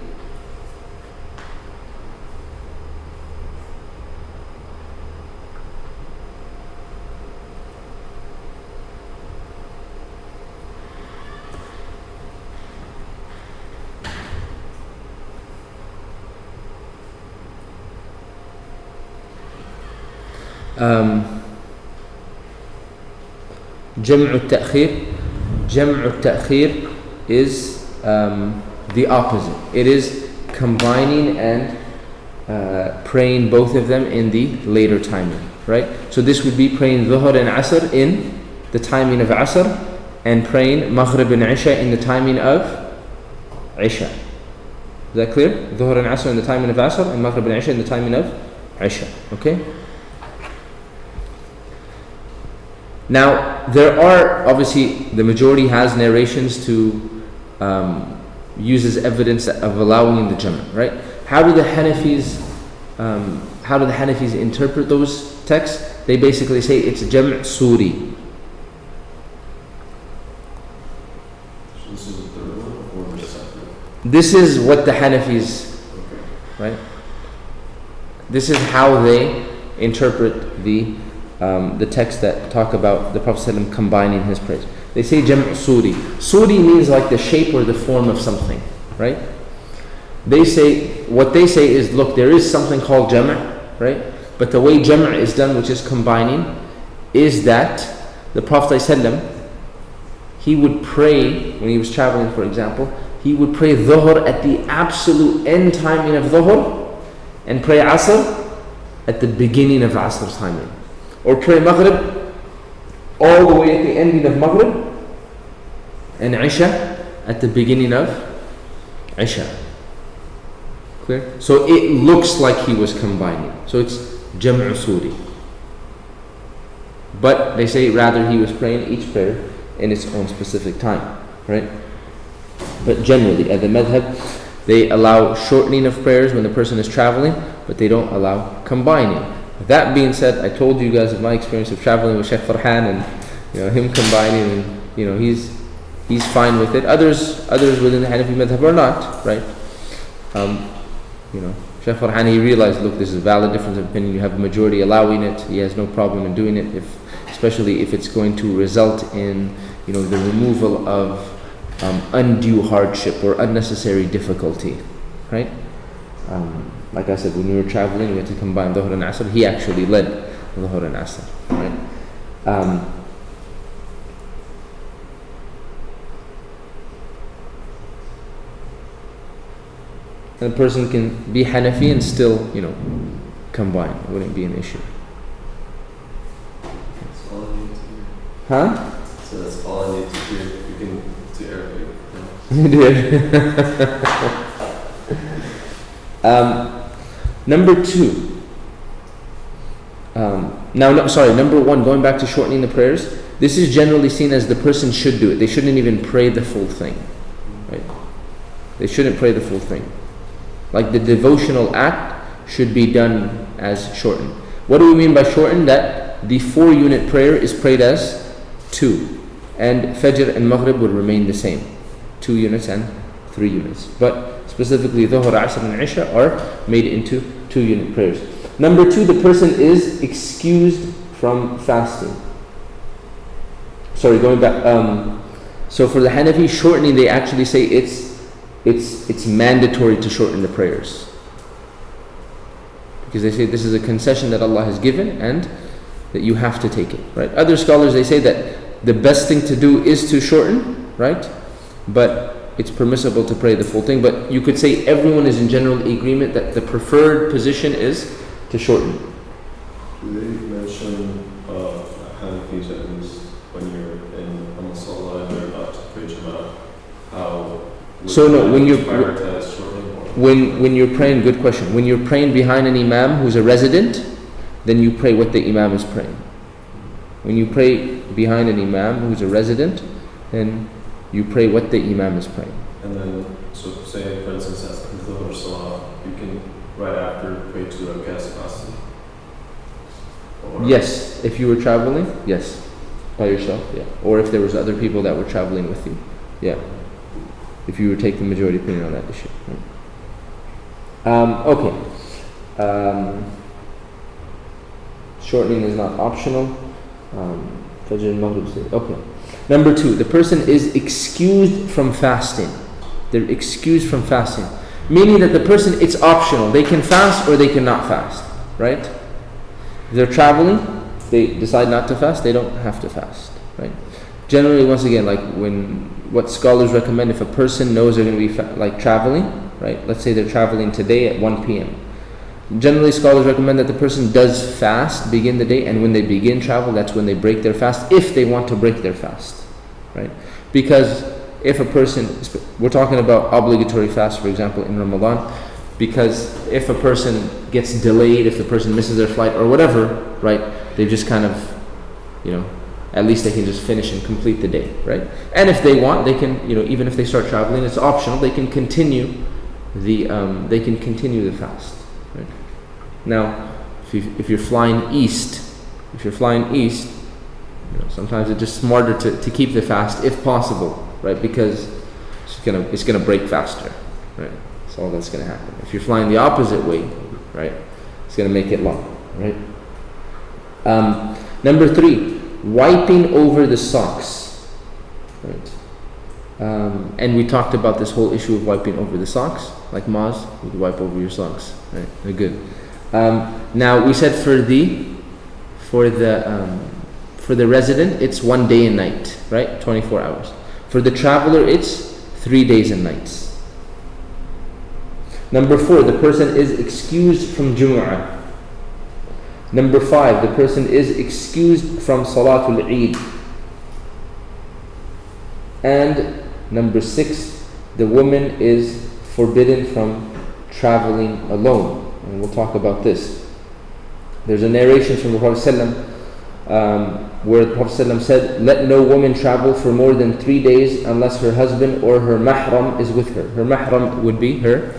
جمع التأخير. جمع التأخير is the opposite. It is combining and praying both of them in the later timing, right? So this would be praying Dhuhr and Asr in the timing of Asr, and praying Maghrib and Isha in the timing of Isha. Is that clear? Dhuhr and Asr in the timing of Asr, and Maghrib and Isha in the timing of Isha. Okay? Now, there are, obviously, the majority has narrations to use as evidence of allowing the Jam', right? How do the Hanafis interpret those texts? They basically say it's Jam' Suri. So this is the third one or the second? This is what the Hanafis, Okay. right? This is how they interpret the text that talk about the Prophet ﷺ combining his prayers. They say Jam' Suri. Suri means like the shape or the form of something, right? They say, what they say is, look, there is something called Jam', right? But the way Jam' is done, which is combining, is that the Prophet ﷺ, he would pray, when he was traveling, for example, he would pray Dhuhr at the absolute end timing of Dhuhr, and pray Asr at the beginning of Asr timing. Or pray Maghrib all the way at the ending of Maghrib, and Isha at the beginning of Isha. Clear? So it looks like he was combining. So it's Jam'u Suri. But they say rather he was praying each prayer in its own specific time. Right? But generally, at the madhab, they allow shortening of prayers when the person is traveling, but they don't allow combining. That being said, I told you guys of my experience of traveling with Shaykh Farhan, and him combining, and he's fine with it. Others within the Hanafi madhab are not, right? Shaykh Farhan, he realized, look, this is a valid difference of opinion. You have a majority allowing it. He has no problem in doing it, especially if it's going to result in the removal of undue hardship or unnecessary difficulty, right? Like I said, when we were traveling, we had to combine Dhuhr and Asr. He actually led Dhuhr and Asr, right? And a person can be Hanafi and still, combine. It wouldn't be an issue. That's all I need to hear. Huh? So that's all I need to hear. You can do Arabic. You did. Number two. Number one, going back to shortening the prayers, this is generally seen as the person should do it. They shouldn't even pray the full thing. Right? They shouldn't pray the full thing. Like the devotional act should be done as shortened. What do we mean by shortened? That the 4-unit prayer is prayed as 2. And Fajr and Maghrib would remain the same. 2 units and 3 units. But specifically Dhuhr, Asr and Isha are made into 2-unit prayers. Number 2, the person is excused from fasting. Sorry, going back. So for the Hanafi, shortening, they actually say it's mandatory to shorten the prayers. Because they say this is a concession that Allah has given and that you have to take it. Right? Other scholars, they say that the best thing to do is to shorten, right? But it's permissible to pray the full thing. But you could say everyone is in general agreement that the preferred position is to shorten. Do they mention Hanafis, at least when you're in a Musalla and you're about to pray Jama'ah, how So no, when you're prioritize shortening? when you're praying, good question. When you're praying behind an imam who's a resident, then you pray what the imam is praying. When you pray behind an imam who's a resident, then you pray what the imam is praying. And then, so say for instance, as Dhuhr Salah, you can right after pray 2 rakats fasting. Yes, if you were traveling, yes, by yourself, yeah. Or if there was other people that were traveling with you, yeah. If you were taking the majority opinion on that issue. Okay. Shortening is not optional. Fajr and Maghrib. Okay. Number 2, the person is excused from fasting. They're excused from fasting. Meaning that the person, it's optional. They can fast or they cannot fast. Right? If they're traveling, they decide not to fast, they don't have to fast, right? Generally, once again, like what scholars recommend, if a person knows they're going to be traveling, right? Let's say they're traveling today at 1 p.m. Generally, scholars recommend that the person does fast, begin the day, and when they begin travel, that's when they break their fast, if they want to break their fast, right? Because if a person, we're talking about obligatory fast, for example, in Ramadan, because if a person gets delayed, if the person misses their flight or whatever, right, they've just kind of, at least they can just finish and complete the day, right? And if they want, they can, even if they start traveling, it's optional, they can continue the fast, right? Now, if you're flying east, sometimes it's just smarter to keep the fast if possible, right? Because it's gonna break faster, right? That's all that's gonna happen. If you're flying the opposite way, right, it's gonna make it long, right? Number 3, wiping over the socks, right? And we talked about this whole issue of wiping over the socks, like Maz, you can wipe over your socks, right? They're good. Now we said for the resident, it's 1 day and night, right? 24 hours. For the traveler, it's 3 days and nights. Number 4, the person is excused from Jumu'ah. Number 5, the person is excused from Salatul Eid. And number 6, the woman is forbidden from traveling alone. And we'll talk about this. There's a narration from the Prophet where the Prophet said, "Let no woman travel for more than 3 days unless her husband or her mahram is with her." Her mahram would be her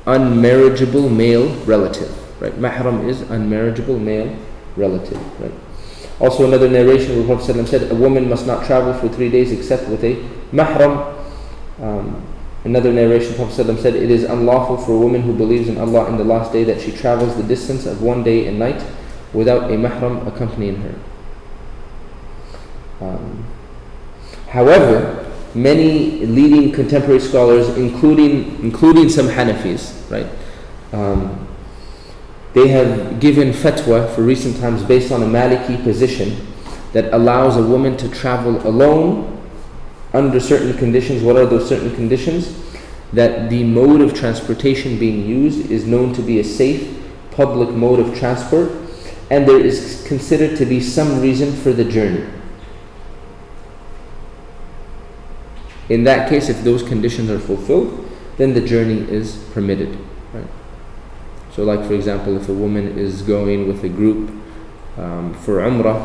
unmarriageable male relative, right? Mahram is unmarriageable male relative, right? Also another narration where the Prophet said, "A woman must not travel for 3 days except with a mahram." Another narration, the Prophet said, "It is unlawful for a woman who believes in Allah in the last day that she travels the distance of 1 day and night without a mahram accompanying her." However, many leading contemporary scholars, including some Hanafis, right, they have given fatwa for recent times based on a Maliki position that allows a woman to travel alone under certain conditions. What are those certain conditions? That the mode of transportation being used is known to be a safe public mode of transport, and there is considered to be some reason for the journey. In that case, if those conditions are fulfilled, then the journey is permitted, right? So like for example, if a woman is going with a group for Umrah,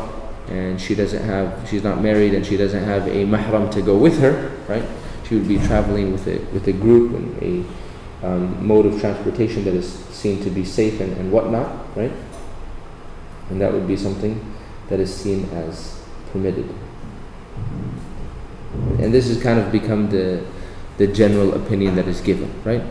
and she's not married and she doesn't have a mahram to go with her, right? She would be traveling with a group and a mode of transportation that is seen to be safe and whatnot, right? And that would be something that is seen as permitted. And this has kind of become the general opinion that is given, right?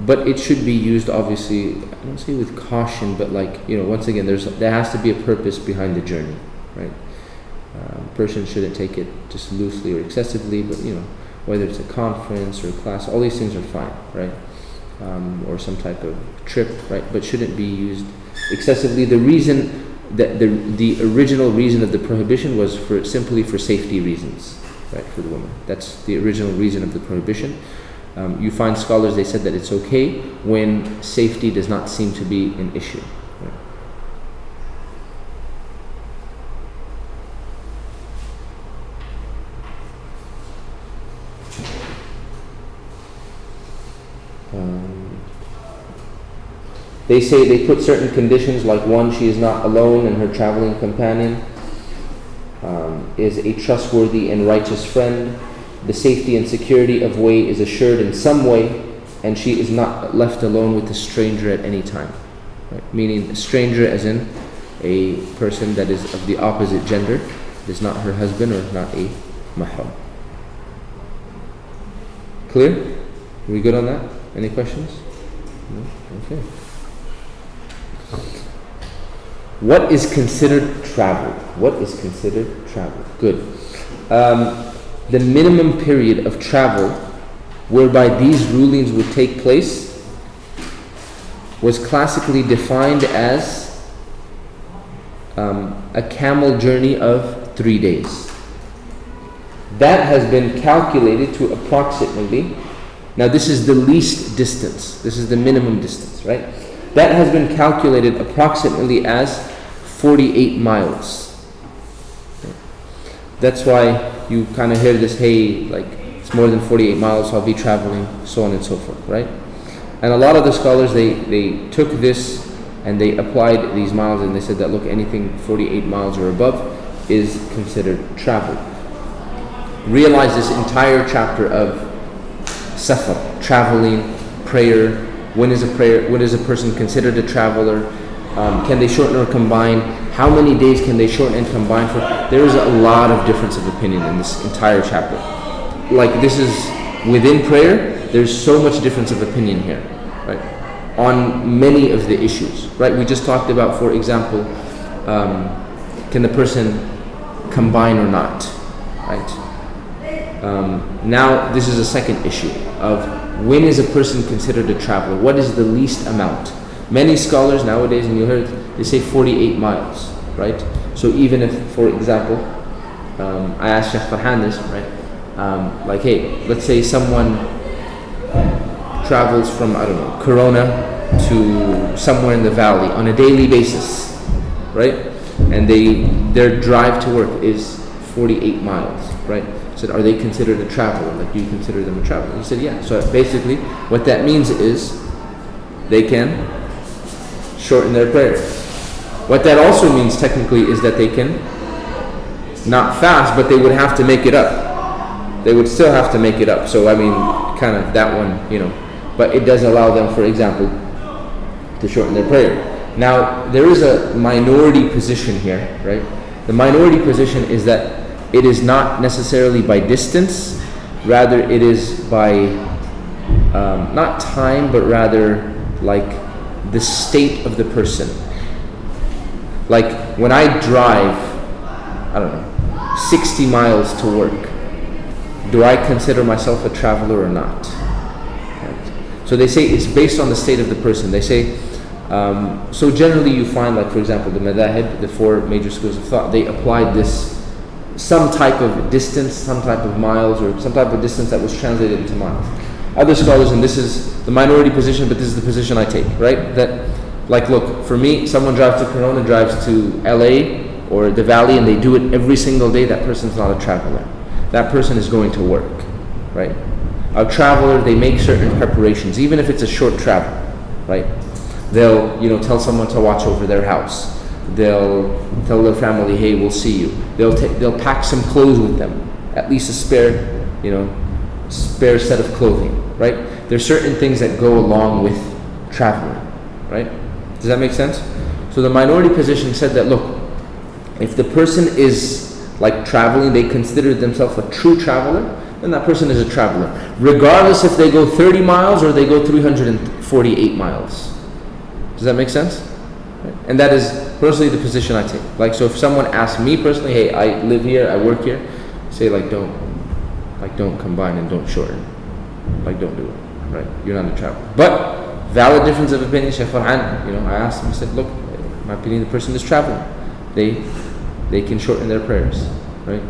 But it should be used, obviously, I don't say with caution, but once again, there has to be a purpose behind the journey, right? A person shouldn't take it just loosely or excessively, but whether it's a conference or a class, all these things are fine, right? Or some type of trip, right? But shouldn't be used excessively. The reason that the original reason of the prohibition was simply for safety reasons, right? For the woman, that's the original reason of the prohibition. You find scholars, they said that it's okay when safety does not seem to be an issue. They say they put certain conditions, like 1, she is not alone and her traveling companion is a trustworthy and righteous friend. The safety and security of way is assured in some way, and she is not left alone with a stranger at any time. Right? Meaning a stranger as in a person that is of the opposite gender, is not her husband or not a mahram. Clear? Are we good on that? Any questions? No? Okay. What is considered travel? What is considered travel? Good. The minimum period of travel whereby these rulings would take place was classically defined as a camel journey of 3 days. That has been calculated to approximately, now this is the least distance, this is the minimum distance, right? That has been calculated approximately as 48 miles. That's why you kind of hear this, hey, like it's more than 48 miles, so I'll be traveling, so on and so forth, right? And a lot of the scholars, they took this and they applied these miles and they said that, look, anything 48 miles or above is considered travel. Realize this entire chapter of safar, traveling, prayer, when is a person considered a traveler, can they shorten or combine, how many days can they shorten and combine for? There is a lot of difference of opinion in this entire chapter. Like this is within prayer, there's so much difference of opinion here, right? On many of the issues, right? We just talked about, for example, can the person combine or not, right? Now this is a second issue of when is a person considered a traveler? What is the least amount? Many scholars nowadays, and you heard, they say 48 miles, right? So even if, for example, I asked Sheikh Farhan this, right? Like, hey, let's say someone travels from, I don't know, Corona to somewhere in the valley on a daily basis, right? And their drive to work is 48 miles, right? I said, are they considered a traveler? Like, do you consider them a traveler? He said, yeah. So basically, what that means is they can shorten their prayer. What that also means technically is that they can not fast, but they would have to make it up. They would still have to make it up. So I mean, kind of that one, you know. But it does allow them, for example, to shorten their prayer. Now, there is a minority position here, right? The minority position is that it is not necessarily by distance, rather it is by, not time, but rather like the state of the person. Like when I drive, I don't know, 60 miles to work, do I consider myself a traveler or not? Right. So they say it's based on the state of the person. They say, so generally you find, like for example, the madahib, the four major schools of thought, they applied this, some type of distance, some type of miles, or some type of distance that was translated into miles. Other scholars, and this is the minority position, but this is the position I take, right? That, like, look, for me, someone drives to Corona, drives to LA or the Valley, and they do it every single day, that person's not a traveler. That person is going to work, right? A traveler, they make certain preparations, even if it's a short travel, right? They'll, tell someone to watch over their house. They'll tell their family, hey, we'll see you. They'll pack some clothes with them, at least a spare, spare set of clothing, right? There's certain things that go along with traveling, right? Does that make sense? So the minority position said that, look, if the person is like traveling, they consider themselves a true traveler, then that person is a traveler, regardless if they go 30 miles or they go 348 miles. Does that make sense? Right? And that is personally the position I take. Like, so if someone asks me personally, hey, I live here, I work here, say don't combine and don't shorten. Like, don't do it, right? You're not a traveler. But valid difference of opinion. Shaykh Farhan, I asked him, I said, look, in my opinion, the person is traveling. They can shorten their prayers, right?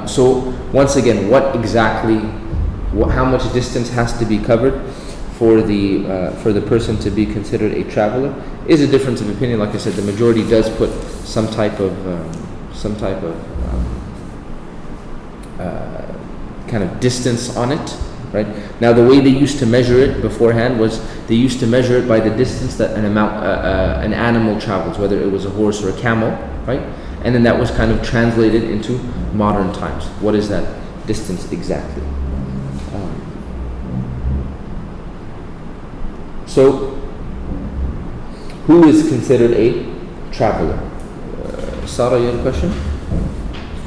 So once again, how much distance has to be covered for the person to be considered a traveler is a difference of opinion. Like I said, the majority does put some type of kind of distance on it, right? Now, the way they used to measure it beforehand was they used to measure it by the distance that an animal travels, whether it was a horse or a camel, right? And then that was kind of translated into modern times. What is that distance exactly? So, who is considered a traveler? Sarah, you had a question? I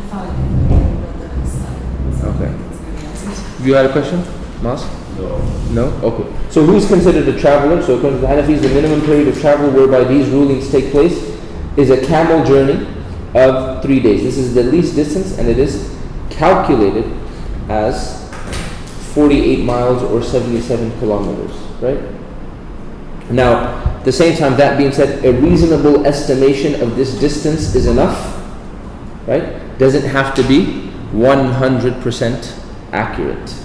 thought I read the next slide. Okay. It's gonna be answered. You had a question, Mas? No. No? Okay. So who's considered a traveler? So according to the Hanafis, the minimum period of travel whereby these rulings take place is a camel journey of 3 days. This is the least distance, and it is calculated as 48 miles or 77 kilometers, right? Now, at the same time, that being said, a reasonable estimation of this distance is enough, right? Doesn't have to be 100% accurate.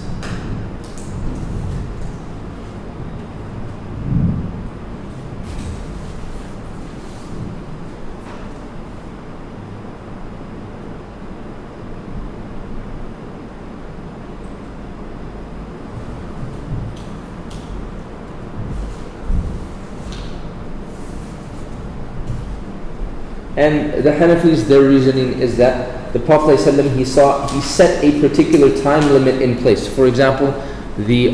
And the Hanafis, their reasoning is that the Prophet ﷺ, he set a particular time limit in place. For example, the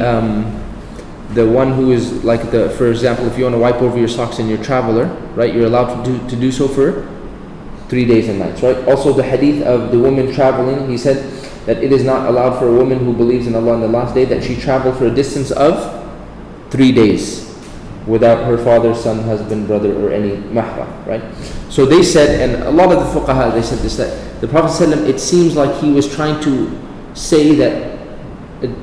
one who is like for example, if you want to wipe over your socks and you're a traveler, right, you're allowed to do so for 3 days and nights, right? Also the hadith of the woman traveling, he said that it is not allowed for a woman who believes in Allah on the last day that she travel for a distance of 3 days without her father, son, husband, brother, or any mahram, right? So they said, and a lot of the fuqaha, they said this, that the Prophet ﷺ, it seems like he was trying to say that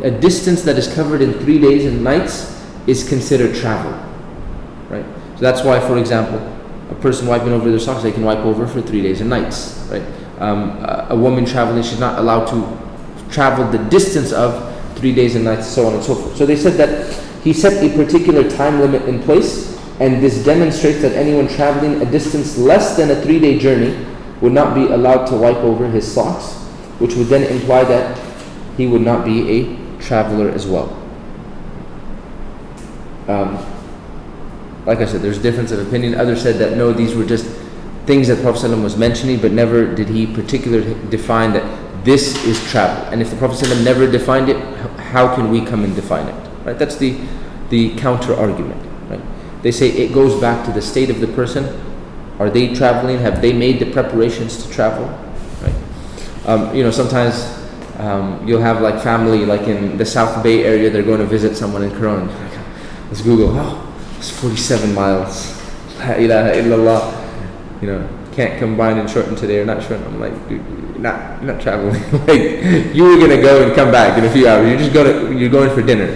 a distance that is covered in 3 days and nights is considered travel, right? So that's why, for example, a person wiping over their socks, they can wipe over for 3 days and nights, right? A woman traveling, she's not allowed to travel the distance of 3 days and nights, so on and so forth. So they said that he set a particular time limit in place, and this demonstrates that anyone traveling a distance less than a 3-day journey would not be allowed to wipe over his socks, which would then imply that he would not be a traveler as well. Like I said, there's difference of opinion. Others said that no, these were just things that Prophet ﷺ was mentioning, but never did he particularly define that this is travel. And if the Prophet ﷺ never defined it, how can we come and define it? Right? That's the counter argument. Right? They say it goes back to the state of the person. Are they traveling? Have they made the preparations to travel? Right? Sometimes you'll have like family, like in the South Bay area, they're going to visit someone in Quran. Let's Google. Oh, it's 47 miles. La ilaha illallah. Can't combine and shorten today or not shorten. I'm like, dude, you're not traveling. Like you were gonna go and come back in a few hours. You're going for dinner.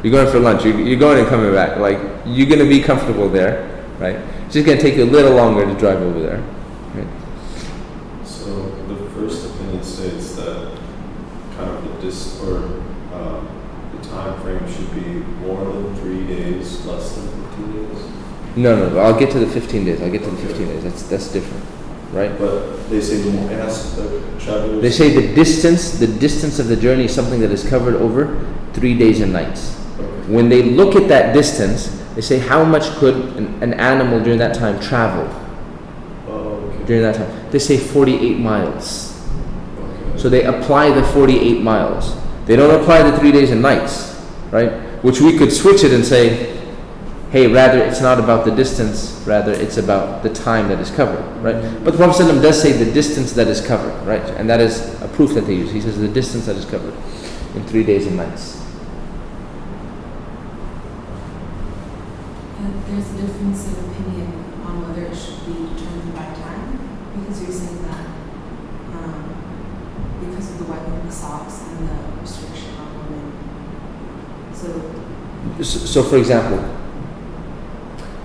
You're going for lunch. You're going and coming back. Like you're gonna be comfortable there, right? It's just gonna take you a little longer to drive over there. Right? So the first opinion states that kind of the time frame should be more than 3 days, less than 15 days. No. I'll get to the 15 days. That's different, right? But they say more. It has travelers. They say the distance of the journey is something that is covered over 3 days and nights. Okay. When they look at that distance, they say how much could an animal during that time travel? Okay. During that time, they say 48 miles. Okay. So they apply the 48 miles. They don't apply the 3 days and nights, right? Which we could switch it and say, hey, rather it's not about the distance, rather it's about the time that is covered, right? But the Prophet ﷺ does say the distance that is covered, right? And that is a proof that they use. He says the distance that is covered in 3 days and nights. There's a difference of opinion on whether it should be determined by time, because you're saying that because of the wiping of the socks and the restriction on women. So for example,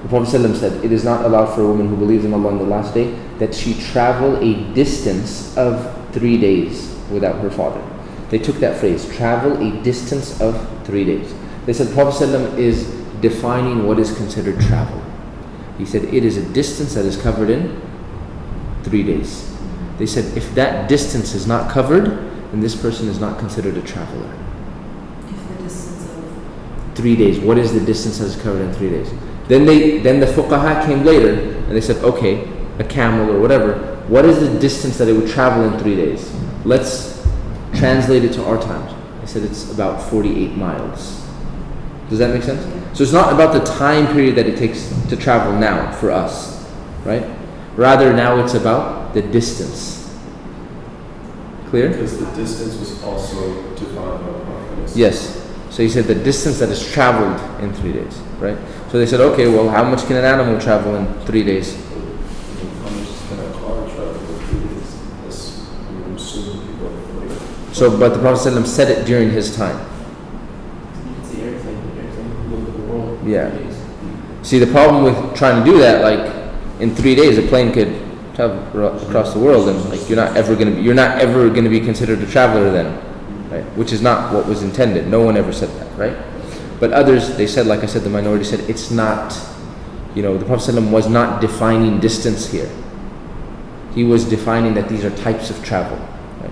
the Prophet ﷺ said, it is not allowed for a woman who believes in Allah on the last day that she travel a distance of 3 days without her father. They took that phrase, travel a distance of 3 days. They said the Prophet ﷺ is defining what is considered travel. He said it is a distance that is covered in 3 days. They said if that distance is not covered, then this person is not considered a traveler. If the distance of 3 days, what is the distance that is covered in 3 days? Then the fuqaha came later and they said, okay, a camel or whatever, what is the distance that it would travel in 3 days? Let's translate it to our times. They said it's about 48 miles. Does that make sense? So it's not about the time period that it takes to travel now for us, right? Rather now it's about the distance. Clear? Because the distance was also defined by Prophet. Yes. So he said the distance that is traveled in 3 days, right? So they said, okay, well, how much can an animal travel in 3 days? How much can a car travel in 3 days? I'm assuming people are like. So, but the Prophet ﷺ said it during his time. It's the airplane. Look at the world. Yeah. See, the problem with trying to do that, like in 3 days, a plane could travel across the world, and like you're not ever gonna be considered a traveler then, right? Which is not what was intended. No one ever said that, right? But others, they said, like I said, the minority said it's not. The Prophet ﷺ was not defining distance here. He was defining that these are types of travel, right?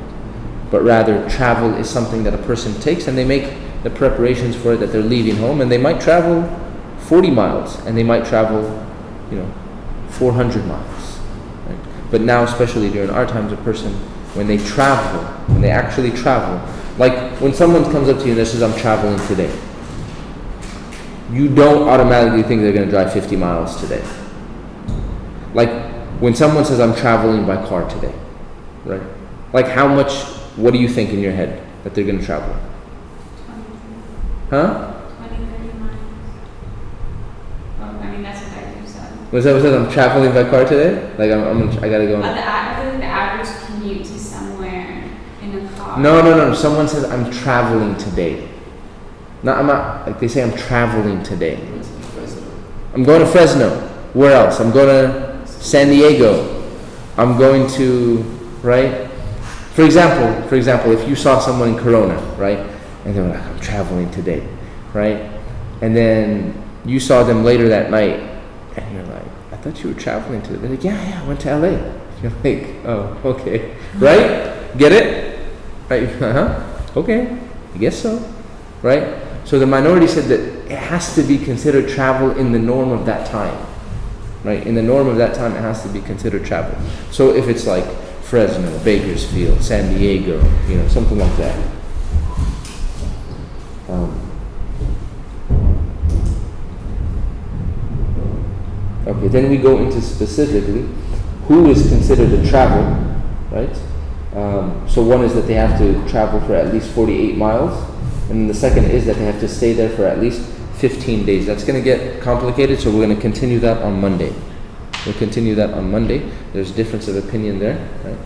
But rather, travel is something that a person takes, and they make the preparations for it, that they're leaving home, and they might travel 40 miles, and they might travel, 400 miles. Right? But now, especially during our times, a person, when they actually travel, like when someone comes up to you and says, I'm traveling today, you don't automatically think they're going to drive 50 miles today. Like when someone says, I'm traveling by car today, right? Like what do you think in your head that they're going to travel? 20, 30 miles. Well, I mean, that's what I do, so. Was that I'm traveling by car today? Like I gotta go. I feel like the average commute to somewhere in a car. No. Someone says, I'm traveling today. I'm not, like they say, I'm traveling today. I'm going to Fresno. Where else? I'm going to San Diego. I'm going to, right? For example, if you saw someone in Corona, right? And they were like, I'm traveling today, right? And then you saw them later that night, and you're like, I thought you were traveling today. They're like, yeah, I went to LA. You're like, oh, okay. Right? Get it? Right? Okay. I guess so. Right? So the minority said that it has to be considered travel in the norm of that time. Right? In the norm of that time, it has to be considered travel. So if it's like Fresno, Bakersfield, San Diego, something like that. Okay, then we go into specifically who is considered a travel, right? So one is that they have to travel for at least 48 miles. And the second is that they have to stay there for at least 15 days. That's going to get complicated, so we're going to continue that on Monday. We'll continue that on Monday. There's difference of opinion there, right?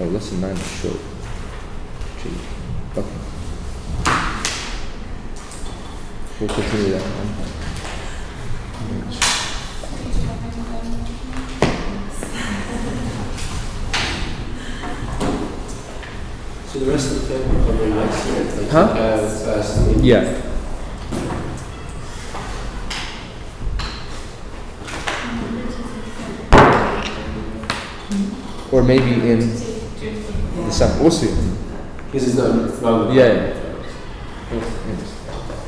Oh, lesson 9 is short. Okay. We'll continue that on. So the rest of the family will come next year. Like Huh? Yeah. Or maybe in December. We'll see. Because it's not Yeah.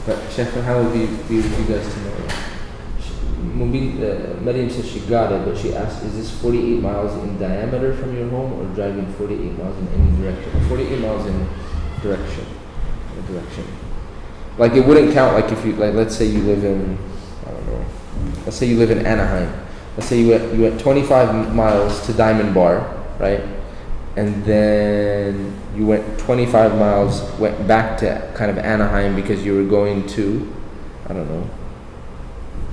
But Sheikh, how would be with you guys tomorrow? Maryam says she got it, but she asked, is this 48 miles in diameter from your home or driving 48 miles in any direction? 48 miles in direction. Like it wouldn't count like if you, like let's say you live in, I don't know, let's say you live in Anaheim. Let's say you went 25 miles to Diamond Bar, right? And then you went 25 miles, went back to kind of Anaheim because you were going to, I don't know,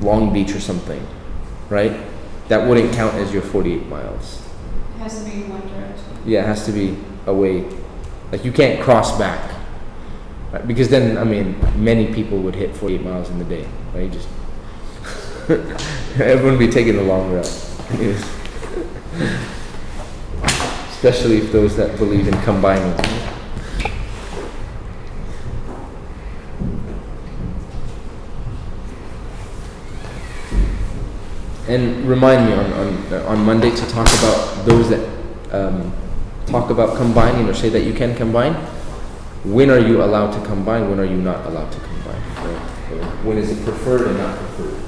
Long Beach or something, right? That wouldn't count as your 48 miles. It has to be in one direction. Yeah, it has to be away. Like you can't cross back. Right? Because then, I mean, many people would hit 48 miles in the day, right? Just everyone would be taking the long route. Especially if those that believe in combining. And remind me on Monday to talk about those that talk about combining or say that you can combine. When are you allowed to combine? When are you not allowed to combine? When is it preferred and not preferred?